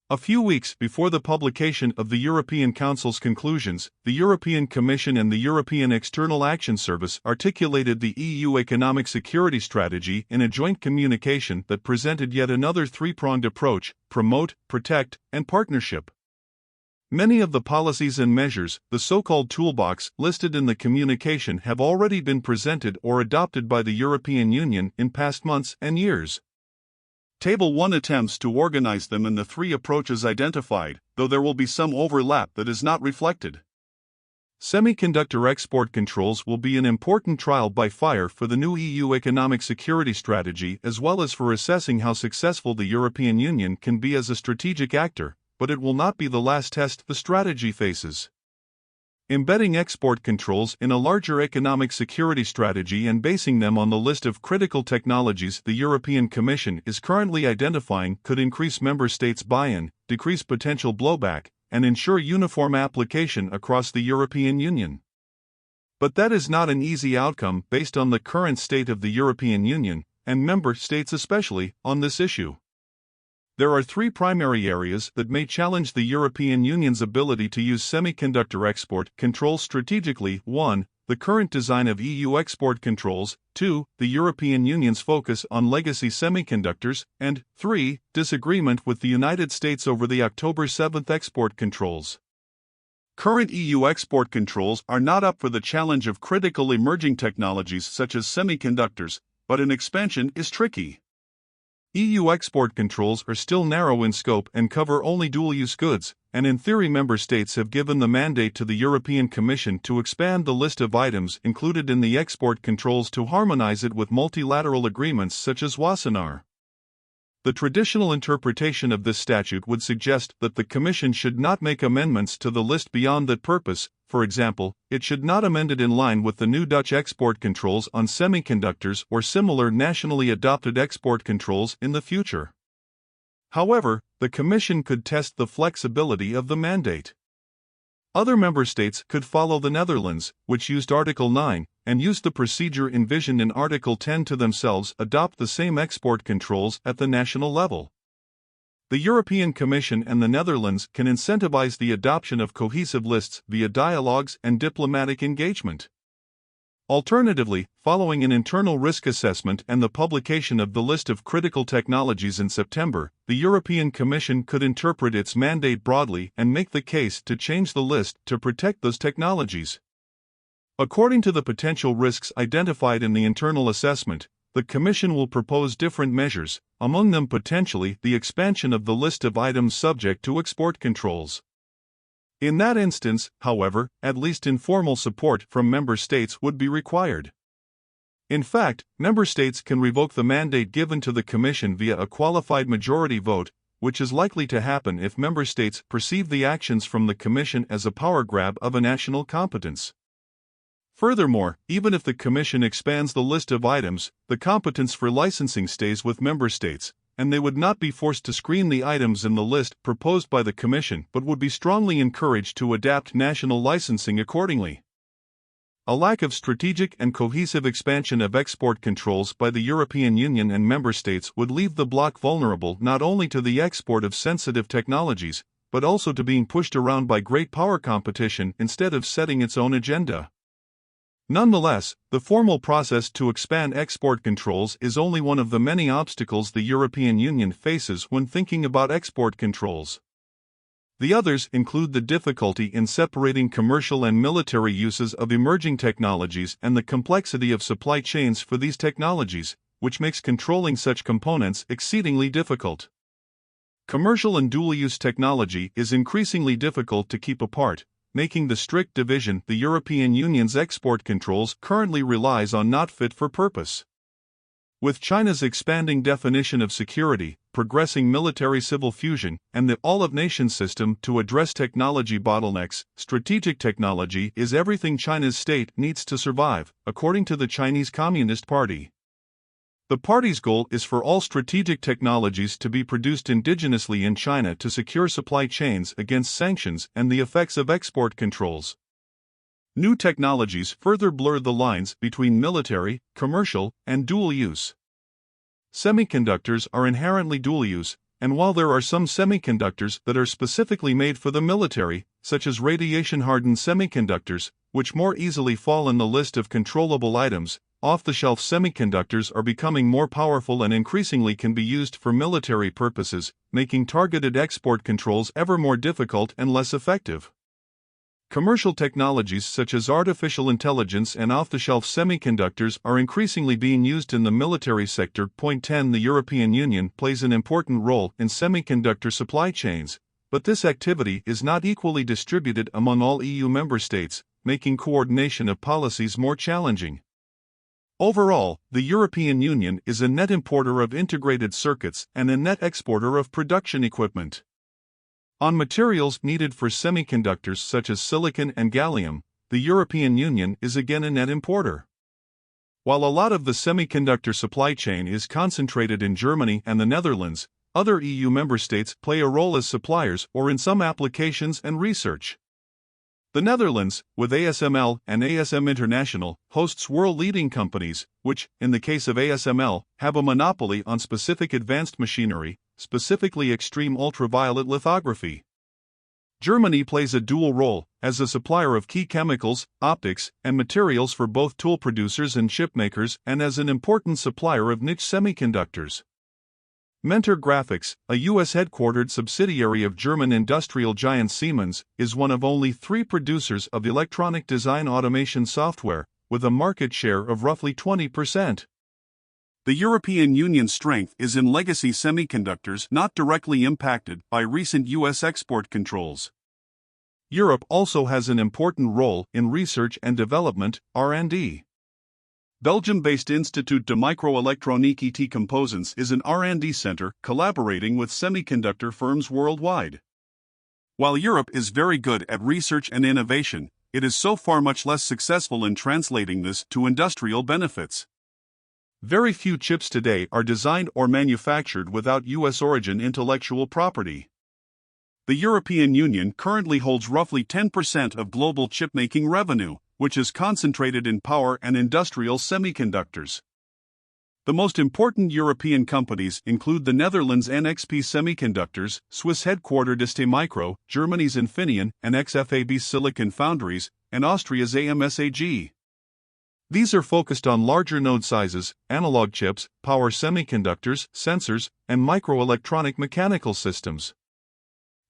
A few weeks before the publication of the European Council's conclusions, the European Commission and the European External Action Service articulated the EU Economic Security Strategy in a joint communication that presented yet another three-pronged approach: promote, protect, and partnership. Many of the policies and measures, the so-called toolbox, listed in the communication have already been presented or adopted by the European Union in past months and years. Table 1 attempts to organize them in the three approaches identified, though there will be some overlap that is not reflected. Semiconductor export controls will be an important trial by fire for the new EU economic security strategy, as well as for assessing how successful the European Union can be as a strategic actor, but it will not be the last test the strategy faces. Embedding export controls in a larger economic security strategy and basing them on the list of critical technologies the European Commission is currently identifying could increase member states' buy-in, decrease potential blowback, and ensure uniform application across the European Union. But that is not an easy outcome based on the current state of the European Union, and member states especially, on this issue. There are three primary areas that may challenge the European Union's ability to use semiconductor export controls strategically: 1. The current design of EU export controls, 2. The European Union's focus on legacy semiconductors, and 3. Disagreement with the United States over the October 7 export controls. Current EU export controls are not up for the challenge of critical emerging technologies such as semiconductors, but an expansion is tricky. EU export controls are still narrow in scope and cover only dual-use goods, and in theory member states have given the mandate to the European Commission to expand the list of items included in the export controls to harmonize it with multilateral agreements such as Wassenaar. The traditional interpretation of this statute would suggest that the Commission should not make amendments to the list beyond that purpose. For example, it should not amend it in line with the new Dutch export controls on semiconductors or similar nationally adopted export controls in the future. However, the Commission could test the flexibility of the mandate. Other member states could follow the Netherlands, which used Article 9, and used the procedure envisioned in Article 10 to themselves adopt the same export controls at the national level. The European Commission and the Netherlands can incentivize the adoption of cohesive lists via dialogues and diplomatic engagement. Alternatively, following an internal risk assessment and the publication of the list of critical technologies in September, the European Commission could interpret its mandate broadly and make the case to change the list to protect those technologies. According to the potential risks identified in the internal assessment, the Commission will propose different measures, among them potentially the expansion of the list of items subject to export controls. In that instance, however, at least informal support from member states would be required. In fact, member states can revoke the mandate given to the Commission via a qualified majority vote, which is likely to happen if member states perceive the actions from the Commission as a power grab of a national competence. Furthermore, even if the Commission expands the list of items, the competence for licensing stays with member states, and they would not be forced to screen the items in the list proposed by the Commission but would be strongly encouraged to adapt national licensing accordingly. A lack of strategic and cohesive expansion of export controls by the European Union and member states would leave the bloc vulnerable not only to the export of sensitive technologies, but also to being pushed around by great power competition instead of setting its own agenda. Nonetheless, the formal process to expand export controls is only one of the many obstacles the European Union faces when thinking about export controls. The others include the difficulty in separating commercial and military uses of emerging technologies and the complexity of supply chains for these technologies, which makes controlling such components exceedingly difficult. Commercial and dual-use technology is increasingly difficult to keep apart, making the strict division the European Union's export controls currently relies on not fit for purpose. With China's expanding definition of security, progressing military-civil fusion, and the all-of-nations system to address technology bottlenecks, strategic technology is everything China's state needs to survive, according to the Chinese Communist Party. The party's goal is for all strategic technologies to be produced indigenously in China to secure supply chains against sanctions and the effects of export controls. New technologies further blur the lines between military, commercial, and dual use. Semiconductors are inherently dual use, and while there are some semiconductors that are specifically made for the military, such as radiation-hardened semiconductors, which more easily fall in the list of controllable items, off-the-shelf semiconductors are becoming more powerful and increasingly can be used for military purposes, making targeted export controls ever more difficult and less effective. Commercial technologies such as artificial intelligence and off-the-shelf semiconductors are increasingly being used in the military sector. Point 10. The European Union plays an important role in semiconductor supply chains, but this activity is not equally distributed among all EU member states, making coordination of policies more challenging. Overall, the European Union is a net importer of integrated circuits and a net exporter of production equipment. On materials needed for semiconductors such as silicon and gallium, the European Union is again a net importer. While a lot of the semiconductor supply chain is concentrated in Germany and the Netherlands, other EU member states play a role as suppliers or in some applications and research. The Netherlands, with ASML and ASM International, hosts world-leading companies, which, in the case of ASML, have a monopoly on specific advanced machinery, specifically extreme ultraviolet lithography. Germany plays a dual role, as a supplier of key chemicals, optics, and materials for both tool producers and chipmakers, and as an important supplier of niche semiconductors. Mentor Graphics, a US-headquartered subsidiary of German industrial giant Siemens, is one of only 3 producers of electronic design automation software, with a market share of roughly 20%. The European Union's strength is in legacy semiconductors not directly impacted by recent US export controls. Europe also has an important role in research and development, R&D. Belgium-based Institut de Microélectronique et Composants is an R&D center collaborating with semiconductor firms worldwide. While Europe is very good at research and innovation, it is so far much less successful in translating this to industrial benefits. Very few chips today are designed or manufactured without US origin intellectual property. The European Union currently holds roughly 10% of global chip-making revenue, which is concentrated in power and industrial semiconductors. The most important European companies include the Netherlands' NXP Semiconductors, Swiss-headquartered STMicro, Germany's Infineon and XFAB Silicon Foundries, and Austria's AMSAG. These are focused on larger node sizes, analog chips, power semiconductors, sensors, and microelectronic mechanical systems.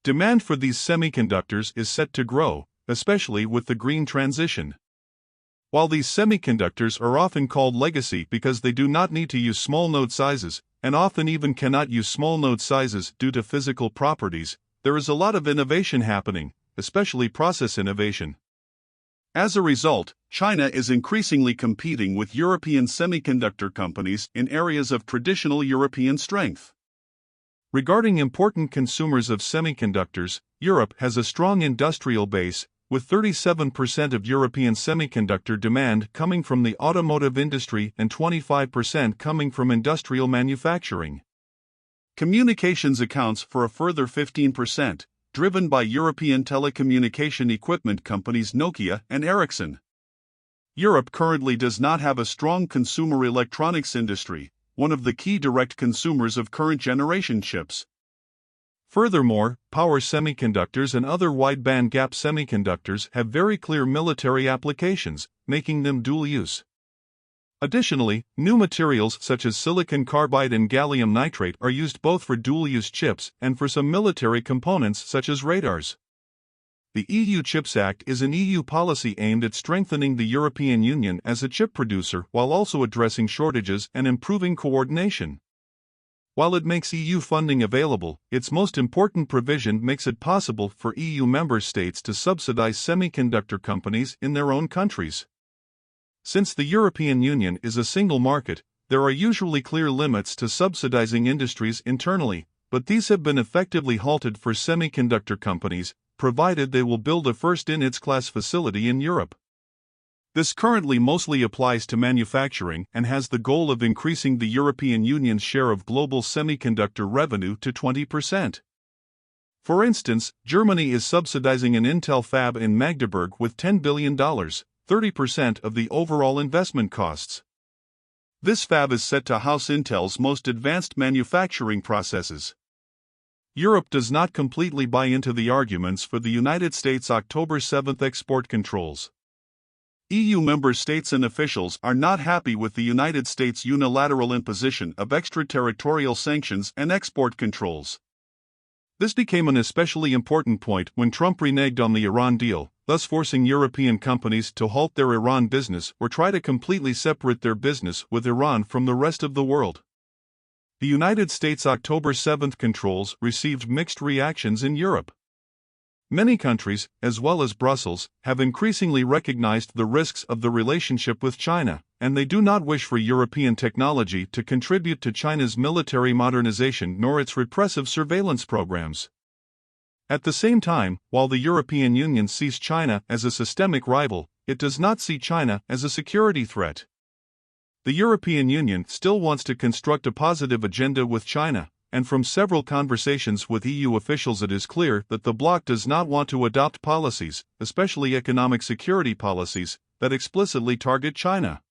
Demand for these semiconductors is set to grow, especially with the green transition. While these semiconductors are often called legacy because they do not need to use small node sizes, and often even cannot use small node sizes due to physical properties, there is a lot of innovation happening, especially process innovation. As a result, China is increasingly competing with European semiconductor companies in areas of traditional European strength. Regarding important consumers of semiconductors, Europe has a strong industrial base, with 37% of European semiconductor demand coming from the automotive industry and 25% coming from industrial manufacturing. Communications accounts for a further 15%, driven by European telecommunication equipment companies Nokia and Ericsson. Europe currently does not have a strong consumer electronics industry, one of the key direct consumers of current generation chips. Furthermore, power semiconductors and other wide-band gap semiconductors have very clear military applications, making them dual-use. Additionally, new materials such as silicon carbide and gallium nitrate are used both for dual-use chips and for some military components such as radars. The EU Chips Act is an EU policy aimed at strengthening the European Union as a chip producer while also addressing shortages and improving coordination. While it makes EU funding available, its most important provision makes it possible for EU member states to subsidize semiconductor companies in their own countries. Since the European Union is a single market, there are usually clear limits to subsidizing industries internally, but these have been effectively halted for semiconductor companies, provided they will build a first-in-its-class facility in Europe. This currently mostly applies to manufacturing and has the goal of increasing the European Union's share of global semiconductor revenue to 20%. For instance, Germany is subsidizing an Intel fab in Magdeburg with $10 billion, 30% of the overall investment costs. This fab is set to house Intel's most advanced manufacturing processes. Europe does not completely buy into the arguments for the United States' October 7 export controls. EU member states and officials are not happy with the United States' unilateral imposition of extraterritorial sanctions and export controls. This became an especially important point when Trump reneged on the Iran deal, thus forcing European companies to halt their Iran business or try to completely separate their business with Iran from the rest of the world. The United States' October 7 controls received mixed reactions in Europe. Many countries, as well as Brussels, have increasingly recognized the risks of the relationship with China, and they do not wish for European technology to contribute to China's military modernization nor its repressive surveillance programs. At the same time, while the European Union sees China as a systemic rival, it does not see China as a security threat. The European Union still wants to construct a positive agenda with China, and from several conversations with EU officials it is clear that the bloc does not want to adopt policies, especially economic security policies, that explicitly target China.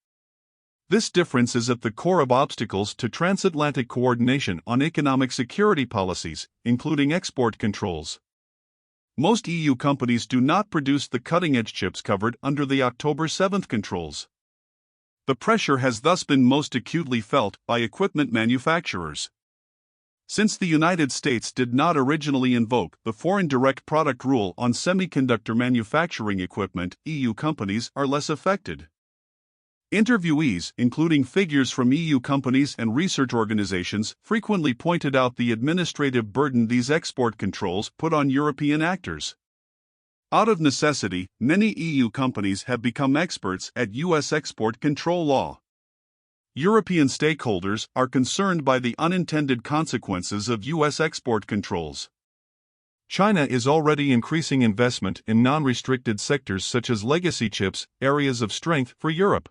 This difference is at the core of obstacles to transatlantic coordination on economic security policies, including export controls. Most EU companies do not produce the cutting-edge chips covered under the October 7 controls. The pressure has thus been most acutely felt by equipment manufacturers. Since the United States did not originally invoke the Foreign Direct Product Rule on semiconductor manufacturing equipment, EU companies are less affected. Interviewees, including figures from EU companies and research organizations, frequently pointed out the administrative burden these export controls put on European actors. Out of necessity, many EU companies have become experts at U.S. export control law. European stakeholders are concerned by the unintended consequences of U.S. export controls. China is already increasing investment in non-restricted sectors such as legacy chips, areas of strength for Europe.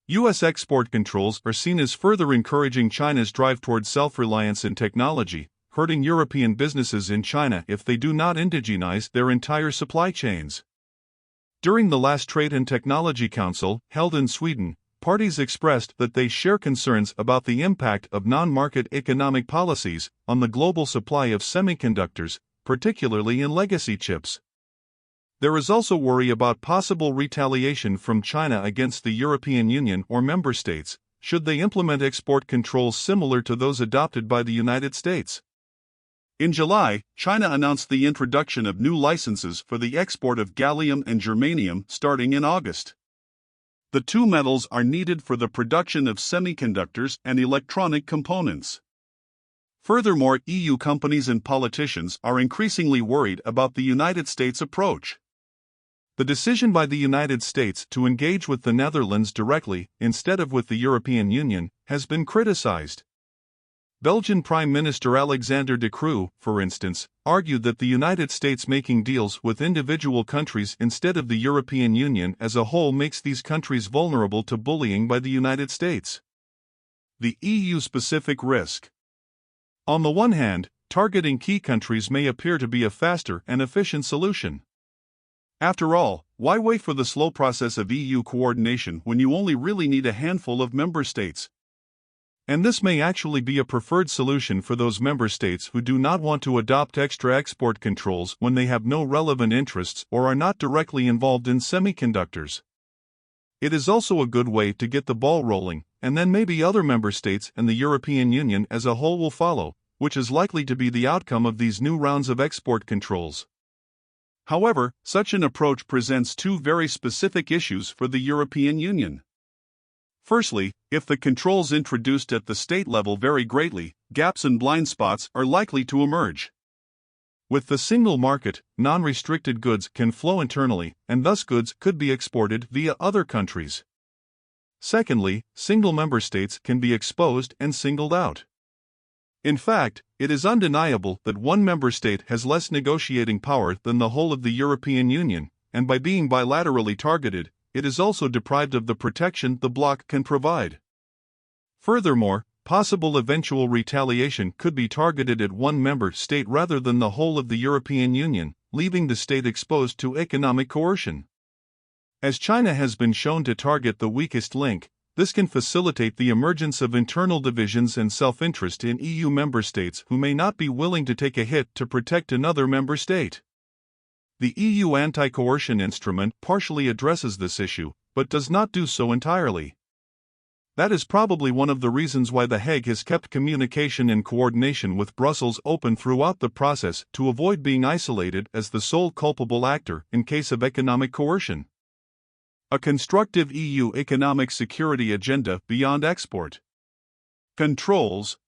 U.S. export controls are seen as further encouraging China's drive toward self-reliance in technology, hurting European businesses in China if they do not indigenize their entire supply chains. During the last Trade and Technology Council, held in Sweden, parties expressed that they share concerns about the impact of non-market economic policies on the global supply of semiconductors, particularly in legacy chips. There is also worry about possible retaliation from China against the European Union or member states, should they implement export controls similar to those adopted by the United States. In July, China announced the introduction of new licenses for the export of gallium and germanium starting in August. The two metals are needed for the production of semiconductors and electronic components. Furthermore, EU companies and politicians are increasingly worried about the United States' approach. The decision by the United States to engage with the Netherlands directly, instead of with the European Union, has been criticized. Belgian Prime Minister Alexander De Croo, for instance, argued that the United States making deals with individual countries instead of the European Union as a whole makes these countries vulnerable to bullying by the United States. The EU-specific risk. On the one hand, targeting key countries may appear to be a faster and efficient solution. After all, why wait for the slow process of EU coordination when you only really need a handful of member states? And this may actually be a preferred solution for those member states who do not want to adopt extra export controls when they have no relevant interests or are not directly involved in semiconductors. It is also a good way to get the ball rolling, and then maybe other member states and the European Union as a whole will follow, which is likely to be the outcome of these new rounds of export controls. However, such an approach presents two very specific issues for the European Union. Firstly, if the controls introduced at the state level vary greatly, gaps and blind spots are likely to emerge. With the single market, non-restricted goods can flow internally, and thus goods could be exported via other countries. Secondly, single member states can be exposed and singled out. In fact, it is undeniable that one member state has less negotiating power than the whole of the European Union, and by being bilaterally targeted, it is also deprived of the protection the bloc can provide. Furthermore, possible eventual retaliation could be targeted at one member state rather than the whole of the European Union, leaving the state exposed to economic coercion. As China has been shown to target the weakest link, this can facilitate the emergence of internal divisions and self-interest in EU member states who may not be willing to take a hit to protect another member state. The EU anti-coercion instrument partially addresses this issue, but does not do so entirely. That is probably one of the reasons why The Hague has kept communication and coordination with Brussels open throughout the process to avoid being isolated as the sole culpable actor in case of economic coercion. A constructive EU economic security agenda beyond export controls.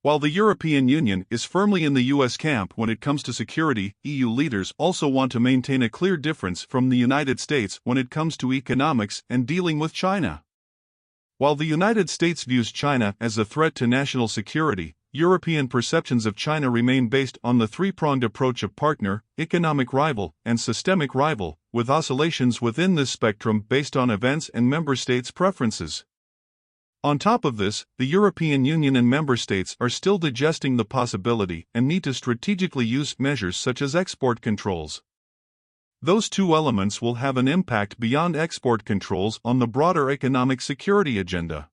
While the European Union is firmly in the US camp when it comes to security, EU leaders also want to maintain a clear difference from the United States when it comes to economics and dealing with China. While the United States views China as a threat to national security, European perceptions of China remain based on the three-pronged approach of partner, economic rival, and systemic rival, with oscillations within this spectrum based on events and member states' preferences. On top of this, the European Union and member states are still digesting the possibility and need to strategically use measures such as export controls. Those two elements will have an impact beyond export controls on the broader economic security agenda.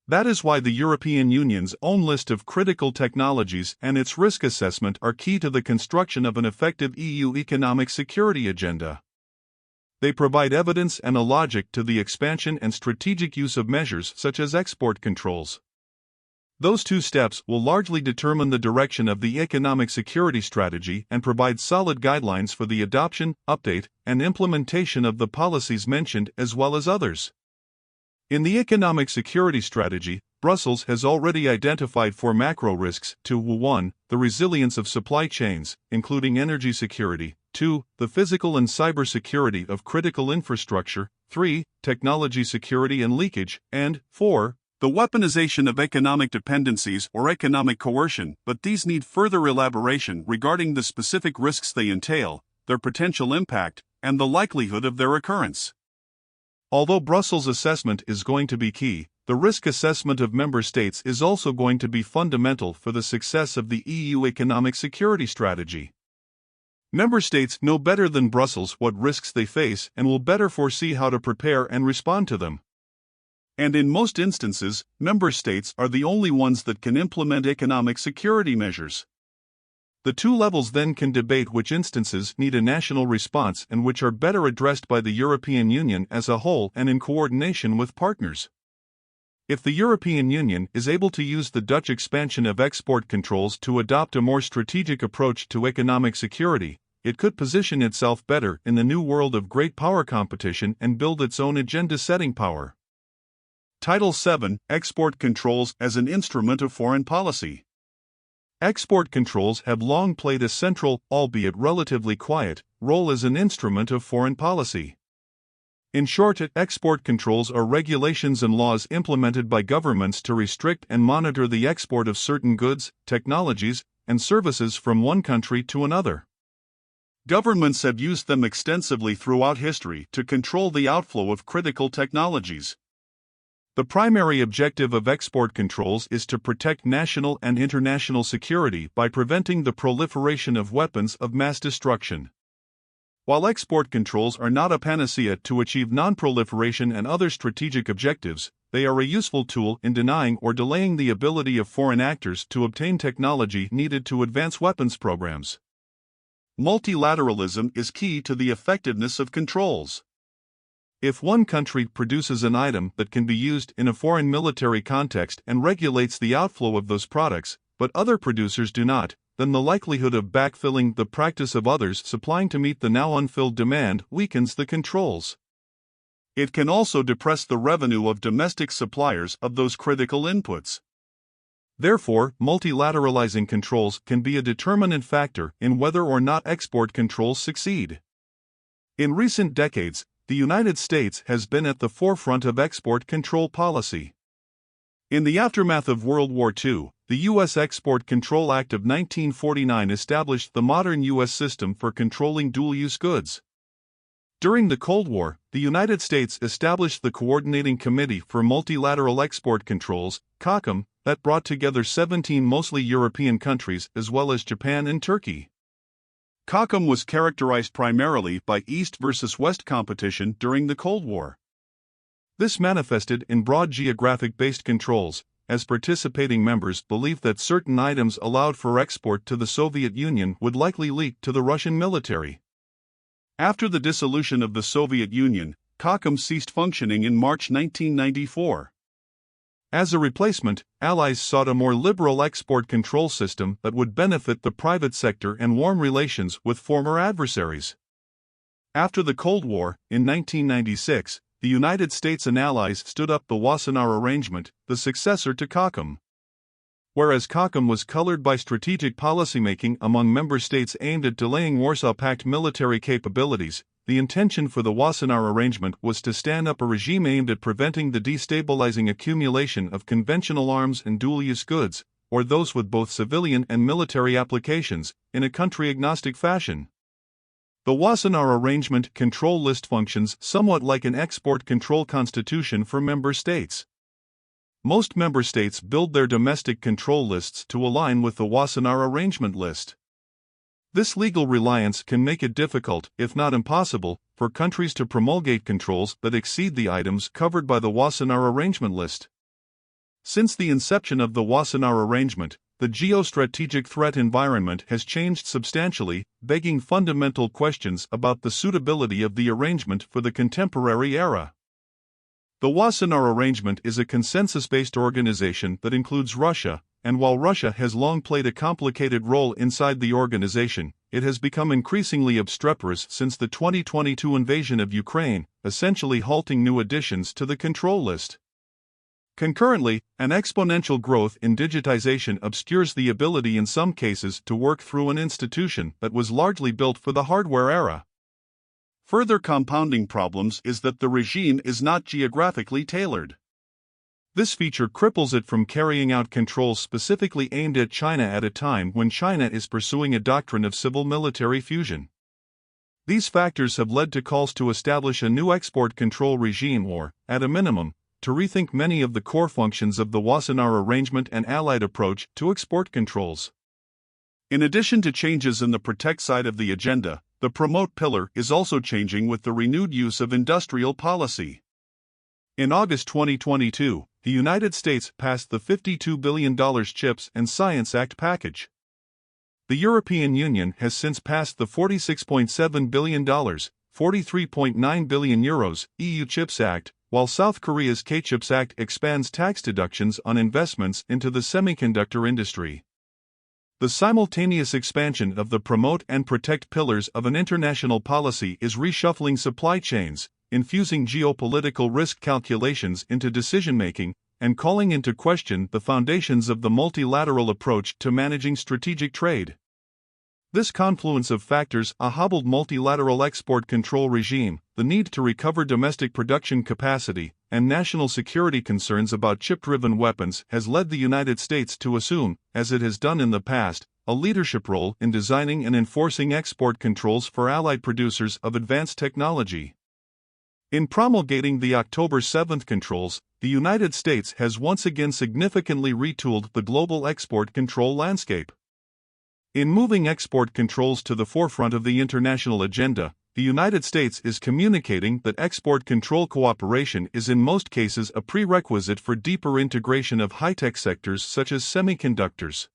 That is why the European Union's own list of critical technologies and its risk assessment are key to the construction of an effective EU economic security agenda. They provide evidence and a logic to the expansion and strategic use of measures such as export controls. Those two steps will largely determine the direction of the economic security strategy and provide solid guidelines for the adoption, update, and implementation of the policies mentioned as well as others. In the economic security strategy, Brussels has already identified four macro risks to 1. The resilience of supply chains, including energy security, 2. The physical and cyber security of critical infrastructure, 3. Technology security and leakage, and 4. The weaponization of economic dependencies or economic coercion, but these need further elaboration regarding the specific risks they entail, their potential impact, and the likelihood of their occurrence. Although Brussels' assessment is going to be key, the risk assessment of member states is also going to be fundamental for the success of the EU economic security strategy. Member states know better than Brussels what risks they face and will better foresee how to prepare and respond to them. And in most instances, member states are the only ones that can implement economic security measures. The two levels then can debate which instances need a national response and which are better addressed by the European Union as a whole and in coordination with partners. If the European Union is able to use the Dutch expansion of export controls to adopt a more strategic approach to economic security, it could position itself better in the new world of great power competition and build its own agenda-setting power. Title 7: Export Controls as an Instrument of Foreign Policy. Export controls have long played a central, albeit relatively quiet, role as an instrument of foreign policy. In short, export controls are regulations and laws implemented by governments to restrict and monitor the export of certain goods, technologies, and services from one country to another. Governments have used them extensively throughout history to control the outflow of critical technologies. The primary objective of export controls is to protect national and international security by preventing the proliferation of weapons of mass destruction. While export controls are not a panacea to achieve non-proliferation and other strategic objectives, they are a useful tool in denying or delaying the ability of foreign actors to obtain technology needed to advance weapons programs. Multilateralism is key to the effectiveness of controls. If one country produces an item that can be used in a foreign military context and regulates the outflow of those products, but other producers do not, then the likelihood of backfilling the practice of others supplying to meet the now unfilled demand weakens the controls. It can also depress the revenue of domestic suppliers of those critical inputs. Therefore, multilateralizing controls can be a determinant factor in whether or not export controls succeed. In recent decades, the United States has been at the forefront of export control policy. In the aftermath of World War II, the U.S. Export Control Act of 1949 established the modern U.S. system for controlling dual-use goods. During the Cold War, the United States established the Coordinating Committee for Multilateral Export Controls, COCOM, that brought together 17 mostly European countries as well as Japan and Turkey. COCOM was characterized primarily by East versus West competition during the Cold War. This manifested in broad geographic-based controls, as participating members believed that certain items allowed for export to the Soviet Union would likely leak to the Russian military. After the dissolution of the Soviet Union, COCOM ceased functioning in March 1994. As a replacement, allies sought a more liberal export control system that would benefit the private sector and warm relations with former adversaries. After the Cold War, in 1996, the United States and allies stood up the Wassenaar Arrangement, the successor to COCOM. Whereas COCOM was colored by strategic policymaking among member states aimed at delaying Warsaw Pact military capabilities, the intention for the Wassenaar Arrangement was to stand up a regime aimed at preventing the destabilizing accumulation of conventional arms and dual-use goods, or those with both civilian and military applications, in a country-agnostic fashion. The Wassenaar Arrangement control list functions somewhat like an export control constitution for member states. Most member states build their domestic control lists to align with the Wassenaar Arrangement list. This legal reliance can make it difficult, if not impossible, for countries to promulgate controls that exceed the items covered by the Wassenaar Arrangement list. Since the inception of the Wassenaar Arrangement, the geostrategic threat environment has changed substantially, begging fundamental questions about the suitability of the arrangement for the contemporary era. The Wassenaar Arrangement is a consensus-based organization that includes Russia, and while Russia has long played a complicated role inside the organization, it has become increasingly obstreperous since the 2022 invasion of Ukraine, essentially halting new additions to the control list. Concurrently, an exponential growth in digitization obscures the ability in some cases to work through an institution that was largely built for the hardware era. Further compounding problems is that the regime is not geographically tailored. This feature cripples it from carrying out controls specifically aimed at China at a time when China is pursuing a doctrine of civil-military fusion. These factors have led to calls to establish a new export control regime or, at a minimum, to rethink many of the core functions of the Wassenaar Arrangement and allied approach to export controls. In addition to changes in the protect side of the agenda, the promote pillar is also changing with the renewed use of industrial policy. In August 2022, the United States passed the $52 billion CHIPS and Science Act package. The European Union has since passed the $46.7 billion, €43.9 billion EU CHIPS Act, while South Korea's K-CHIPS Act expands tax deductions on investments into the semiconductor industry. The simultaneous expansion of the promote and protect pillars of an international policy is reshuffling supply chains, infusing geopolitical risk calculations into decision-making, and calling into question the foundations of the multilateral approach to managing strategic trade. This confluence of factors, a hobbled multilateral export control regime, the need to recover domestic production capacity, and national security concerns about chip-driven weapons has led the United States to assume, as it has done in the past, a leadership role in designing and enforcing export controls for allied producers of advanced technology. In promulgating the October 7 controls, the United States has once again significantly retooled the global export control landscape. In moving export controls to the forefront of the international agenda, the United States is communicating that export control cooperation is in most cases a prerequisite for deeper integration of high-tech sectors such as semiconductors.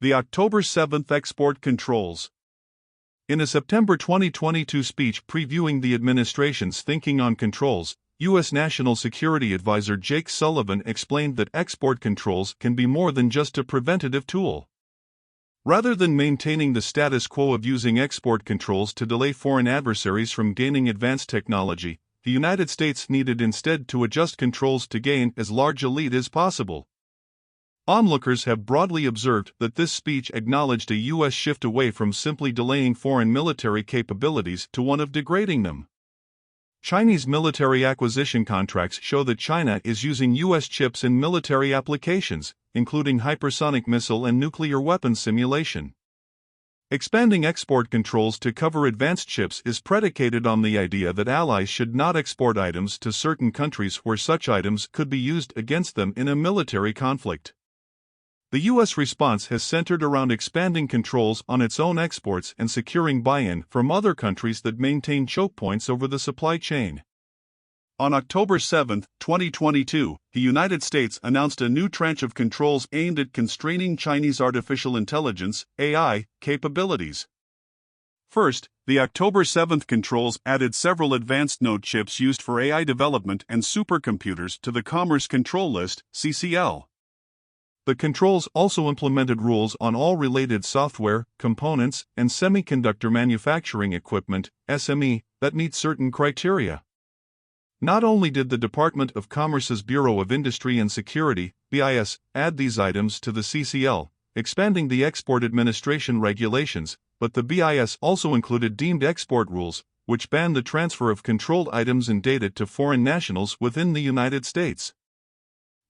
The October 7 export controls. In a September 2022 speech previewing the administration's thinking on controls, U.S. National Security Advisor Jake Sullivan explained that export controls can be more than just a preventative tool. Rather than maintaining the status quo of using export controls to delay foreign adversaries from gaining advanced technology, the United States needed instead to adjust controls to gain as large a lead as possible. Onlookers have broadly observed that this speech acknowledged a U.S. shift away from simply delaying foreign military capabilities to one of degrading them. Chinese military acquisition contracts show that China is using U.S. chips in military applications, including hypersonic missile and nuclear weapons simulation. Expanding export controls to cover advanced chips is predicated on the idea that allies should not export items to certain countries where such items could be used against them in a military conflict. The U.S. response has centered around expanding controls on its own exports and securing buy-in from other countries that maintain choke points over the supply chain. On October 7, 2022, the United States announced a new tranche of controls aimed at constraining Chinese artificial intelligence (AI) capabilities. First, the October 7 controls added several advanced node chips used for AI development and supercomputers to the Commerce Control List (CCL). The controls also implemented rules on all related software, components, and semiconductor manufacturing equipment (SME) that meet certain criteria. Not only did the Department of Commerce's Bureau of Industry and Security, BIS, add these items to the CCL, expanding the Export Administration regulations, but the BIS also included deemed export rules, which ban the transfer of controlled items and data to foreign nationals within the United States.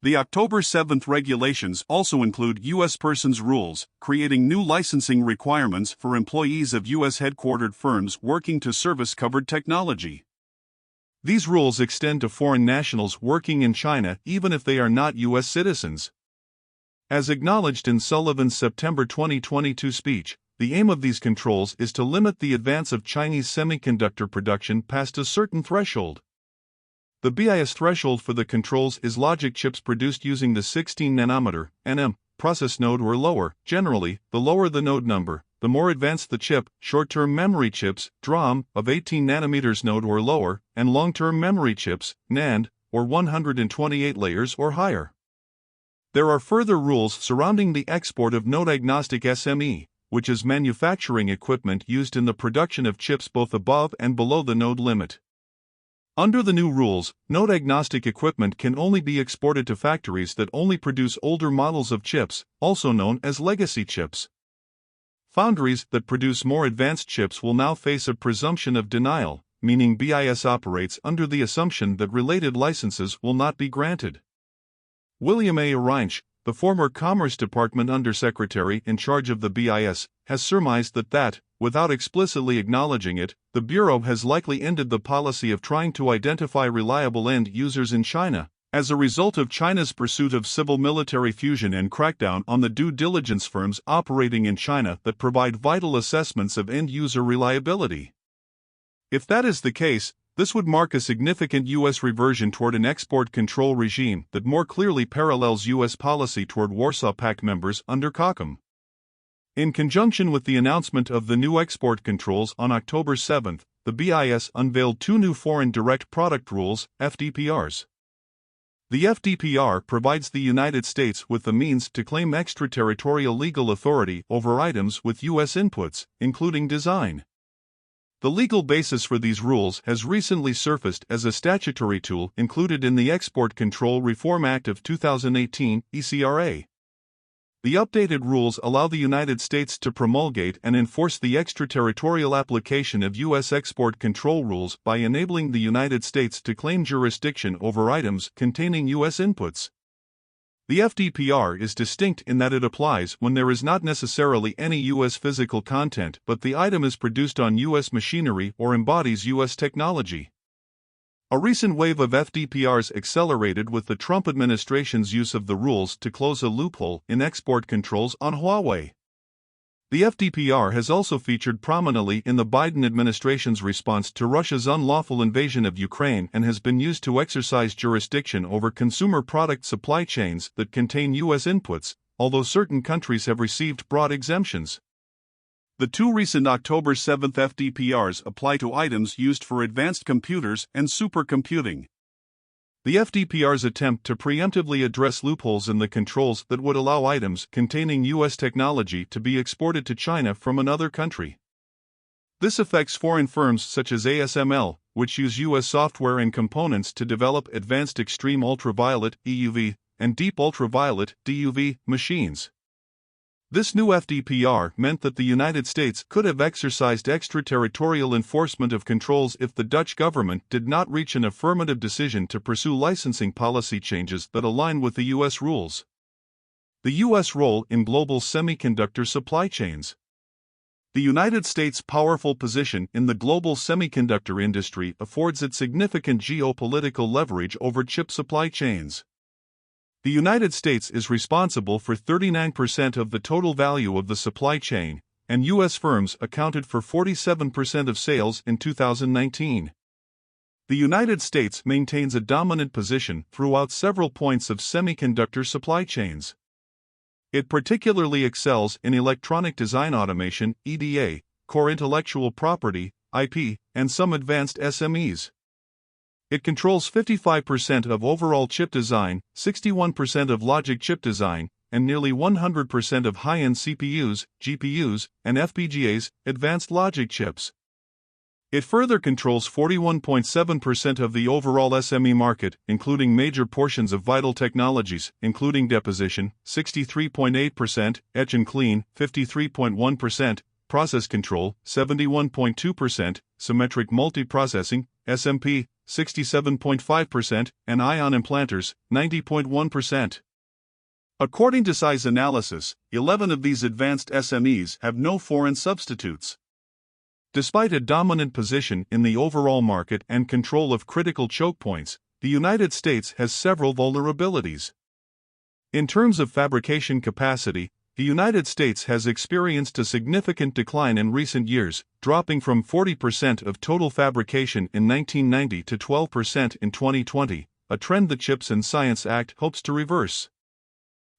The October 7 regulations also include U.S. persons rules, creating new licensing requirements for employees of U.S. headquartered firms working to service covered technology. These rules extend to foreign nationals working in China even if they are not U.S. citizens. As acknowledged in Sullivan's September 2022 speech, the aim of these controls is to limit the advance of Chinese semiconductor production past a certain threshold. The BIS threshold for the controls is logic chips produced using the 16-nanometer (nm) process node or lower. Generally, the lower the node number, the more advanced the chip. Short-term memory chips (DRAM) of 18 nanometers node or lower, and long-term memory chips (NAND) or 128 layers or higher. There are further rules surrounding the export of node-agnostic SME, which is manufacturing equipment used in the production of chips both above and below the node limit. Under the new rules, node-agnostic equipment can only be exported to factories that only produce older models of chips, also known as legacy chips. Foundries that produce more advanced chips will now face a presumption of denial, meaning BIS operates under the assumption that related licenses will not be granted. William A. Reinsch, the former Commerce Department Undersecretary in charge of the BIS, has surmised that, without explicitly acknowledging it, the Bureau has likely ended the policy of trying to identify reliable end users in China, as a result of China's pursuit of civil-military fusion and crackdown on the due diligence firms operating in China that provide vital assessments of end-user reliability. If that is the case, this would mark a significant U.S. reversion toward an export control regime that more clearly parallels U.S. policy toward Warsaw Pact members under COCOM. In conjunction with the announcement of the new export controls on October 7, the BIS unveiled two new Foreign Direct Product Rules, FDPRs. The FDPR provides the United States with the means to claim extraterritorial legal authority over items with U.S. inputs, including design. The legal basis for these rules has recently surfaced as a statutory tool included in the Export Control Reform Act of 2018, ECRA. The updated rules allow the United States to promulgate and enforce the extraterritorial application of U.S. export control rules by enabling the United States to claim jurisdiction over items containing U.S. inputs. The FDPR is distinct in that it applies when there is not necessarily any U.S. physical content but the item is produced on U.S. machinery or embodies U.S. technology. A recent wave of FDPRs accelerated with the Trump administration's use of the rules to close a loophole in export controls on Huawei. The FDPR has also featured prominently in the Biden administration's response to Russia's unlawful invasion of Ukraine and has been used to exercise jurisdiction over consumer product supply chains that contain U.S. inputs, although certain countries have received broad exemptions. The two recent October 7 FDPRs apply to items used for advanced computers and supercomputing. The FDPRs attempt to preemptively address loopholes in the controls that would allow items containing U.S. technology to be exported to China from another country. This affects foreign firms such as ASML, which use U.S. software and components to develop advanced extreme ultraviolet (EUV) and deep ultraviolet (DUV) machines. This new FDPR meant that the United States could have exercised extraterritorial enforcement of controls if the Dutch government did not reach an affirmative decision to pursue licensing policy changes that align with the U.S. rules. The U.S. role in global semiconductor supply chains. The United States' powerful position in the global semiconductor industry affords it significant geopolitical leverage over chip supply chains. The United States is responsible for 39% of the total value of the supply chain, and U.S. firms accounted for 47% of sales in 2019. The United States maintains a dominant position throughout several points of semiconductor supply chains. It particularly excels in electronic design automation, EDA, core intellectual property, IP, and some advanced SMEs. It controls 55% of overall chip design, 61% of logic chip design, and nearly 100% of high-end CPUs, GPUs, and FPGAs, advanced logic chips. It further controls 41.7% of the overall SME market, including major portions of vital technologies, including deposition, 63.8%, etch and clean, 53.1%, process control, 71.2%, symmetric multiprocessing, SMP, 67.5%, and ion implanters, 90.1%. According to Csis analysis, 11 of these advanced SMEs have no foreign substitutes. Despite a dominant position in the overall market and control of critical choke points, the United States has several vulnerabilities. In terms of fabrication capacity, the United States has experienced a significant decline in recent years, dropping from 40% of total fabrication in 1990 to 12% in 2020, a trend the CHIPS and Science Act hopes to reverse.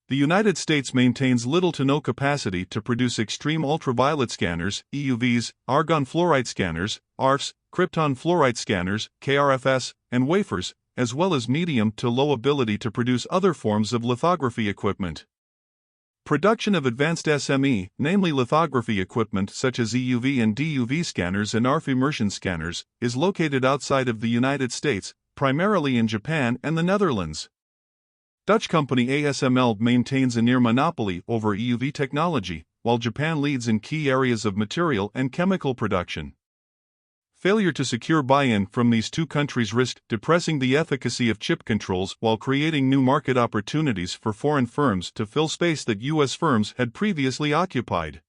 The United States maintains little to no capacity to produce extreme ultraviolet scanners, EUVs, argon fluoride scanners, ARFs, krypton fluoride scanners, KRFS, and wafers, as well as medium to low ability to produce other forms of lithography equipment. Production of advanced SME, namely lithography equipment such as EUV and DUV scanners and ARF immersion scanners, is located outside of the United States, primarily in Japan and the Netherlands. Dutch company ASML maintains a near monopoly over EUV technology, while Japan leads in key areas of material and chemical production. Failure to secure buy-in from these two countries risked depressing the efficacy of chip controls while creating new market opportunities for foreign firms to fill space that U.S. firms had previously occupied.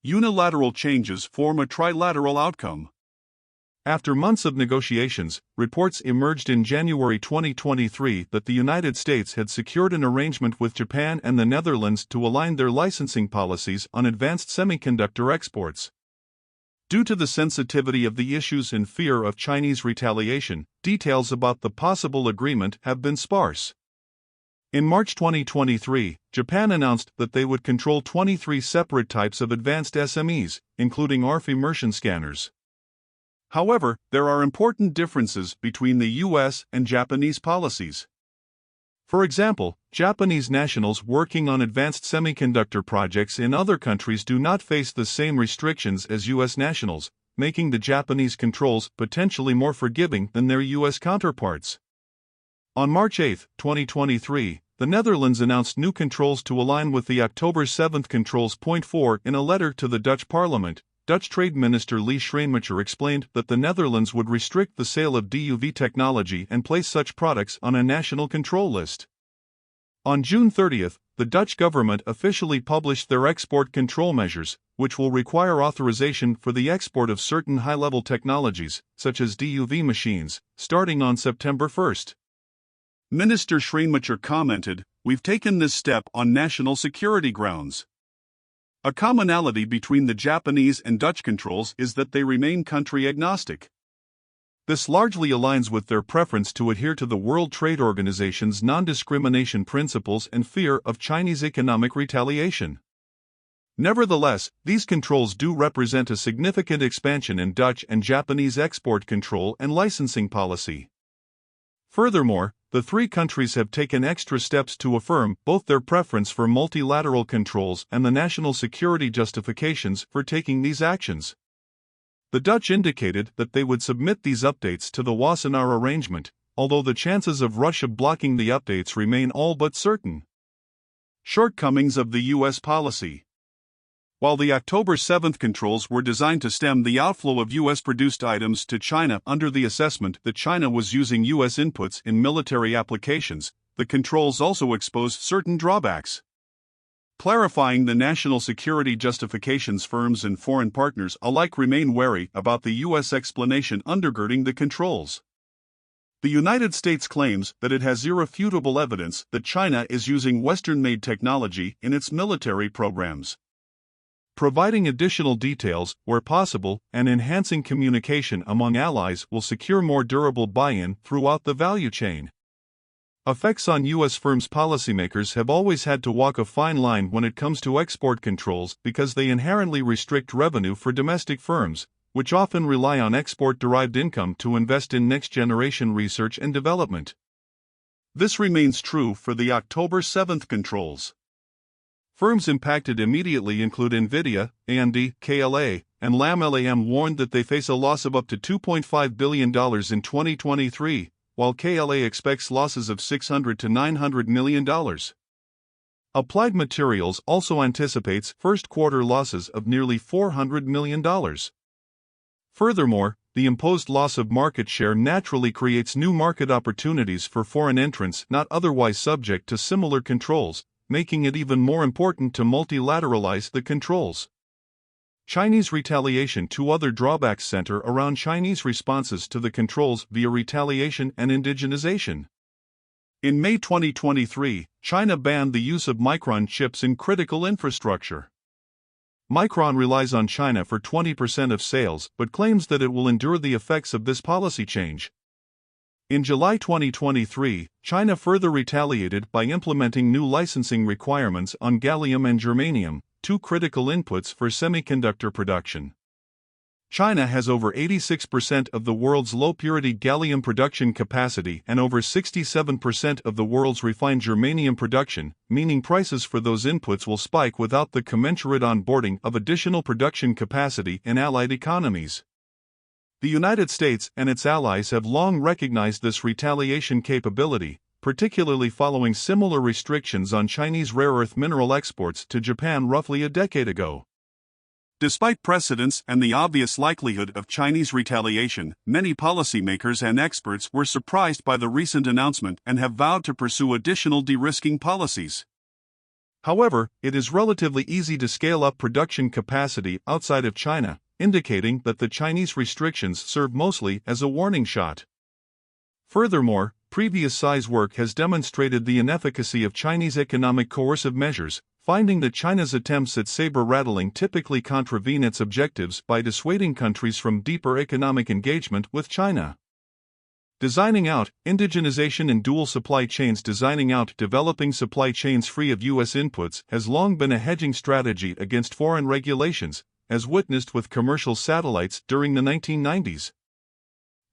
Unilateral changes form a trilateral outcome. After months of negotiations, reports emerged in January 2023 that the United States had secured an arrangement with Japan and the Netherlands to align their licensing policies on advanced semiconductor exports. Due to the sensitivity of the issues and fear of Chinese retaliation, details about the possible agreement have been sparse. In March 2023, Japan announced that they would control 23 separate types of advanced SMEs, including ARF immersion scanners. However, there are important differences between the U.S. and Japanese policies. For example, Japanese nationals working on advanced semiconductor projects in other countries do not face the same restrictions as U.S. nationals, making the Japanese controls potentially more forgiving than their U.S. counterparts. On March 8, 2023, the Netherlands announced new controls to align with the October 7 Controls Point 4 in a letter to the Dutch Parliament. Dutch Trade Minister Lee Schrijnmacher explained that the Netherlands would restrict the sale of DUV technology and place such products on a national control list. On June 30, the Dutch government officially published their export control measures, which will require authorization for the export of certain high-level technologies, such as DUV machines, starting on September 1. Minister Schrijnmacher commented, "We've taken this step on national security grounds." A commonality between the Japanese and Dutch controls is that they remain country agnostic. This largely aligns with their preference to adhere to the World Trade Organization's non-discrimination principles and fear of Chinese economic retaliation. Nevertheless, these controls do represent a significant expansion in Dutch and Japanese export control and licensing policy. Furthermore, the three countries have taken extra steps to affirm both their preference for multilateral controls and the national security justifications for taking these actions. The Dutch indicated that they would submit these updates to the Wassenaar arrangement, although the chances of Russia blocking the updates remain all but certain. Shortcomings of the U.S. policy. While the October 7 controls were designed to stem the outflow of U.S.-produced items to China under the assessment that China was using U.S. inputs in military applications, the controls also exposed certain drawbacks. clarifying the national security justifications. Firms and foreign partners alike remain wary about the U.S. explanation undergirding the controls. The United States claims that it has irrefutable evidence that China is using Western-made technology in its military programs. Providing additional details, where possible, and enhancing communication among allies will secure more durable buy-in throughout the value chain. Effects on U.S. firms. Policymakers have always had to walk a fine line when it comes to export controls because they inherently restrict revenue for domestic firms, which often rely on export-derived income to invest in next-generation research and development. This remains true for the October 7th controls. Firms impacted immediately include NVIDIA, AMD, KLA, and Lam warned that they face a loss of up to $2.5 billion in 2023, while KLA expects losses of $600 to $900 million. Applied Materials also anticipates first-quarter losses of nearly $400 million. Furthermore, the imposed loss of market share naturally creates new market opportunities for foreign entrants not otherwise subject to similar controls, making it even more important to multilateralize the controls. Chinese retaliation. Two other drawbacks center around Chinese responses to the controls via retaliation and indigenization. In May 2023, China banned the use of Micron chips in critical infrastructure. Micron relies on China for 20% of sales but claims that it will endure the effects of this policy change. In July 2023, China further retaliated by implementing new licensing requirements on gallium and germanium, two critical inputs for semiconductor production. China has over 86% of the world's low-purity gallium production capacity and over 67% of the world's refined germanium production, meaning prices for those inputs will spike without the commensurate onboarding of additional production capacity in allied economies. The United States and its allies have long recognized this retaliation capability, particularly following similar restrictions on Chinese rare earth mineral exports to Japan roughly a decade ago. Despite precedents and the obvious likelihood of Chinese retaliation, many policymakers and experts were surprised by the recent announcement and have vowed to pursue additional de-risking policies. However, it is relatively easy to scale up production capacity outside of China, indicating that the Chinese restrictions serve mostly as a warning shot. Furthermore, previous size work has demonstrated the inefficacy of Chinese economic coercive measures, finding that China's attempts at saber-rattling typically contravene its objectives by dissuading countries from deeper economic engagement with China. Designing out indigenization in dual supply chains. Designing out developing supply chains free of U.S. inputs has long been a hedging strategy against foreign regulations, as witnessed with commercial satellites during the 1990s.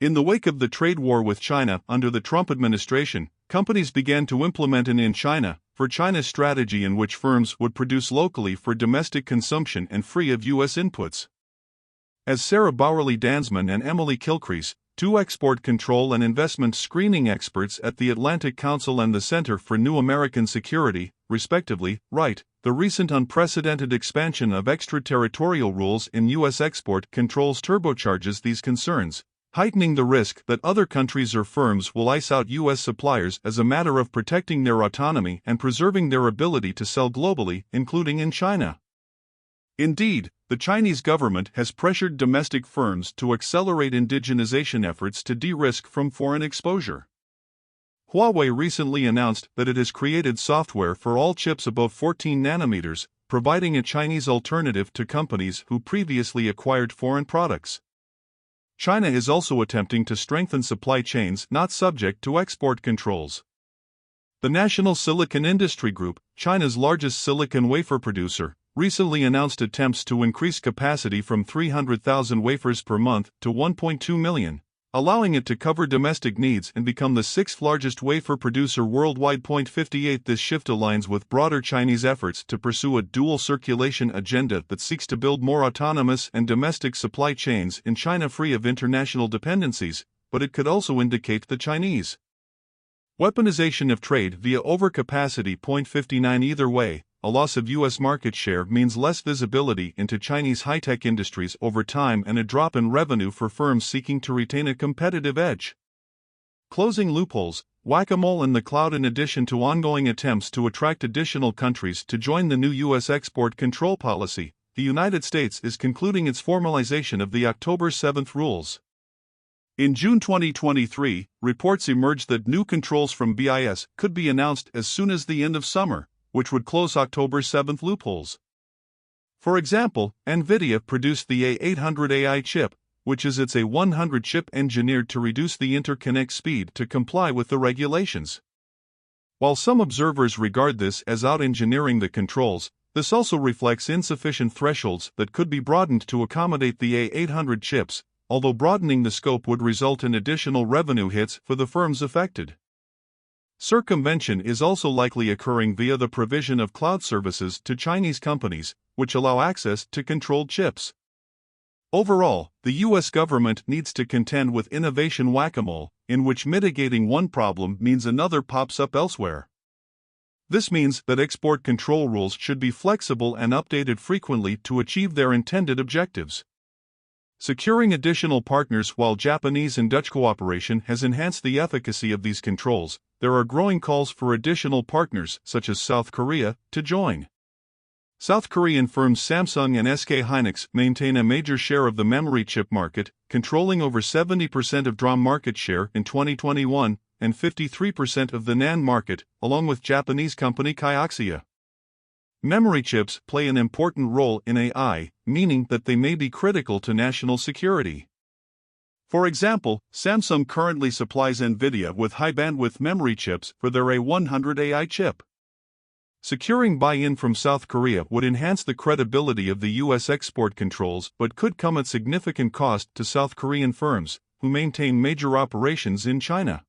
In the wake of the trade war with China under the Trump administration, companies began to implement an in China, for China strategy in which firms would produce locally for domestic consumption and free of U.S. inputs. As Sarah Bowerly-Dansman and Emily Kilcrease, two export control and investment screening experts at the Atlantic Council and the Center for New American Security, respectively, write, the recent unprecedented expansion of extraterritorial rules in U.S. export controls turbocharges these concerns, heightening the risk that other countries or firms will ice out U.S. suppliers as a matter of protecting their autonomy and preserving their ability to sell globally, including in China. Indeed, the Chinese government has pressured domestic firms to accelerate indigenization efforts to de-risk from foreign exposure. Huawei recently announced that it has created software for all chips above 14 nanometers, providing a Chinese alternative to companies who previously acquired foreign products. China is also attempting to strengthen supply chains not subject to export controls. The National Silicon Industry Group, China's largest silicon wafer producer, recently announced attempts to increase capacity from 300,000 wafers per month to 1.2 million, allowing it to cover domestic needs and become the sixth largest wafer producer worldwide. 58 This shift aligns with broader Chinese efforts to pursue a dual circulation agenda that seeks to build more autonomous and domestic supply chains in China free of international dependencies, but it could also indicate the Chinese weaponization of trade via overcapacity. 59 Either way, a loss of U.S. market share means less visibility into Chinese high-tech industries over time and a drop in revenue for firms seeking to retain a competitive edge. closing loopholes, whack-a-mole in the cloud. In addition to ongoing attempts to attract additional countries to join the new U.S. export control policy, the United States is concluding its formalization of the October 7 rules. In June 2023, reports emerged that new controls from BIS could be announced as soon as the end of summer, which would close October 7 loopholes. For example, NVIDIA produced the A800 AI chip, which is its A100 chip engineered to reduce the interconnect speed to comply with the regulations. While some observers regard this as out-engineering the controls, this also reflects insufficient thresholds that could be broadened to accommodate the A800 chips, although broadening the scope would result in additional revenue hits for the firms affected. Circumvention is also likely occurring via the provision of cloud services to Chinese companies, which allow access to controlled chips. Overall, the U.S. government needs to contend with innovation whack-a-mole, in which mitigating one problem means another pops up elsewhere. This means that export control rules should be flexible and updated frequently to achieve their intended objectives. Securing additional partners. While Japanese and Dutch cooperation has enhanced the efficacy of these controls, there are growing calls for additional partners, such as South Korea, to join. South Korean firms Samsung and SK hynix maintain a major share of the memory chip market, controlling over 70% of DRAM market share in 2021 and 53% of the NAND market, along with Japanese company Kioxia. Memory chips play an important role in AI, meaning that they may be critical to national security. For example, Samsung currently supplies NVIDIA with high-bandwidth memory chips for their A100 AI chip. Securing buy-in from South Korea would enhance the credibility of the U.S. export controls but could come at significant cost to South Korean firms, who maintain major operations in China.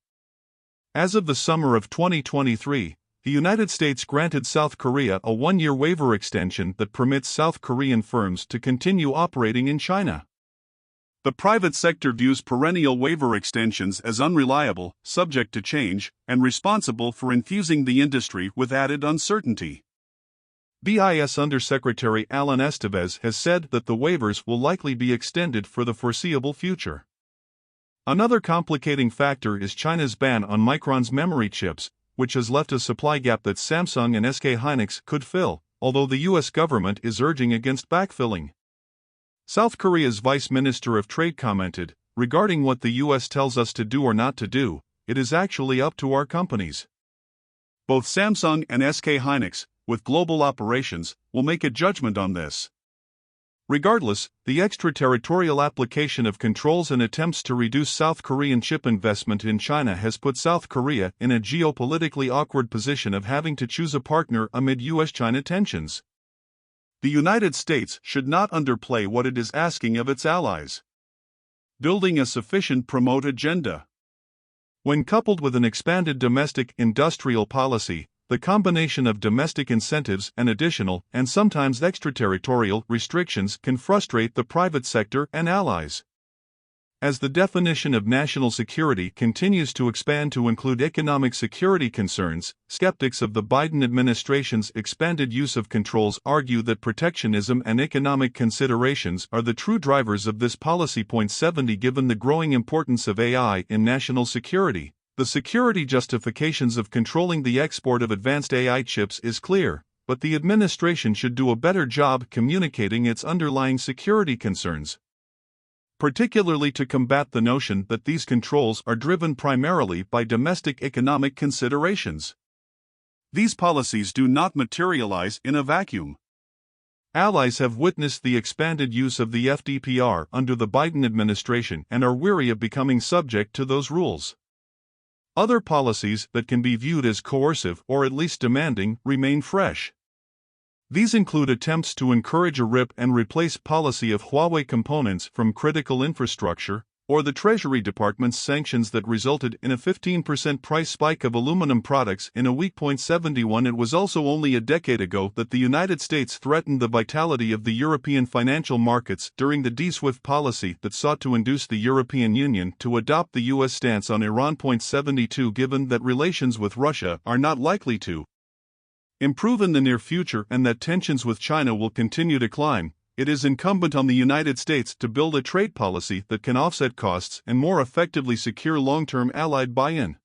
As of the summer of 2023, the United States granted South Korea a one-year waiver extension that permits South Korean firms to continue operating in China. The private sector views perennial waiver extensions as unreliable, subject to change, and responsible for infusing the industry with added uncertainty. BIS Undersecretary Alan Estevez has said that the waivers will likely be extended for the foreseeable future. Another complicating factor is China's ban on Micron's memory chips, which has left a supply gap that Samsung and SK hynix could fill, although the U.S. government is urging against backfilling. South Korea's Vice Minister of Trade commented, "Regarding what the U.S. tells us to do or not to do, it is actually up to our companies. Both Samsung and SK hynix, with global operations, will make a judgment on this." Regardless, the extraterritorial application of controls and attempts to reduce South Korean chip investment in China has put South Korea in a geopolitically awkward position of having to choose a partner amid U.S.-China tensions. The United States should not underplay what it is asking of its allies. Building a sufficient promote agenda. When coupled with an expanded domestic industrial policy, the combination of domestic incentives and additional, and sometimes extraterritorial, restrictions can frustrate the private sector and allies. As the definition of national security continues to expand to include economic security concerns, skeptics of the Biden administration's expanded use of controls argue that protectionism and economic considerations are the true drivers of this policy. 70 Given the growing importance of AI in national security, the security justifications of controlling the export of advanced AI chips is clear, but the administration should do a better job communicating its underlying security concerns, particularly to combat the notion that these controls are driven primarily by domestic economic considerations. These policies do not materialize in a vacuum. Allies have witnessed the expanded use of the FDPR under the Biden administration and are weary of becoming subject to those rules. Other policies that can be viewed as coercive or at least demanding remain fresh. These include attempts to encourage a rip and replace policy of Huawei components from critical infrastructure, or the Treasury Department's sanctions that resulted in a 15% price spike of aluminum products in a week. 71 It was also only a decade ago that the United States threatened the vitality of the European financial markets during the D-SWIFT policy that sought to induce the European Union to adopt the U.S. stance on Iran. 72 Given that relations with Russia are not likely to improve in the near future and that tensions with China will continue to climb, it is incumbent on the United States to build a trade policy that can offset costs and more effectively secure long-term Allied buy-in.